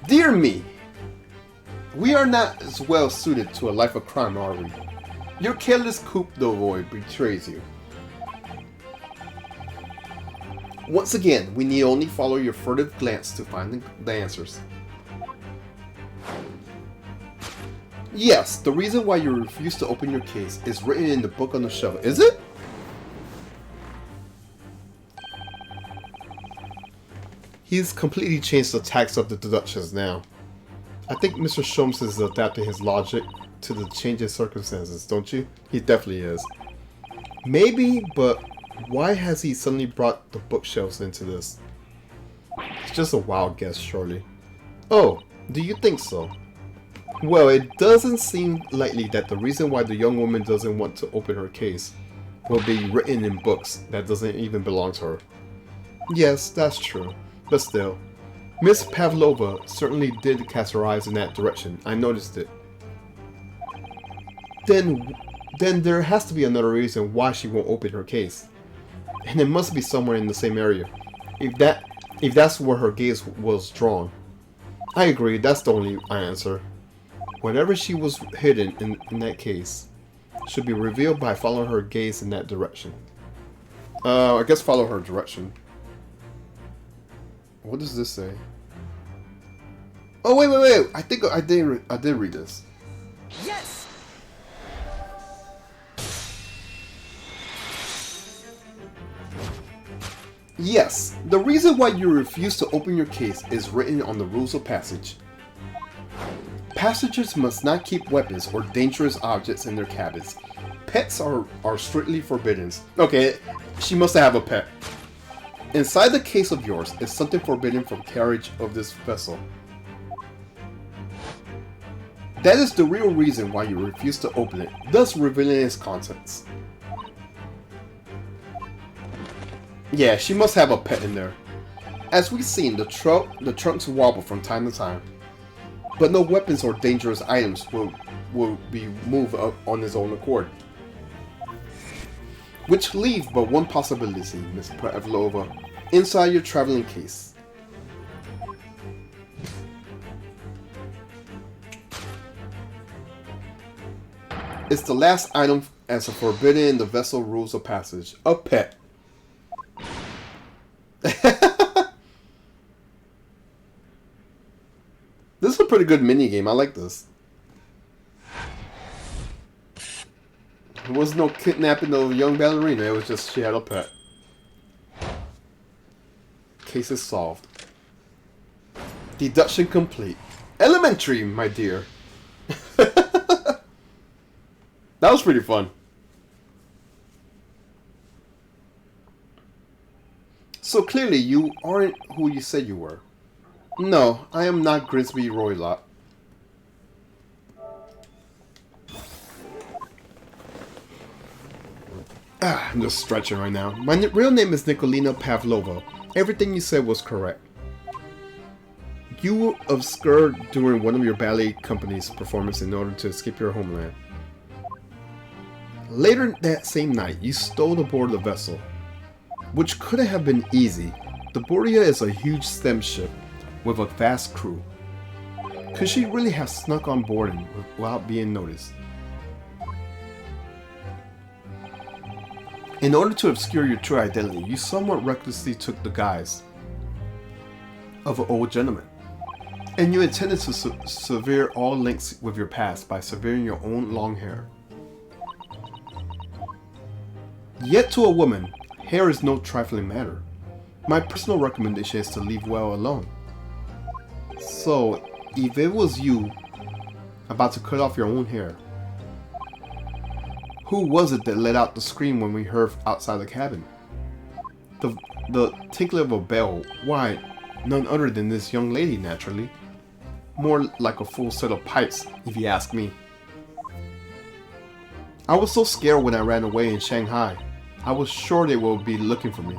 Dear me! We are not as well suited to a life of crime, are we? Your careless coup d'oeil betrays you. Once again, we need only follow your furtive glance to find the answers. Yes, the reason why you refuse to open your case is written in the book on the shelf. Is it? He's completely changed the tax of the deductions now. I think Mr. Sholmes is adapting his logic to the changing circumstances, don't you? He definitely is. Maybe, but why has he suddenly brought the bookshelves into this? It's just a wild guess, surely. Oh, do you think so? Well, it doesn't seem likely that the reason why the young woman doesn't want to open her case will be written in books that doesn't even belong to her. Yes, that's true. But still, Miss Pavlova certainly did cast her eyes in that direction. I noticed it. Then there has to be another reason why she won't open her case. And it must be somewhere in the same area. If that's where her gaze was drawn. I agree, that's the only answer. Whatever she was hidden in that case should be revealed by following her gaze in that direction. I guess follow her direction. What does this say? Oh, wait. I think I did read this. Yes! Yes, the reason why you refuse to open your case is written on the rules of passage. Passengers must not keep weapons or dangerous objects in their cabins. Pets are strictly forbidden. Okay, she must have a pet. Inside the case of yours is something forbidden from carriage of this vessel. That is the real reason why you refuse to open it, thus revealing its contents. Yeah, she must have a pet in there. As we've seen, the trunks wobble from time to time. But no weapons or dangerous items will be moved up on its own accord. Which leave but one possibility, Miss Pavlova, inside your traveling case. It's the last item as a forbidden in the vessel rules of passage. A pet. This is a pretty good mini game. I like this. There was no kidnapping of a young ballerina. It was just she had a pet. Case is solved. Deduction complete. Elementary, my dear. That was pretty fun. So clearly you aren't who you said you were. No, I am not Grimsby Roylott. I'm just stretching right now. My real name is Nikolina Pavlova. Everything you said was correct. You were obscured during one of your ballet company's performance in order to escape your homeland. Later that same night, you stole aboard the vessel, which could have been easy. The Borea is a huge STEM ship with a vast crew. Could she really have snuck on board without being noticed? In order to obscure your true identity, you somewhat recklessly took the guise of an old gentleman. And you intended to sever all links with your past by severing your own long hair. Yet to a woman, hair is no trifling matter. My personal recommendation is to leave well alone. So, if it was you about to cut off your own hair, who was it that let out the scream when we heard outside the cabin? The tinkle of a bell, why, none other than this young lady, naturally. More like a full set of pipes, if you ask me. I was so scared when I ran away in Shanghai. I was sure they would be looking for me.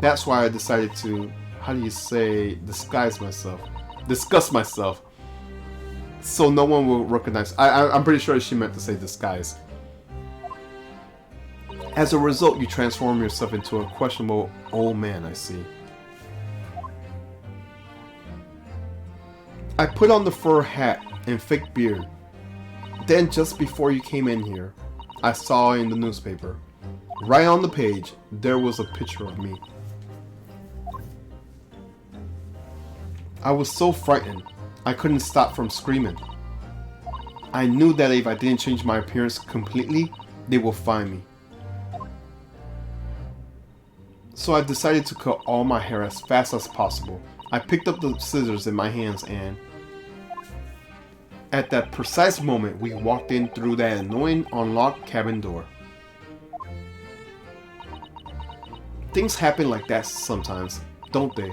That's why I decided to, how do you say, disguise myself. So no one will recognize. I'm pretty sure she meant to say disguise. As a result, you transform yourself into a questionable old man, I see. I put on the fur hat and fake beard. Then just before you came in here, I saw in the newspaper, right on the page, there was a picture of me. I was so frightened, I couldn't stop from screaming. I knew that if I didn't change my appearance completely, they would find me. So I decided to cut all my hair as fast as possible. I picked up the scissors in my hands and at that precise moment, we walked in through that annoying unlocked cabin door. Things happen like that sometimes, don't they?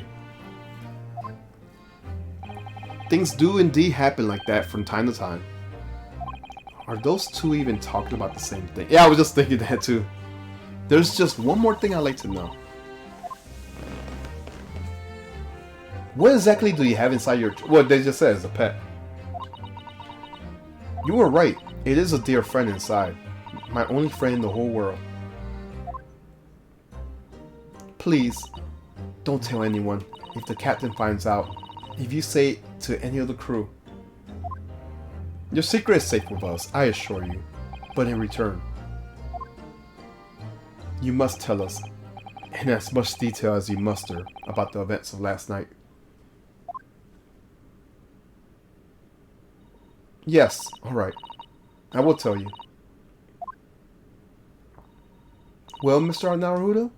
things do indeed happen like that from time to time. Are those two even talking about the same thing? Yeah, I was just thinking that too. There's just one more thing I'd like to know. What exactly do you have inside your... What they just said is a pet. You were right. It is a dear friend inside. My only friend in the whole world. Please, don't tell anyone. If the captain finds out, if you say it to any of the crew. Your secret is safe with us, I assure you. But in return, you must tell us, in as much detail as you muster, about the events of last night. Yes, alright. I will tell you. Well, Mr. Naruto?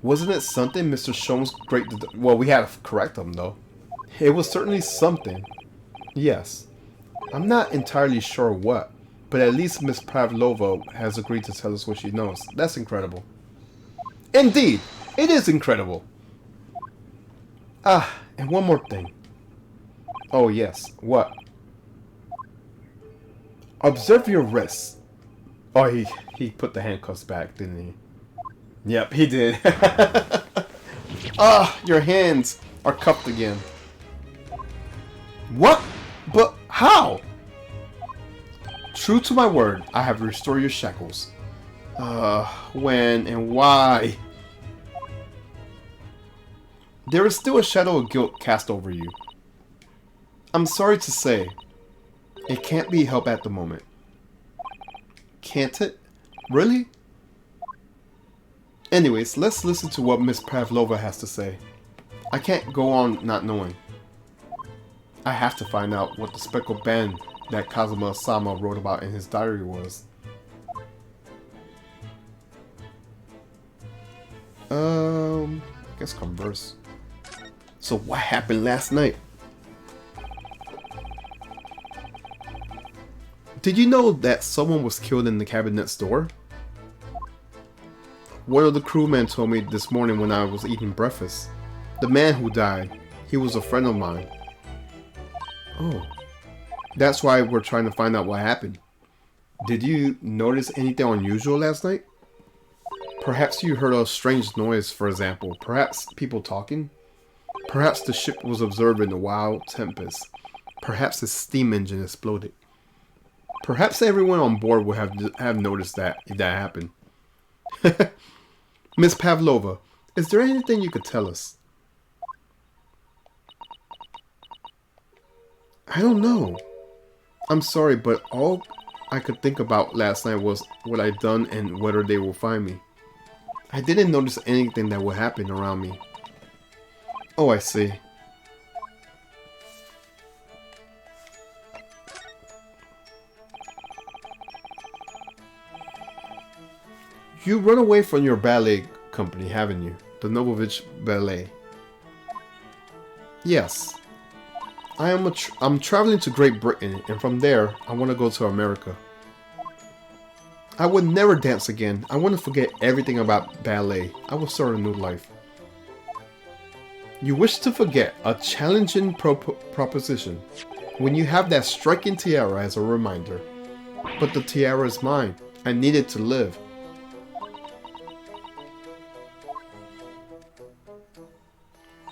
Wasn't it something Mr. Shone's great... Well, we had to correct him, though. It was certainly something. Yes. I'm not entirely sure what, but at least Miss Pavlova has agreed to tell us what she knows. That's incredible. Indeed! It is incredible! Ah, and one more thing. Oh, yes. What? Observe your wrists. Oh, he put the handcuffs back, didn't he? Yep, he did. Ah, your hands are cuffed again. What? But how? True to my word, I have restored your shackles. When and why? There is still a shadow of guilt cast over you. I'm sorry to say, it can't be helped at the moment. Can't it? Really? Anyways, let's listen to what Miss Pavlova has to say. I can't go on not knowing. I have to find out what the speckled band that Kazuma-sama wrote about in his diary was. I guess converse. So what happened last night? Did you know that someone was killed in the cabin next door? One of the crewmen told me this morning when I was eating breakfast. The man who died, he was a friend of mine. Oh. That's why we're trying to find out what happened. Did you notice anything unusual last night? Perhaps you heard a strange noise, for example. Perhaps people talking? Perhaps the ship was observing a wild tempest. Perhaps the steam engine exploded. Perhaps everyone on board would have noticed that if that happened. Miss Pavlova, is there anything you could tell us? I don't know. I'm sorry, but all I could think about last night was what I'd done and whether they will find me. I didn't notice anything that would happen around me. Oh, I see. You run away from your ballet company, haven't you? The Novovich Ballet. Yes. I'm traveling to Great Britain, and from there, I want to go to America. I would never dance again. I want to forget everything about ballet. I will start a new life. You wish to forget a challenging proposition when you have that striking tiara as a reminder. But the tiara is mine. I need it to live.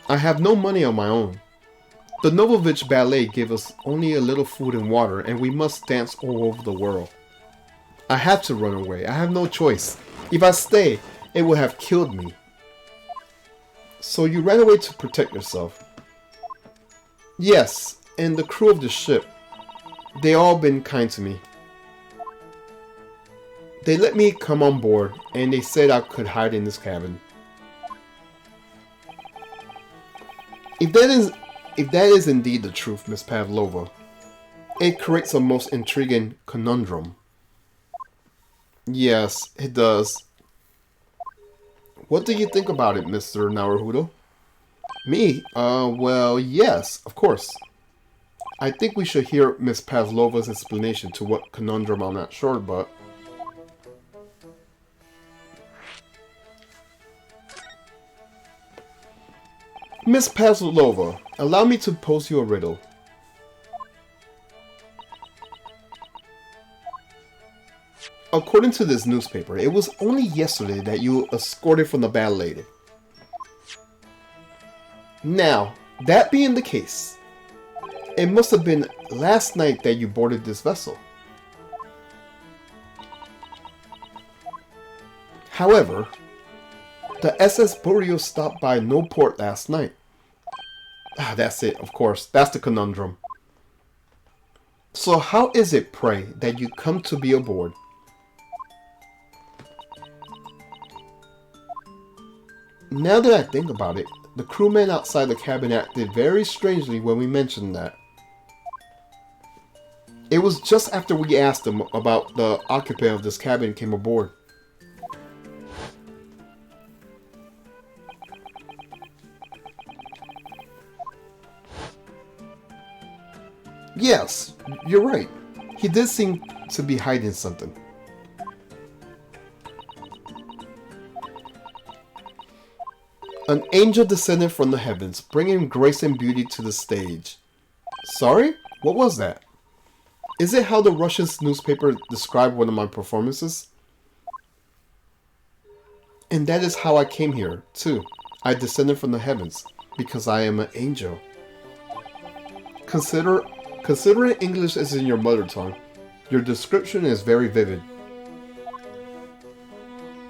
I have no money on my own. The Novovich Ballet gave us only a little food and water, and we must dance all over the world. I have to run away. I have no choice. If I stay, it would have killed me. So you ran away to protect yourself. Yes, and the crew of the ship. They all been kind to me. They let me come on board, and they said I could hide in this cabin. If that is indeed the truth, Miss Pavlova, it creates a most intriguing conundrum. Yes, it does. What do you think about it, Mr. Naruto? Me? Well, yes, of course. I think we should hear Miss Pavlova's explanation to what conundrum I'm not sure, but... Miss Pavlova, allow me to pose you a riddle. According to this newspaper, it was only yesterday that you escorted from the bad lady. Now, that being the case, it must have been last night that you boarded this vessel. However, the SS Boreal stopped by no port last night. That's it, of course. That's the conundrum. So how is it, pray, that you come to be aboard? Now that I think about it, the crewmen outside the cabin acted very strangely when we mentioned that. It was just after we asked them about the occupant of this cabin came aboard. Yes, you're right. He did seem to be hiding something. An angel descended from the heavens, bringing grace and beauty to the stage. Sorry? What was that? Is it how the Russian newspaper described one of my performances? And that is how I came here, too. I descended from the heavens, because I am an angel. Considering English is in your mother tongue, your description is very vivid.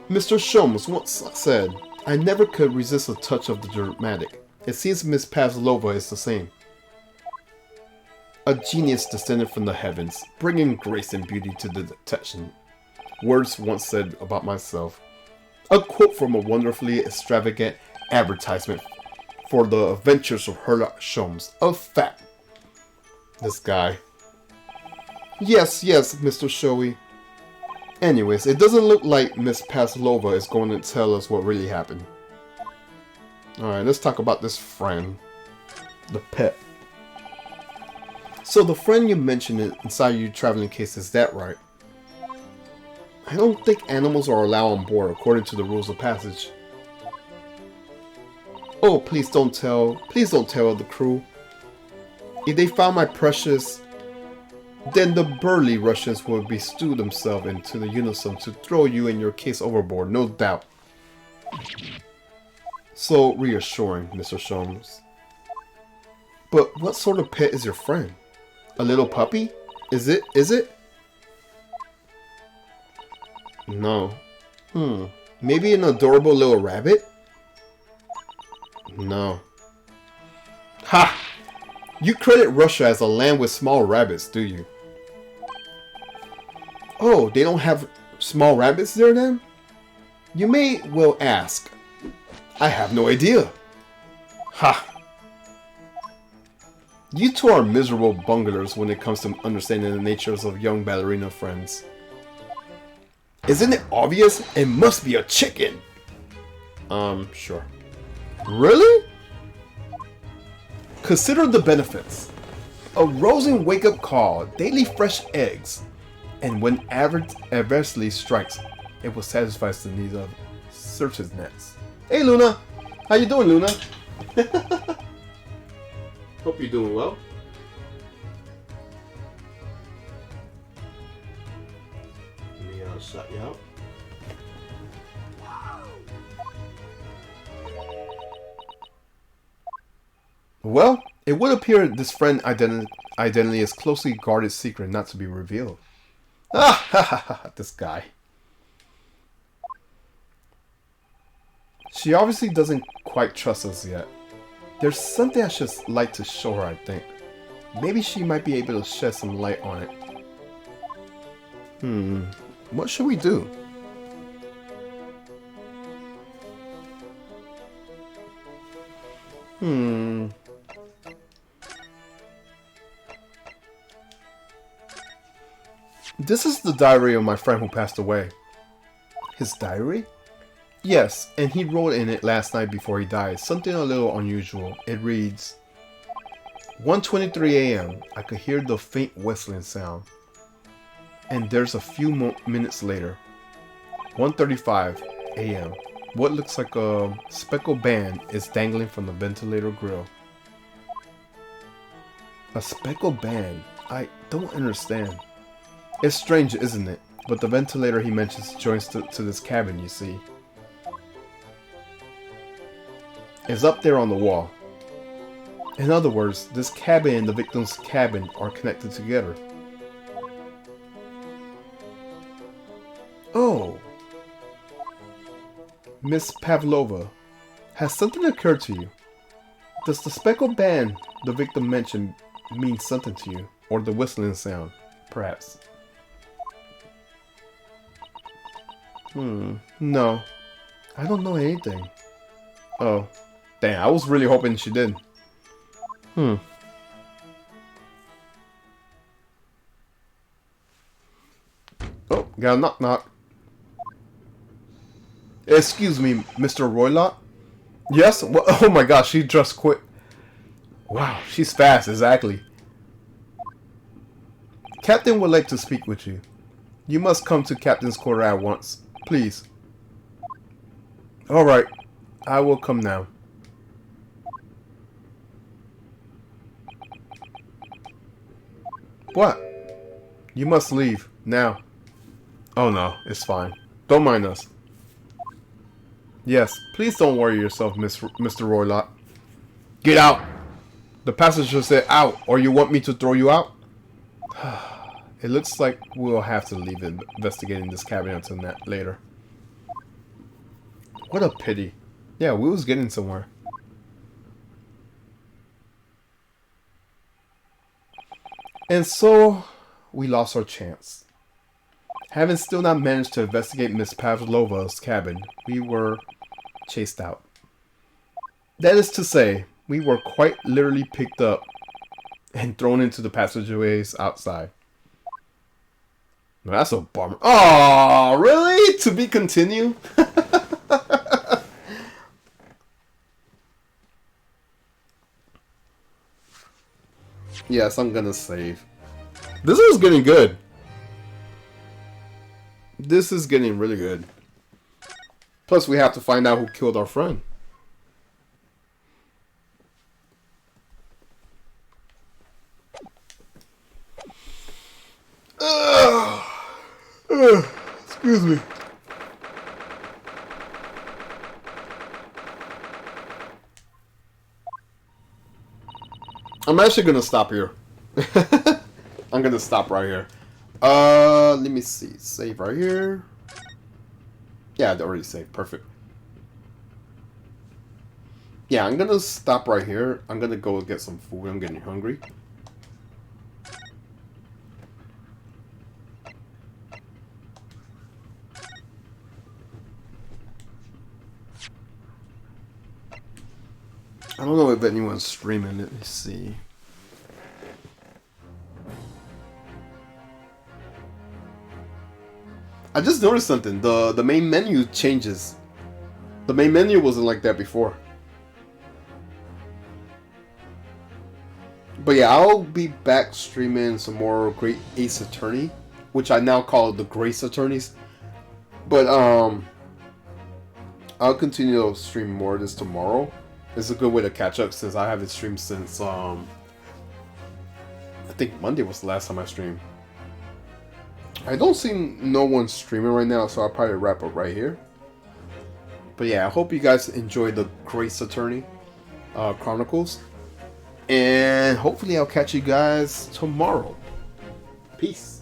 Mr. Sholmes once said, I never could resist a touch of the dramatic. It seems Miss Pavlova is the same. A genius descended from the heavens, bringing grace and beauty to the detection. Words once said about myself. A quote from a wonderfully extravagant advertisement for the adventures of Sherlock Sholmes. A fact. This guy. Yes, Mr. Shoei. Anyways, it doesn't look like Miss Pavlova is going to tell us what really happened. Alright, let's talk about this friend. The pet. So the friend you mentioned inside your traveling case, is that right? I don't think animals are allowed on board according to the rules of passage. Oh, please don't tell the crew. If they found my precious, then the burly Russians would bestow themselves into the unison to throw you and your case overboard, no doubt. So reassuring, Mr. Sholmes. But what sort of pet is your friend? A little puppy? Is it? No. Maybe an adorable little rabbit? No. Ha! You credit Russia as a land with small rabbits, do you? Oh, they don't have small rabbits there then? You may well ask. I have no idea. Ha! You two are miserable bunglers when it comes to understanding the natures of young ballerina friends. Isn't it obvious? It must be a chicken! Sure. Really? Consider the benefits. A rousing wake-up call, daily fresh eggs, and when adversely strikes, it will satisfy the needs of search's nets. Hey Luna! How you doing, Luna? Hope you're doing well. Let me shut you out. Well, it would appear this friend identity is closely guarded secret not to be revealed. Ah, ha ha ha, this guy. She obviously doesn't quite trust us yet. There's something I should like to show her, I think. Maybe she might be able to shed some light on it. What should we do? This is the diary of my friend who passed away. His diary? Yes, and he wrote in it last night before he died, something a little unusual. It reads, 1:23 a.m. I could hear the faint whistling sound. And there's a few minutes later, 1:35 a.m. What looks like a speckled band is dangling from the ventilator grill. A speckled band? I don't understand. It's strange, isn't it? But the ventilator he mentions joins to this cabin, you see. It's up there on the wall. In other words, this cabin and the victim's cabin are connected together. Oh! Miss Pavlova, has something occurred to you? Does the speckled band the victim mentioned mean something to you? Or the whistling sound, perhaps? No. I don't know anything. Oh. Damn, I was really hoping she did. Oh, got a knock knock. Excuse me, Mr. Roylott? Yes? Well, oh my gosh, she just quit. Wow, she's fast, exactly. Captain would like to speak with you. You must come to Captain's quarter at once. Please. Alright, I will come now. What? You must leave, now. Oh no, it's fine. Don't mind us. Yes, please don't worry yourself, Mr. Roylott. Get out! The passenger said out, or you want me to throw you out? It looks like we'll have to leave investigating this cabin until later. What a pity. Yeah, we was getting somewhere. And so, we lost our chance. Having still not managed to investigate Miss Pavlova's cabin, we were chased out. That is to say, we were quite literally picked up and thrown into the passageways outside. Now that's a bummer. Oh, really? To be continued? Yes, I'm gonna save. This is getting good. This is getting really good. Plus, we have to find out who killed our friend. Excuse me. I'm actually gonna stop here. I'm gonna stop right here. Let me see. Save right here. Yeah, I already saved. Perfect. Yeah, I'm gonna stop right here. I'm gonna go get some food. I'm getting hungry. I don't know if anyone's streaming. Let me see. I just noticed something. The main menu changes. The main menu wasn't like that before. But yeah, I'll be back streaming some more Great Ace Attorney, which I now call the Grace Attorneys. But I'll continue to stream more of this tomorrow. It's a good way to catch up since I haven't streamed since I think Monday was the last time I streamed. I don't see no one streaming right now, so I'll probably wrap up right here. But yeah, I hope you guys enjoyed the Grace Attorney Chronicles. And hopefully I'll catch you guys tomorrow. Peace.